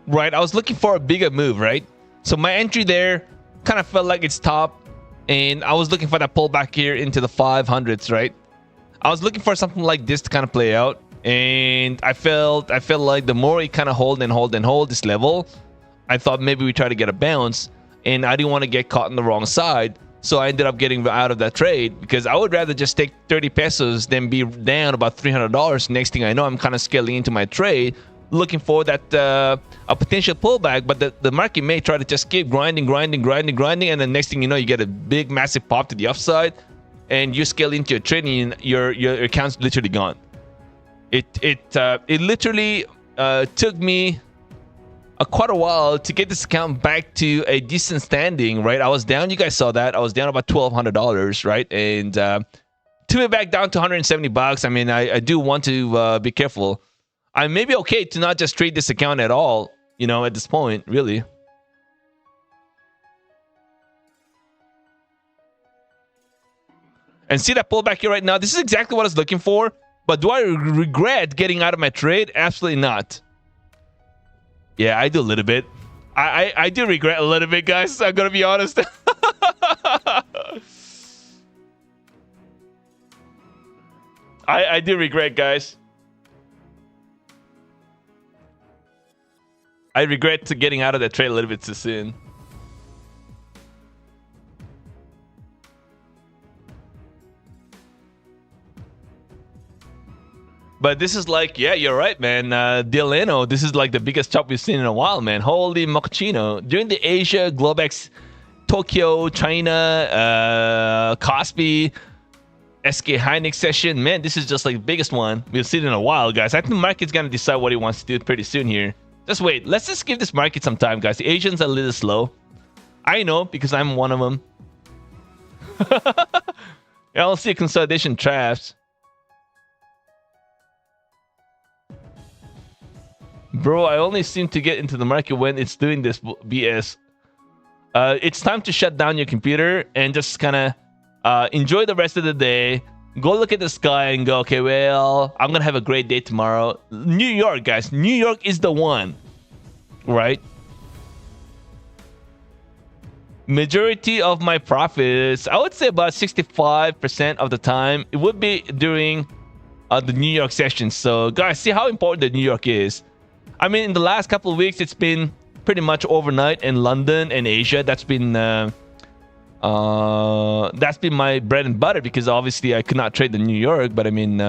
right? I was looking for a bigger move, right? So my entry there kind of felt like it's top, and I was looking for that pullback here into the 500s, right? I was looking for something like this to kind of play out, and I felt like the more it kind of hold this level, I thought maybe we try to get a bounce, and I didn't want to get caught on the wrong side. So I ended up getting out of that trade because I would rather just take 30 pesos than be down about $300. Next thing I know, I'm kind of scaling into my trade, looking for that a potential pullback, but the market may try to just keep grinding, and the next thing you know, you get a big massive pop to the upside, and you scale into your trading, your account's literally gone. It literally took me quite a while to get this account back to a decent standing, right? I was down, you guys saw that. I was down about $1,200, right? And to be back down to $170. I mean, I do want to be careful. I may be okay to not just trade this account at all, you know, at this point, really. And see that pullback here right now? This is exactly what I was looking for. But do I regret getting out of my trade? Absolutely not. Yeah, I do a little bit. I do regret a little bit, guys. I'm going to be honest. I do regret, guys. I regret getting out of that trade a little bit too soon. But this is like, yeah, you're right, man. Delano, this is like the biggest chop we've seen in a while, man. Holy mochaccino. During the Asia, Globex, Tokyo, China, Kospi, SK Hynix session, man, this is just like the biggest one we've seen in a while, guys. I think the market's going to decide what he wants to do pretty soon here. Just wait. Let's just give this market some time, guys. The Asians are a little slow. I know, because I'm one of them. I don't see consolidation traps. Bro, I only seem to get into the market when it's doing this BS. It's time to shut down your computer and just kind of enjoy the rest of the day. Go look at the sky and go, okay, well, I'm going to have a great day tomorrow. New York, guys. New York is the one. Right? Majority of my profits, I would say about 65% of the time, it would be during the New York session. So, guys, see how important the New York is. I mean, in the last couple of weeks, it's been pretty much overnight in London and Asia. That's been my bread and butter because obviously I could not trade the New York. But I mean,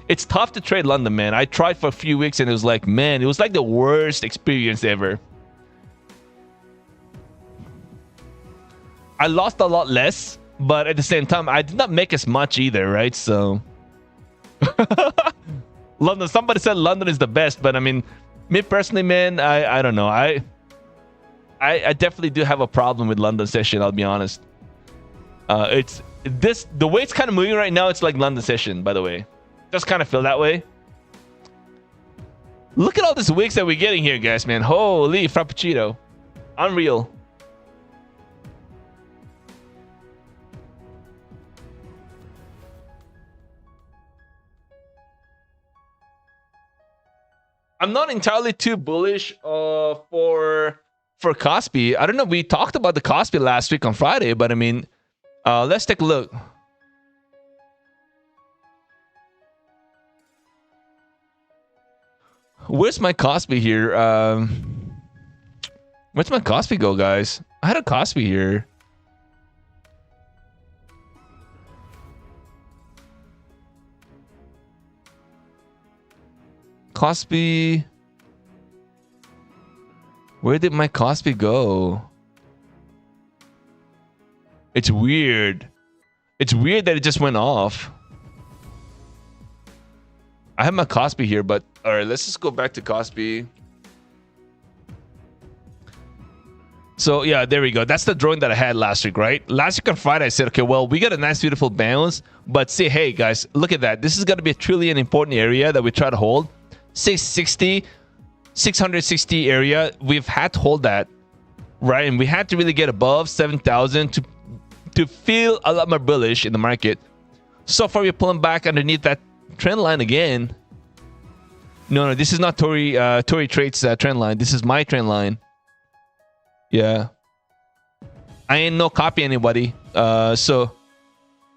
it's tough to trade London, man. I tried for a few weeks and it was like, man, it was like the worst experience ever. I lost a lot less, but at the same time, I did not make as much either, right? So, London. Somebody said London is the best, but I mean, me personally, man, I don't know. I definitely do have a problem with London session, I'll be honest. It's this the way it's kind of moving right now. It's like London session, by the way. Just kind of feel that way. Look at all these wicks that we're getting here, guys, man. Holy frappuccino. Unreal. I'm not entirely too bullish for Kospi. I don't know. We talked about the Kospi last week on Friday, but I mean, let's take a look. Where's my Kospi here? Where's my Kospi go, guys? I had a Kospi here. Kospi. Where did my Kospi go? It's weird. It's weird that it just went off. I have my Kospi here, but all right, let's just go back to Kospi. So yeah, there we go. That's the drawing that I had last week, right? Last week on Friday, I said, okay, well, we got a nice, beautiful bounce, but say, hey guys, look at that. This is going to be a truly an important area that we try to hold. 660, 660 area. We've had to hold that, right? And we had to really get above 7,000 to feel a lot more bullish in the market. So far, we're pulling back underneath that trend line again. No, this is not Tory Trade's trend line. This is my trend line. Yeah, I ain't no copy anybody. So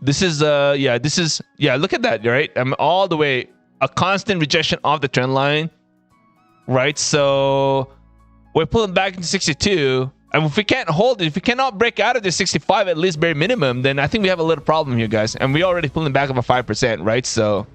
this is look at that, right? I'm all the way a constant rejection of the trend line, right? So we're pulling back into 62, and if we can't hold it, if we cannot break out of the 65 at least bare minimum, then I think we have a little problem here, guys. And we're already pulling back over 5%, right? So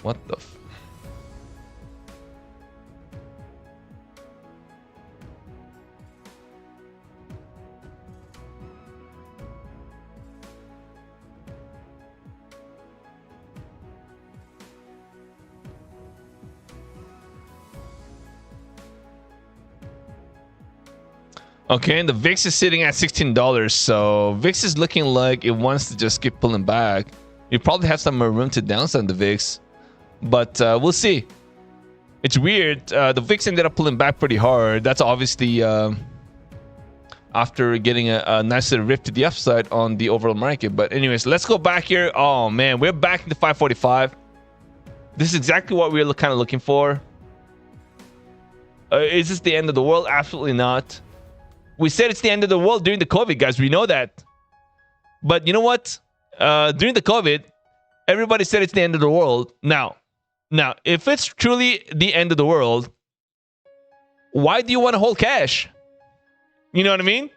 what the okay, and the VIX is sitting at $16, so VIX is looking like it wants to just keep pulling back. You probably have some more room to downside on the VIX, but we'll see. It's weird. The VIX ended up pulling back pretty hard. That's obviously after getting a nice little rip to the upside on the overall market. But anyways, let's go back here. Oh man, we're back into 545. This is exactly what we were kind of looking for. Is this the end of the world? Absolutely not. We said it's the end of the world during the COVID, guys. We know that. But you know what? During the COVID, everybody said it's the end of the world. Now, if it's truly the end of the world, why do you want to hold cash? You know what I mean?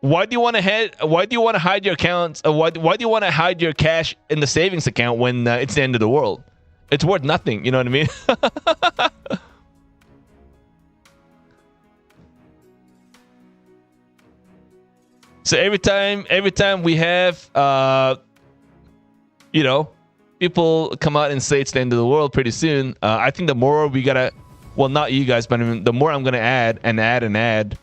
Why do you want to hide your accounts? Why do you want to hide your cash in the savings account when it's the end of the world? It's worth nothing. You know what I mean? So every time we have, people come out and say it's the end of the world pretty soon. I think the more we gotta, well, not you guys, but I mean, the more I'm gonna add and add and add.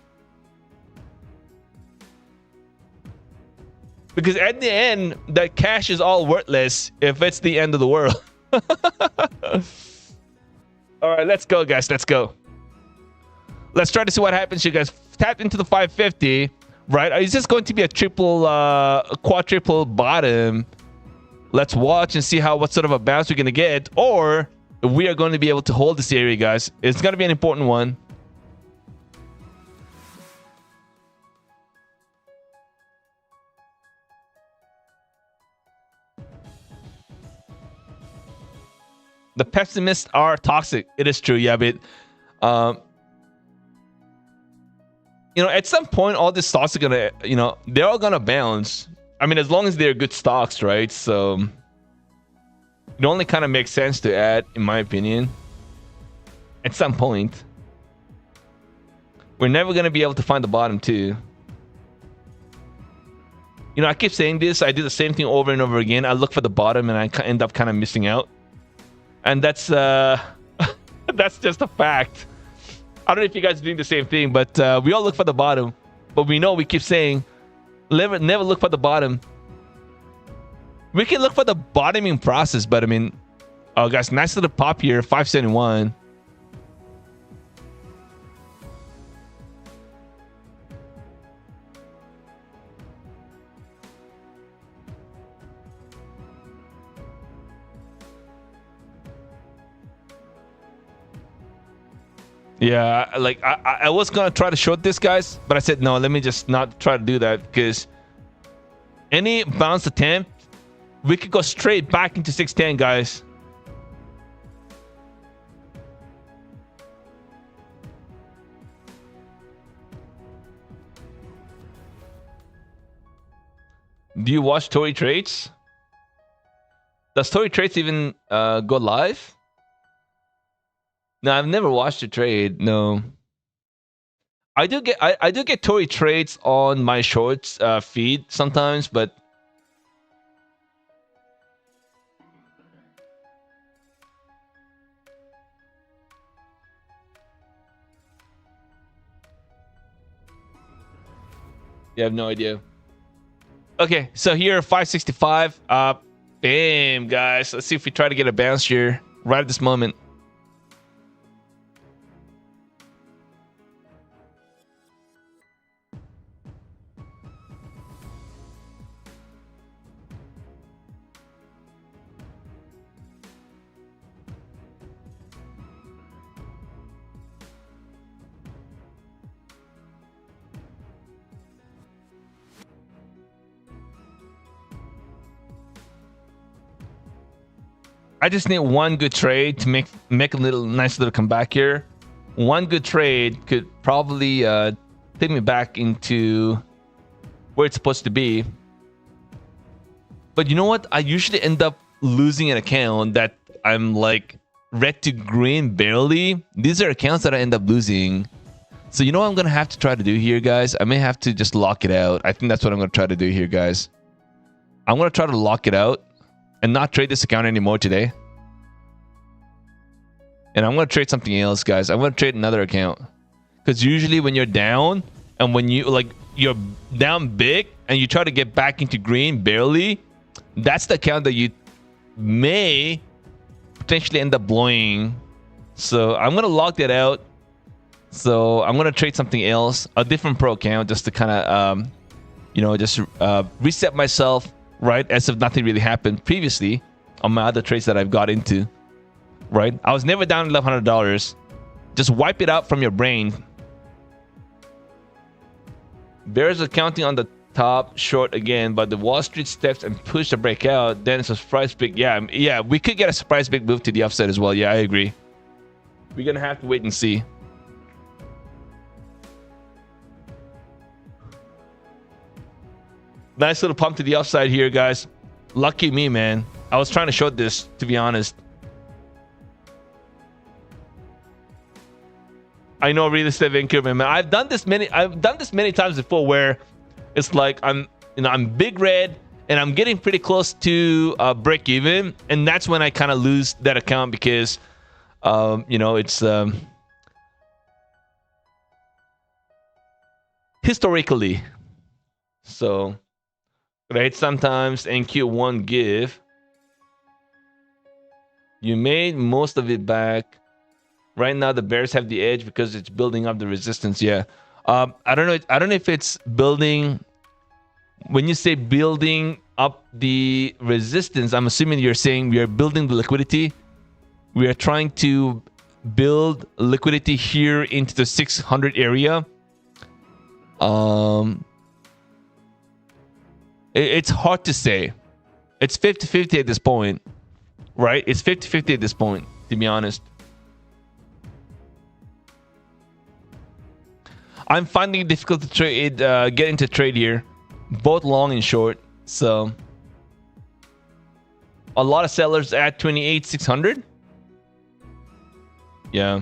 Because at the end, that cash is all worthless if it's the end of the world. All right, let's go, guys. Let's go. Let's try to see what happens. You guys tap into the 550, right? Is this going to be a quadruple bottom? Let's watch and see what sort of a bounce we're going to get, or we are going to be able to hold this area, guys. It's going to be an important one. The pessimists are toxic. It is true, yeah, but at some point, all these stocks are gonna, they're all gonna bounce. I mean, as long as they're good stocks, right? So it only kind of makes sense to add, in my opinion. At some point, we're never gonna be able to find the bottom too. You know, I keep saying this. I do the same thing over and over again. I look for the bottom and I end up kind of missing out. And that's that's just a fact. I don't know if you guys are doing the same thing, but we all look for the bottom. But we know we keep saying, never look for the bottom. We can look for the bottoming process, but I mean, oh guys, nice little pop here, 571. Yeah, like I was gonna try to short this, guys, but I said no. Let me just not try to do that, because any bounce attempt, we could go straight back into 610, guys. Do you watch Tory Trades? Does Tory Trades even go live? No, I've never watched a trade. No, I do get Tory Trades on my shorts feed sometimes, but you have no idea. Okay, so here 565. Bam, guys. Let's see if we try to get a bounce here right at this moment. I just need one good trade to make a nice little comeback here. One good trade could probably take me back into where it's supposed to be. But you know what? I usually end up losing an account that I'm like red to green barely. These are accounts that I end up losing. So you know what I'm gonna have to try to do here, guys? I may have to just lock it out. I think that's what I'm gonna try to do here, guys. I'm gonna try to lock it out and not trade this account anymore today. And I'm going to trade something else, guys. I'm going to trade another account. Because usually when you're down and when you're down big and you try to get back into green barely, that's the account that you may potentially end up blowing. So I'm going to lock that out. So I'm going to trade something else, a different pro account, just to kind of, just reset myself, right? As if nothing really happened previously on my other trades that I've got into, right? I was never down $1,100. Just wipe it out from your brain. Bears are counting on the top short again, but the Wall Street steps and push the breakout. Then it's a surprise big. Yeah, we could get a surprise big move to the upside as well. Yeah, I agree. We're going to have to wait and see. Nice little pump to the upside here, guys. Lucky me, man. I was trying to short this, to be honest. I know real estate Vancouver, man. I've done this many times before, where it's like I'm big red and I'm getting pretty close to break even, and that's when I kind of lose that account because it's historically. So right, sometimes NQ1 give. You made most of it back. Right now, the bears have the edge because it's building up the resistance. Yeah, I don't know. I don't know if it's building. When you say building up the resistance, I'm assuming you're saying we are building the liquidity. We are trying to build liquidity here into the 600 area. It's hard to say. It's 50-50 at this point, right? It's 50-50 at this point, to be honest. I'm finding it difficult to trade, get into trade here, both long and short. So a lot of sellers at 28,600. Yeah.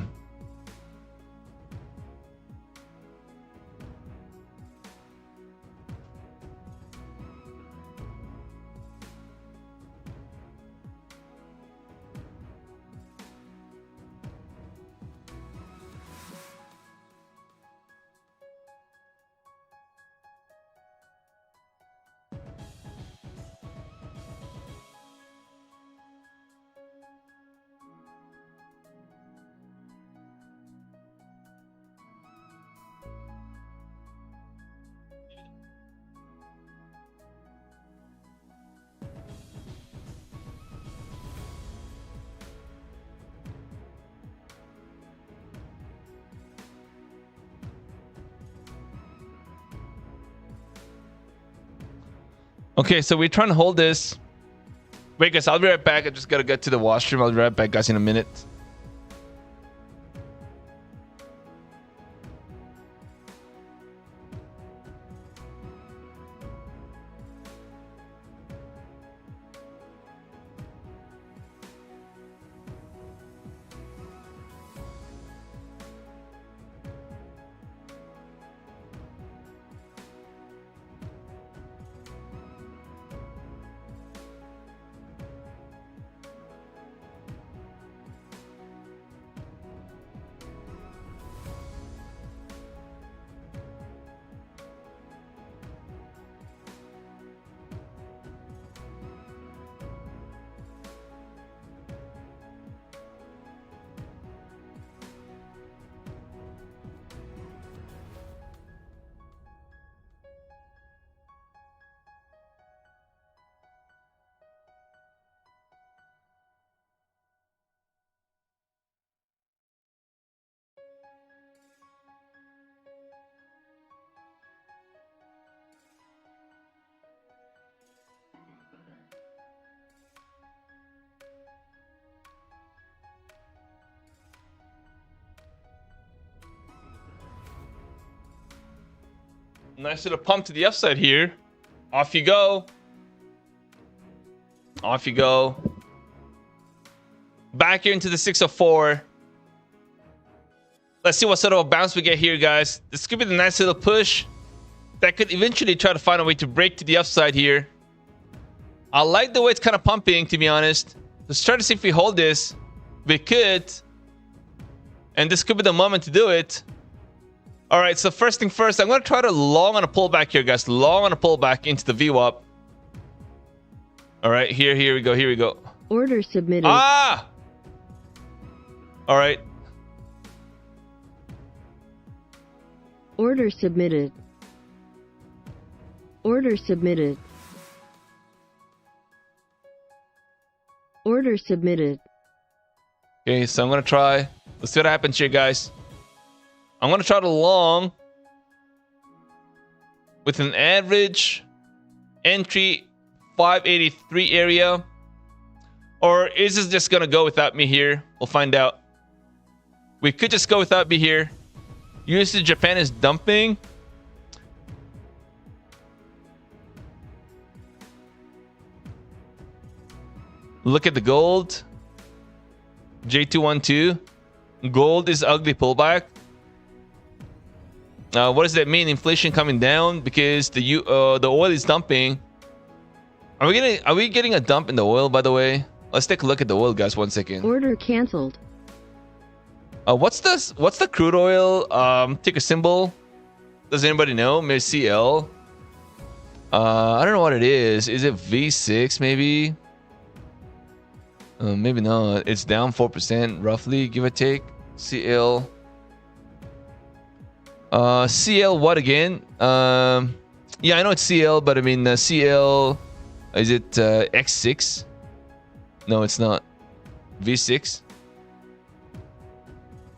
Okay, so we're trying to hold this. Wait, guys, I'll be right back. I just gotta get to the washroom. I'll be right back, guys, in a minute. Nice little pump to the upside here. Off you go. Off you go. Back here into the 604. Let's see what sort of a bounce we get here, guys. This could be the nice little push that could eventually try to find a way to break to the upside here. I like the way it's kind of pumping, to be honest. Let's try to see if we hold this. We could. And this could be the moment to do it. All right, so first thing first, I'm going to try to long on a pullback here, guys. Long on a pullback into the VWAP. All right, here we go. Order submitted. Ah! All right. Order submitted. Order submitted. Order submitted. Okay, so I'm going to try. Let's see what happens here, guys. I'm going to try to long with an average entry 583 area. Or is this just going to go without me here? We'll find out. We could just go without me here. USD Japan is dumping. Look at the gold. J212. Gold is ugly pullback. What does that mean? Inflation coming down because the oil is dumping. Are we getting a dump in the oil, by the way? Let's take a look at the oil, guys. 1 second. Order canceled. What's the crude oil ticker symbol? Does anybody know? Maybe CL. I don't know what it is. Is it V6 maybe? Maybe not. It's down 4% roughly, give or take. CL. CL what again? Yeah, I know it's CL, but I mean CL. Is it X6? No, it's not. V6.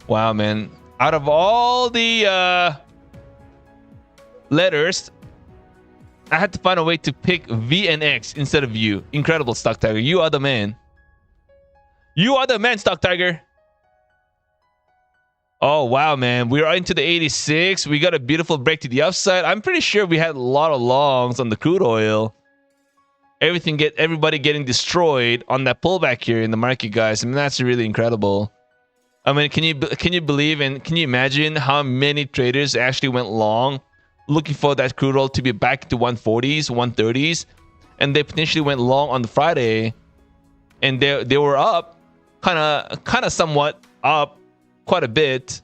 Wow, man. Out of all the letters, I had to find a way to pick V and X instead of U. Incredible, StockTiger. You are the man. You are the man, StockTiger. Oh, wow, man. We're into the 86. We got a beautiful break to the upside. I'm pretty sure we had a lot of longs on the crude oil. Everybody getting destroyed on that pullback here in the market, guys. I mean, that's really incredible. I mean, can you believe and can you imagine how many traders actually went long looking for that crude oil to be back to 140s, 130s, and they potentially went long on the Friday, and they were up, kind of somewhat up quite a bit,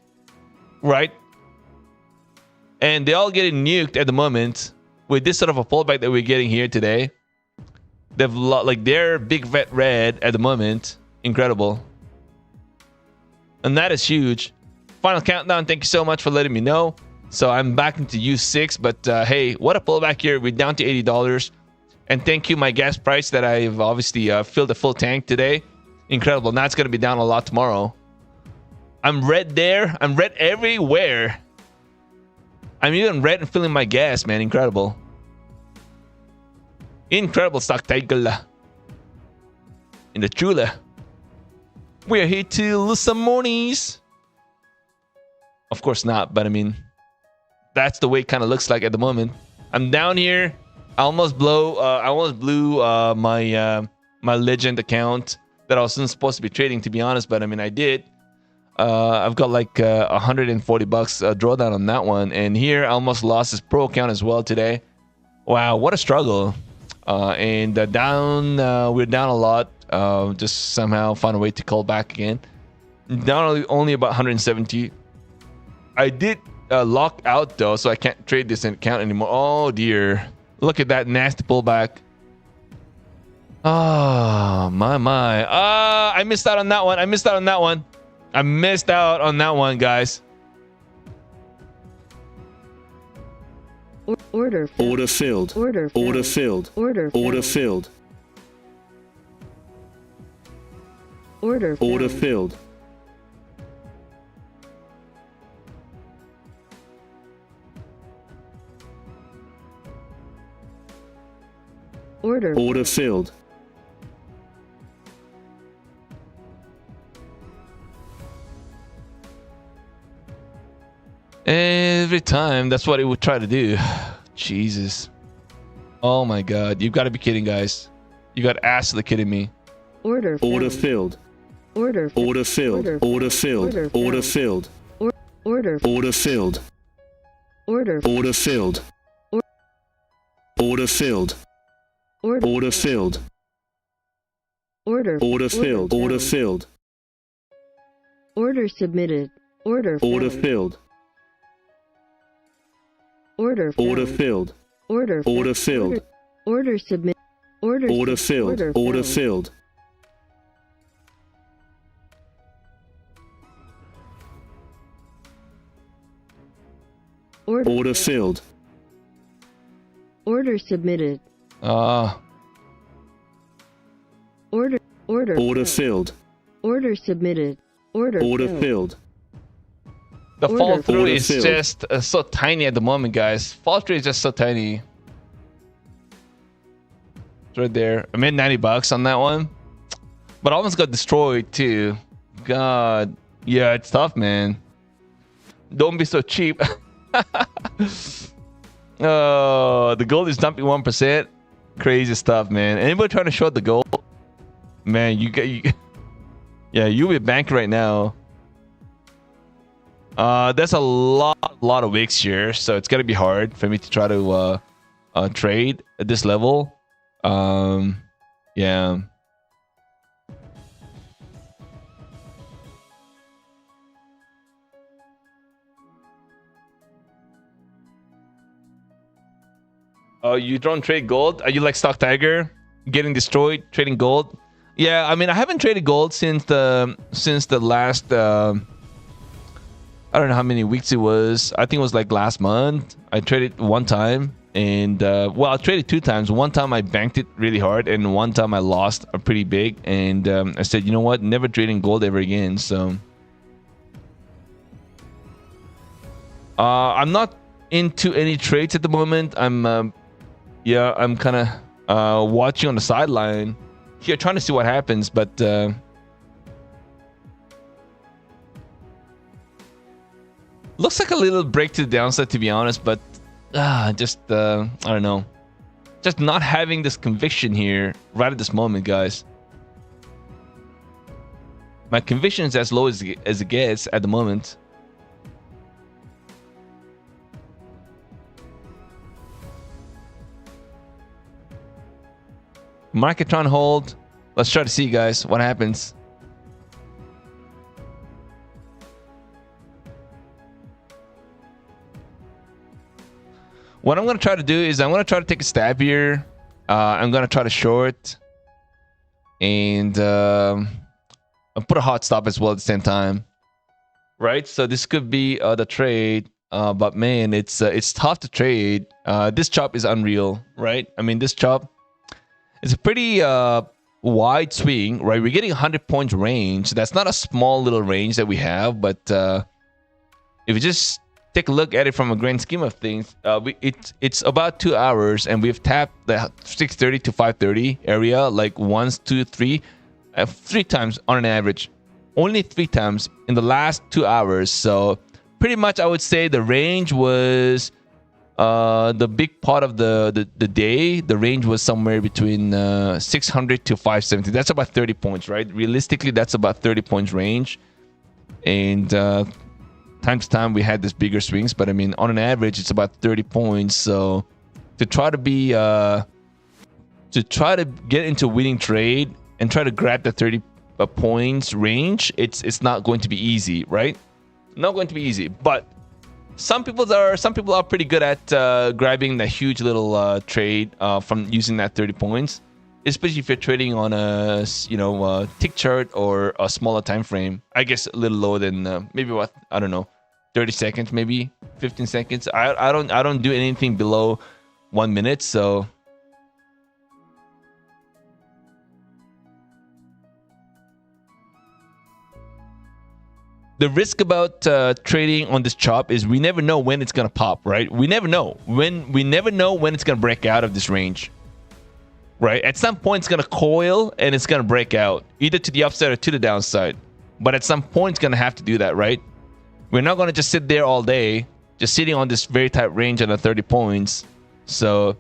right? And they're all getting nuked at the moment with this sort of a pullback that we're getting here today. They're big vet red at the moment. Incredible. And that is huge. Final countdown. Thank you so much for letting me know. So I'm back into U6, but hey, what a pullback here. We're down to $80. And thank you, my gas price that I've obviously filled a full tank today. Incredible. Now it's going to be down a lot tomorrow. I'm red there. I'm red everywhere. I'm even red and filling my gas, man. Incredible. Incredible StockTiger. In the chula. We are here to lose some monies. Of course not, but I mean, that's the way it kind of looks like at the moment. I'm down here. I almost blew my my legend account that I wasn't supposed to be trading, to be honest, but I mean I did. I've got like $140 drawdown on that one, and here I almost lost his pro account as well today. Wow, what a struggle! And down, we're down a lot. Just somehow found a way to call back again. Down only about 170. I did lock out though, so I can't trade this account anymore. Oh dear, look at that nasty pullback. Oh my. I missed out on that one. I missed out on that one, guys. Order filled. Order filled. Order filled. Order filled. Order filled. Order filled. Order filled. Every time, that's what it would try to do. Jesus. Oh my god. You've got to be kidding, guys. You got absolutely kidding me. Order filled. Order Order filled. Order filled. Order filled. Order Order filled. Order Order filled. Order filled. Order filled. Order Order filled. Order filled. Order submitted. Order filled. Order filled. Order filled. Order submit. Order filled. Order filled. Order filled. Order submitted. Order filled. Order submitted. Order filled. The fall through Order is filled. just so tiny at the moment, guys. Fall through is just so tiny. It's right there. I made $90 on that one, but I almost got destroyed too. God, yeah, it's tough, man. Don't be so cheap. Oh, the gold is dumping 1%. Crazy stuff, man. Anybody trying to short the gold? Man, yeah, you'll be banking right now. There's a lot of wicks here, so it's gonna be hard for me to try to trade at this level. Yeah. Oh, you don't trade gold? Are you like StockTiger, getting destroyed trading gold? Yeah, I mean, I haven't traded gold since the last I don't know how many weeks it was. I think it was like last month. I traded one time, and well, I traded two times. One time I banked it really hard, and one time I lost a pretty big. And I said, you know what, never trading gold ever again. So I'm not into any trades at the moment. I'm kind of watching on the sideline here, trying to see what happens, but looks like a little break to the downside, to be honest. But just I don't know, just not having this conviction here right at this moment, guys. My conviction is as low as it gets at the moment. Market trying to hold. Let's try to see, guys, what happens. What I'm going to try to do is I'm going to try to take a stab here. I'm going to try to short. And I'll put a hot stop as well at the same time. Right? So this could be the trade. But man, it's tough to trade. This chop is unreal, right? I mean, this chop, it's a pretty wide swing, right? We're getting 100 points range. That's not a small little range that we have, but if you just take a look at it from a grand scheme of things, it's about 2 hours, and we've tapped the 6:30 to 5:30 area like once, two, three, 3 times on an average. Only 3 times in the last 2 hours. So pretty much, I would say the range was the big part of the day. The range was somewhere between 600 to 570. That's about 30 points, right? Realistically, that's about 30 points range. And time to time we had this bigger swings, but I mean on an average it's about 30 points. So to try to be to try to get into a winning trade and try to grab the 30 points range, it's not going to be easy, right? Not going to be easy. But some people are pretty good at grabbing the huge little trade from using that 30 points, especially if you're trading on a tick chart or a smaller time frame. I guess a little lower than maybe what, I don't know, 30 seconds, maybe 15 seconds. I don't do anything below 1 minute. So the risk about trading on this chop is we never know when it's gonna pop, right? We never know when it's gonna break out of this range, right? At some point it's gonna coil and it's gonna break out either to the upside or to the downside. But at some point it's gonna have to do that, right? We're not gonna just sit there all day, just sitting on this very tight range under 30 points. So,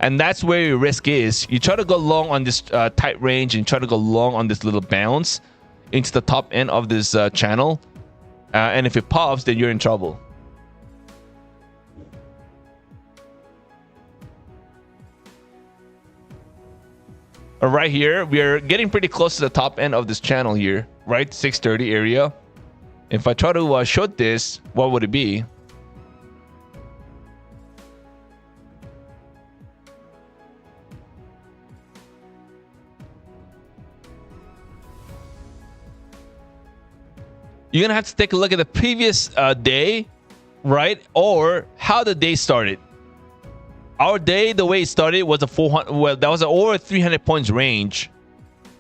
and that's where your risk is. You try to go long on this tight range and try to go long on this little bounce into the top end of this channel. And if it pops, then you're in trouble. Right here, we are getting pretty close to the top end of this channel here, right? 630 area. If I try to short this, what would it be? You're gonna have to take a look at the previous day, right? Or how the day started. Our day, the way it started, was a 400. Well, that was an over 300 points range.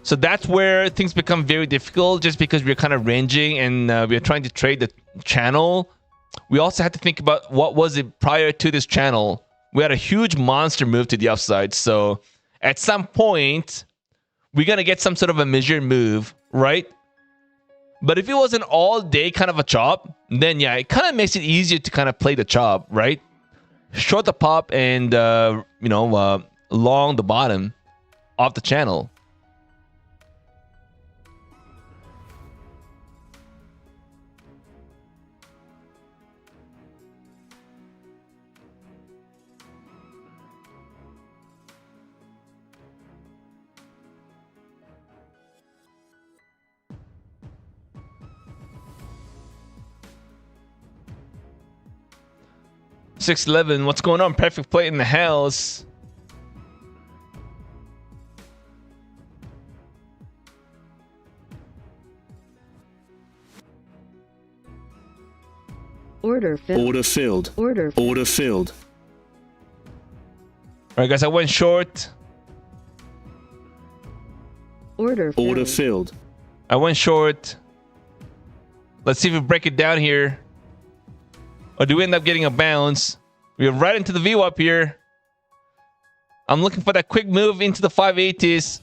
So that's where things become very difficult, just because we're kind of ranging and we're trying to trade the channel. We also have to think about what was it prior to this channel. We had a huge monster move to the upside. So at some point, we're gonna get some sort of a measured move, right? But if it was an all-day kind of a chop, then yeah, it kind of makes it easier to kind of play the chop, right? Short the pop and long the bottom of the channel. $611, what's going on? Perfect play in the house. Order filled. Order filled. Order Order filled. All right, guys, I went short. Order filled. Order filled. I went short. Let's see if we break it down here. Or do we end up getting a bounce? We're right into the VWAP here. I'm looking for that quick move into the 580s.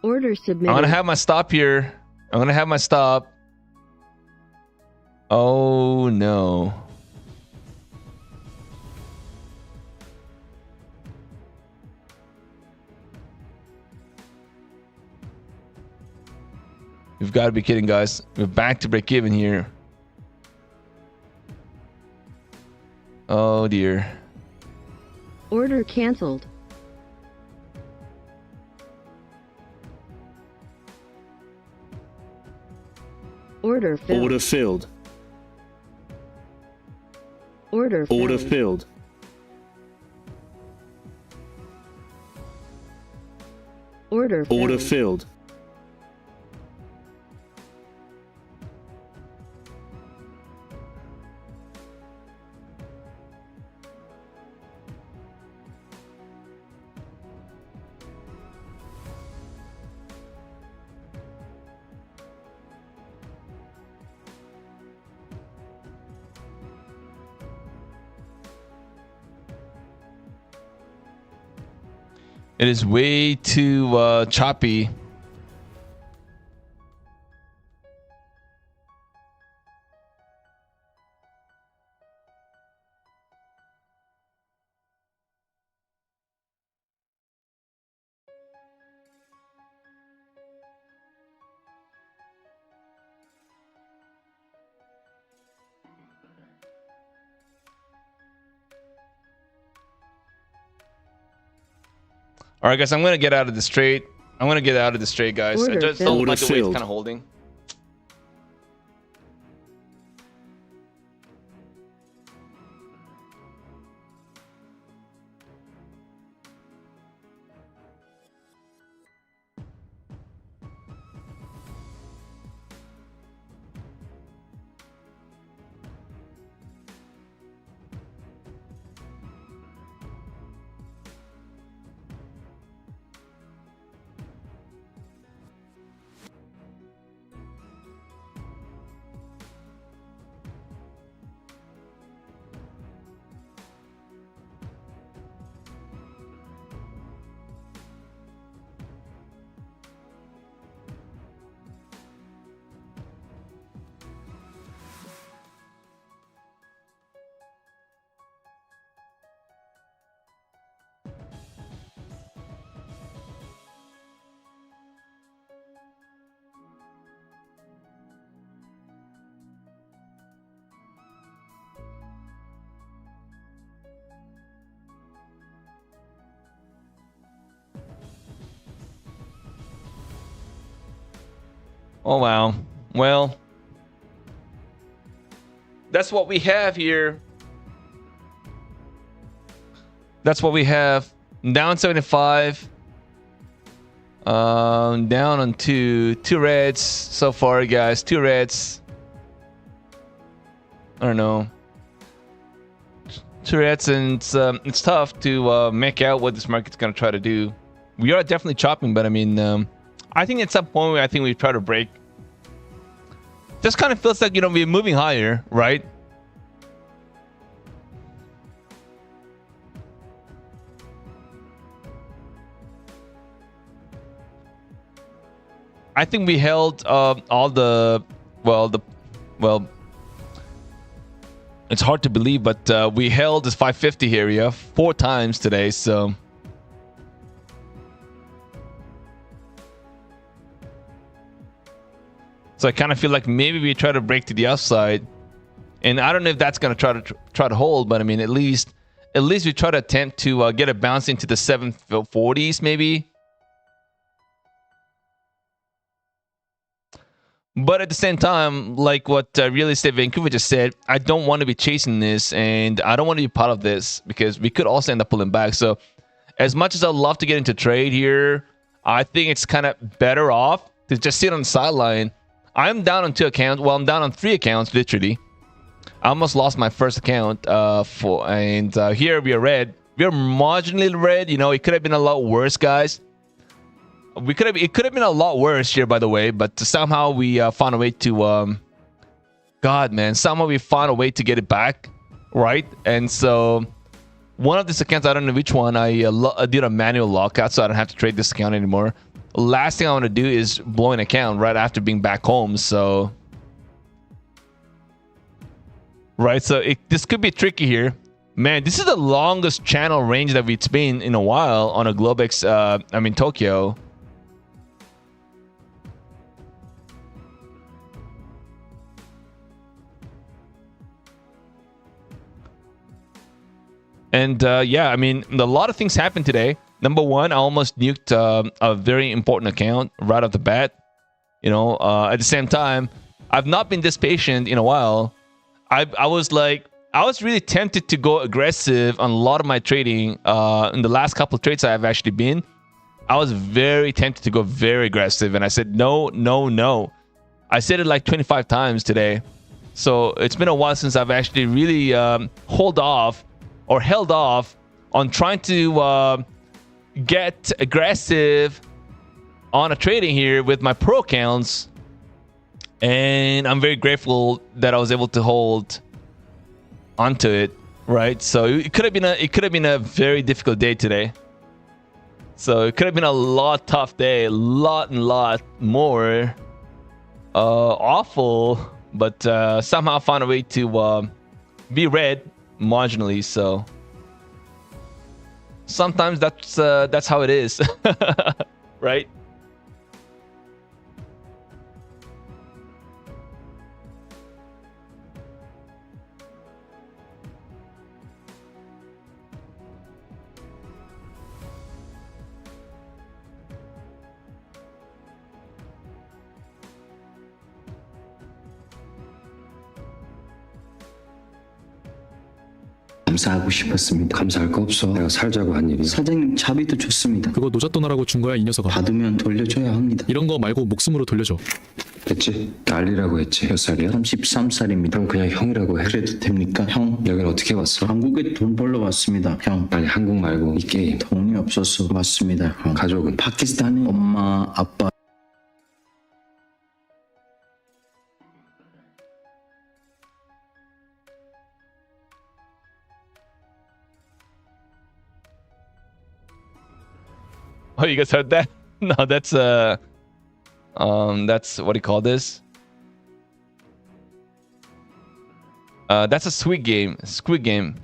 Order submitted. I'm gonna have my stop here. I'm gonna have my stop. Oh no. You've got to be kidding, guys. We're back to break even here. Oh dear. Order canceled. Order filled. Order filled. Order filled. Order filled. Order filled. Order filled. It is way too choppy. All right, guys, I'm gonna get out of this trade. I'm gonna get out of this trade, guys. I just don't like the way it's kind of holding. Oh, wow. Well, that's what we have here. That's what we have. Down 75. Down on two reds so far, guys. 2 reds. I don't know. 2 reds, and it's tough to make out what this market's gonna try to do. We are definitely chopping, but I mean, I think at some point I think we try to break. Just kind of feels like, you know, we're moving higher, right? I think we held all the well. It's hard to believe, but we held this 550 area 4 times today, so. So I kind of feel like maybe we try to break to the upside, and I don't know if that's going to try to hold, but I mean, at least we try to attempt to get a bounce into the 740s maybe. But at the same time, like what Real Estate Vancouver just said, I don't want to be chasing this, and I don't want to be part of this because we could also end up pulling back. So as much as I'd love to get into trade here, I think it's kind of better off to just sit on the sideline. I'm down on 2 accounts. Well, I'm down on 3 accounts, literally. I almost lost my first account. Here we are red. We are marginally red. You know, it could have been a lot worse, guys. It could have been a lot worse here, by the way. But somehow we found a way to... God, man. Somehow we found a way to get it back, right? And so one of these accounts, I don't know which one, I did a manual lockout, so I don't have to trade this account anymore. Last thing I want to do is blow an account right after being back home. So, right. So this could be tricky here, man. This is the longest channel range that it's been in a while on a Globex. Tokyo. And yeah, I mean, a lot of things happened today. Number one, I almost nuked a very important account right off the bat. You know, at the same time, I've not been this patient in a while. I was really tempted to go aggressive on a lot of my trading. In the last couple of trades I've actually been, I was very tempted to go very aggressive. And I said, no, no, no. I said it like 25 times today. So it's been a while since I've actually really held off on trying to get aggressive on a trading here with my pro accounts, and I'm very grateful that I was able to hold onto it, right? So it could have been a very difficult day today. So it could have been a lot tough day, a lot more awful, but somehow found a way to be red marginally. So sometimes that's how it is, right? 감사하고 싶었습니다. 감사할 거 없어. 내가 살자고 한 일이. 사장님 차비도 줬습니다. 그거 노잣돈하라고 준 거야 이 녀석아. 받으면 돌려줘야 합니다. 이런 거 말고 목숨으로 돌려줘. 됐지? 난리라고 했지. 몇 살이야? 33살입니다. 그럼 그냥 형이라고 해도 됩니까? 형, 여긴 어떻게 왔어? 한국에 돈 벌러 왔습니다. 형, 아니 한국 말고 이 게임. 돈이 없어서 왔습니다. 형. 가족은? 파키스탄에 엄마, 아빠. Oh, you guys heard that? No, that's what do you call this? That's a Squid Game. Squid Game.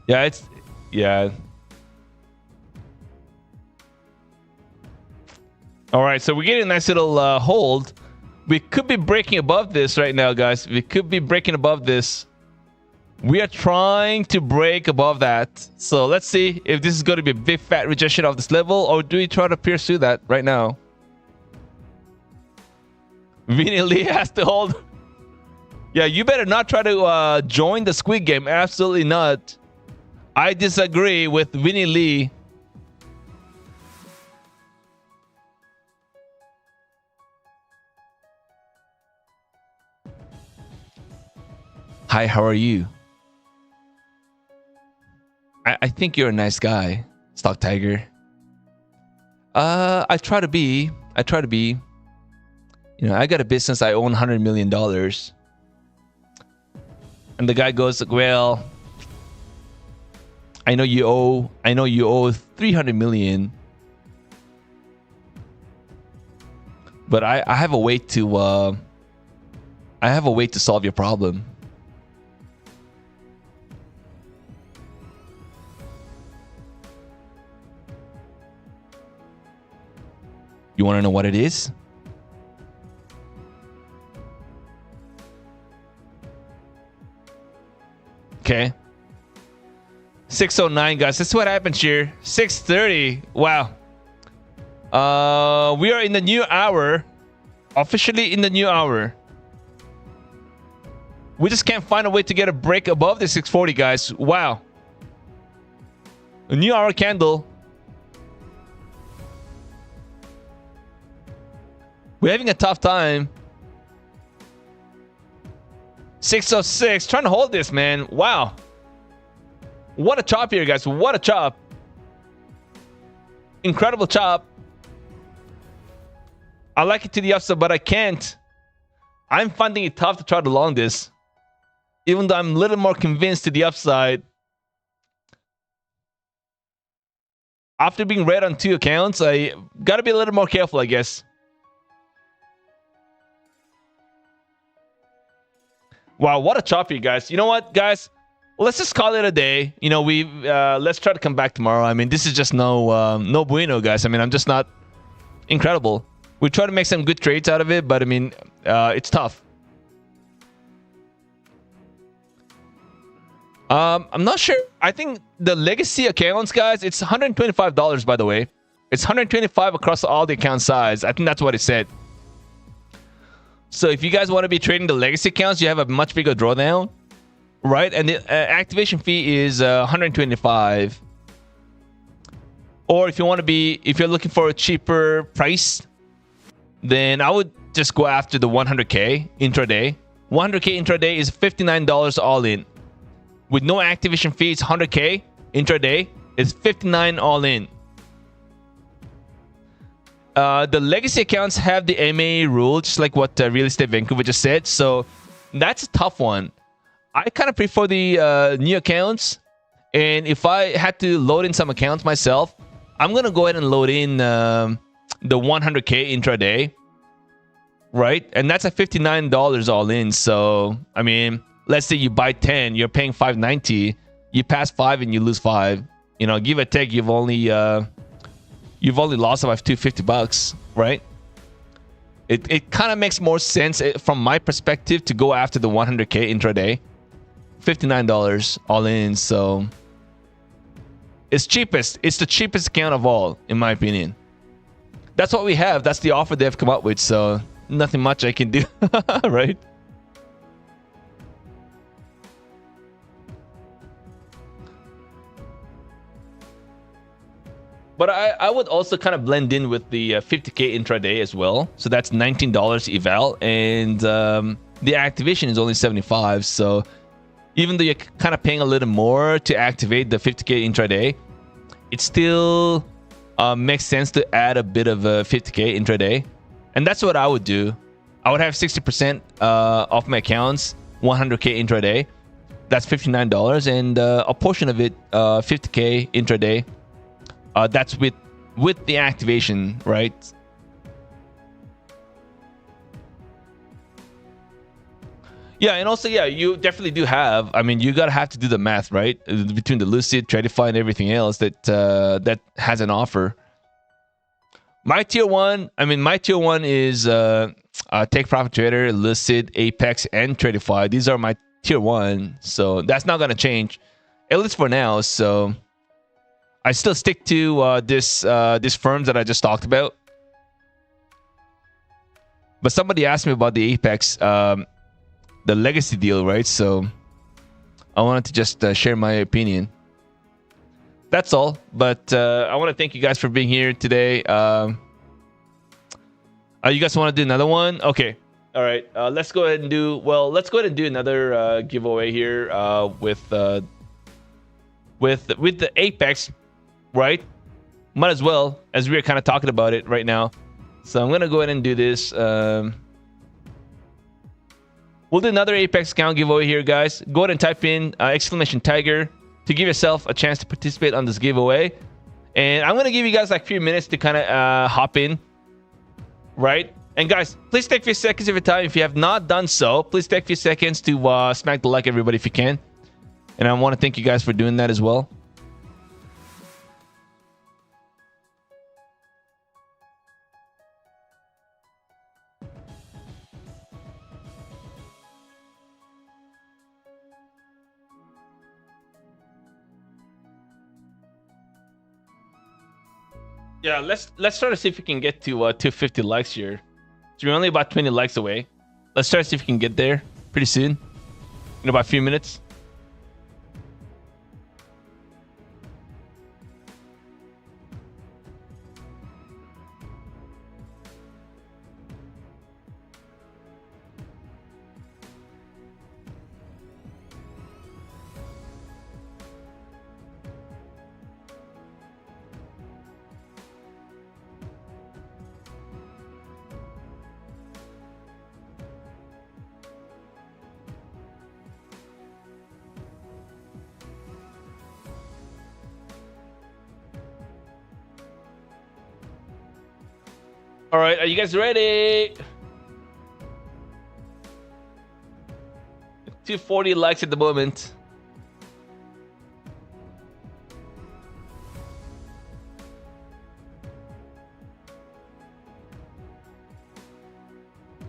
Yeah. All right, so we're getting a nice little hold. We could be breaking above this right now, guys. We could be breaking above this. We are trying to break above that. So let's see if this is going to be a big fat rejection of this level, or do we try to pierce through that right now? Vinny Lee has to hold. Yeah, you better not try to join the Squid Game. Absolutely not. I disagree with Vinny Lee. Hi, how are you? I think you're a nice guy, StockTiger. I try to be. You know, I got a business. I own $100 million. And the guy goes, well, I know you owe 300 million. But I have a way to solve your problem. You want to know what it is? Okay. 6:09, guys. This is what happens here. 6:30. Wow. We are in the new hour. Officially in the new hour. We just can't find a way to get a break above the 640, guys. Wow. A new hour candle. We're having a tough time. 606. Trying to hold this, man. Wow. What a chop here, guys. What a chop. Incredible chop. I like it to the upside, but I can't. I'm finding it tough to try to long this. Even though I'm a little more convinced to the upside. After being red on 2 accounts, I gotta be a little more careful, I guess. Wow, what a chop here, guys. You know what, guys? Let's just call it a day. You know, let's try to come back tomorrow. I mean, this is just no bueno, guys. I mean, I'm just not incredible. We try to make some good trades out of it, but I mean, it's tough. I'm not sure. I think the legacy accounts, guys, it's $125, by the way. It's $125 across all the account size. I think that's what it said. So if you guys want to be trading the legacy accounts, you have a much bigger drawdown, right? And the activation fee is $125. Or if you want to be, if you're looking for a cheaper price, then I would just go after the 100K intraday. 100K intraday is $59 all in. With no activation fee, it's 100K intraday. It's $59 all in. The legacy accounts have the MA rule, just like what Real Estate Vancouver just said. So that's a tough one. I kind of prefer the new accounts. And if I had to load in some accounts myself, I'm going to go ahead and load in the 100K intraday. Right? And that's at $59 all in. So, I mean, let's say you buy 10, you're paying $5.90. You pass 5 and you lose 5. You know, give or take, you've only lost about $250, right? It kind of makes more sense from my perspective to go after the 100K intraday. $59 all in. So it's cheapest. It's the cheapest account of all, in my opinion. That's what we have. That's the offer they've come up with. So nothing much I can do, right? But I would also kind of blend in with the 50K intraday as well. So that's $19 eval, and the activation is only $75. So even though you're kind of paying a little more to activate the 50K intraday, it still makes sense to add a bit of a 50K intraday. And that's what I would do. I would have 60% off my accounts, 100K intraday. That's $59, and a portion of it, 50K intraday. That's with the activation, right? Yeah, and also, yeah, you definitely do have. I mean, you gotta have to do the math, right? Between the Lucid, Tradify, and everything else that has an offer. My tier one is Take Profit Trader, Lucid, Apex, and Tradify. These are my tier one, so that's not gonna change, at least for now. So I still stick to this firms that I just talked about. But somebody asked me about the Apex, the legacy deal, right? So I wanted to just share my opinion. That's all. But I want to thank you guys for being here today. You guys want to do another one? Okay. All right. Let's go ahead and do another giveaway here with the Apex, right? Might as well, as we're kind of talking about it right now. So I'm gonna go ahead and do this. We'll do another Apex account giveaway here, guys. Go ahead and type in !Tiger to give yourself a chance to participate on this giveaway. And I'm gonna give you guys like a few minutes to kind of hop in, right? And guys, please take a few seconds of your time. If you have not done so, please take a few seconds to smack the like, everybody, if you can. And I want to thank you guys for doing that as well. Yeah, let's try to see if we can get to 250 likes here. So we're only about 20 likes away. Let's try to see if we can get there pretty soon. In about a few minutes. All right, are you guys ready? 240 likes at the moment.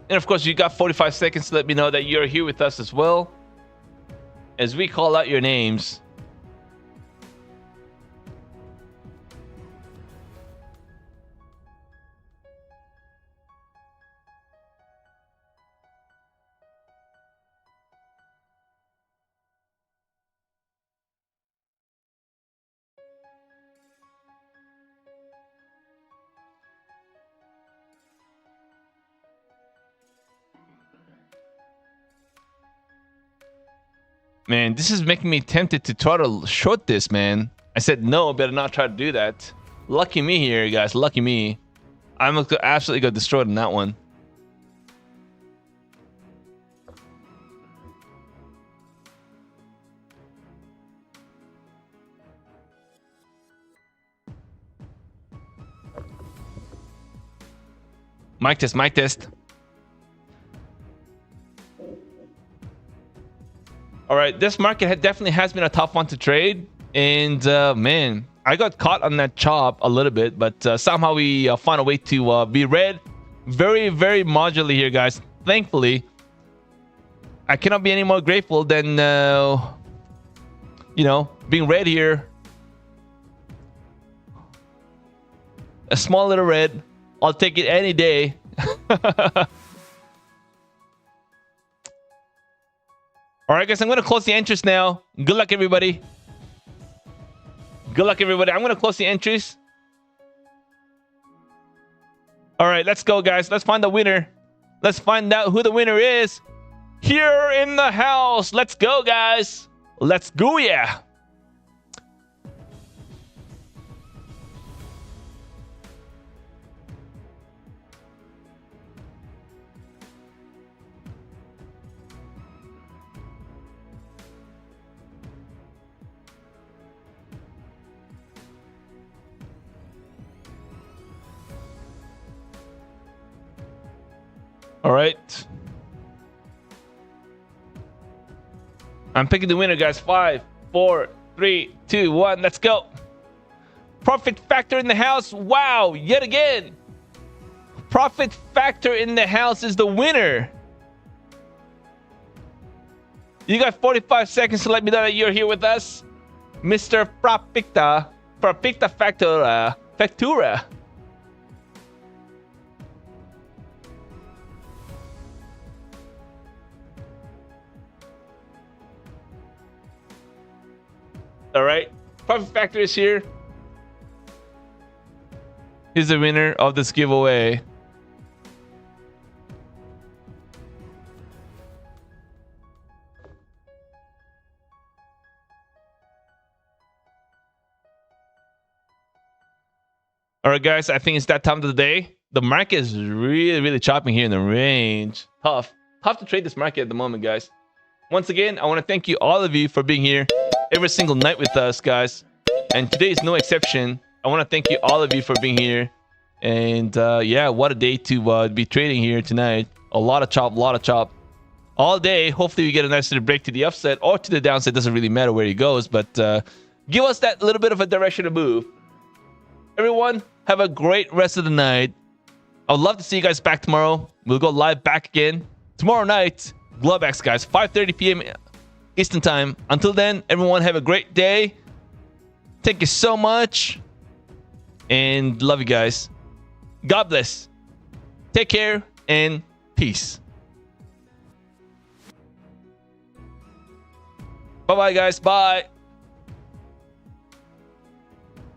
And of course, you got 45 seconds to let me know that you're here with us as well, as we call out your names. Man, this is making me tempted to try to short this, man. I said no, better not try to do that. Lucky me here, guys. Lucky me. I'm absolutely got destroyed in that one. Mic test, mic test. All right, this market definitely has been a tough one to trade. And man, I got caught on that chop a little bit, but somehow we found a way to be red. Very, very modularly here, guys. Thankfully, I cannot be any more grateful than, you know, being red here. A small little red. I'll take it any day. All right, guys, I'm going to close the entries now. Good luck, everybody. Good luck, everybody. I'm going to close the entries. All right, let's go, guys. Let's find the winner. Let's find out who the winner is here in the house. Let's go, guys. Let's go, yeah. All right. I'm picking the winner, guys. 5, 4, 3, 2, 1. Let's go. Profit factor in the house. Wow, yet again. Profit factor in the house is the winner. You got 45 seconds to let me know that you're here with us. Mr. Profita Factura. All right, Profit Factor is here. He's the winner of this giveaway. All right, guys, I think it's that time of the day. The market is really, really chopping here in the range. Tough to trade this market at the moment, guys. Once again, I want to thank you, all of you, for being here every single night with us, guys, and today is no exception. I want to thank you, all of you, for being here. And yeah, what a day to be trading here tonight. A lot of chop all day. Hopefully we get a nice little break to the upside or to the downside. Doesn't really matter where he goes, but give us that little bit of a direction to move. Everyone, have a great rest of the night. I would love to see you guys back tomorrow. We'll go live back again tomorrow night. Globex, guys, 5:30 p.m. Eastern time. Until then, everyone, have a great day. Thank you so much. And love you guys. God bless. Take care and peace. Bye-bye, guys. Bye.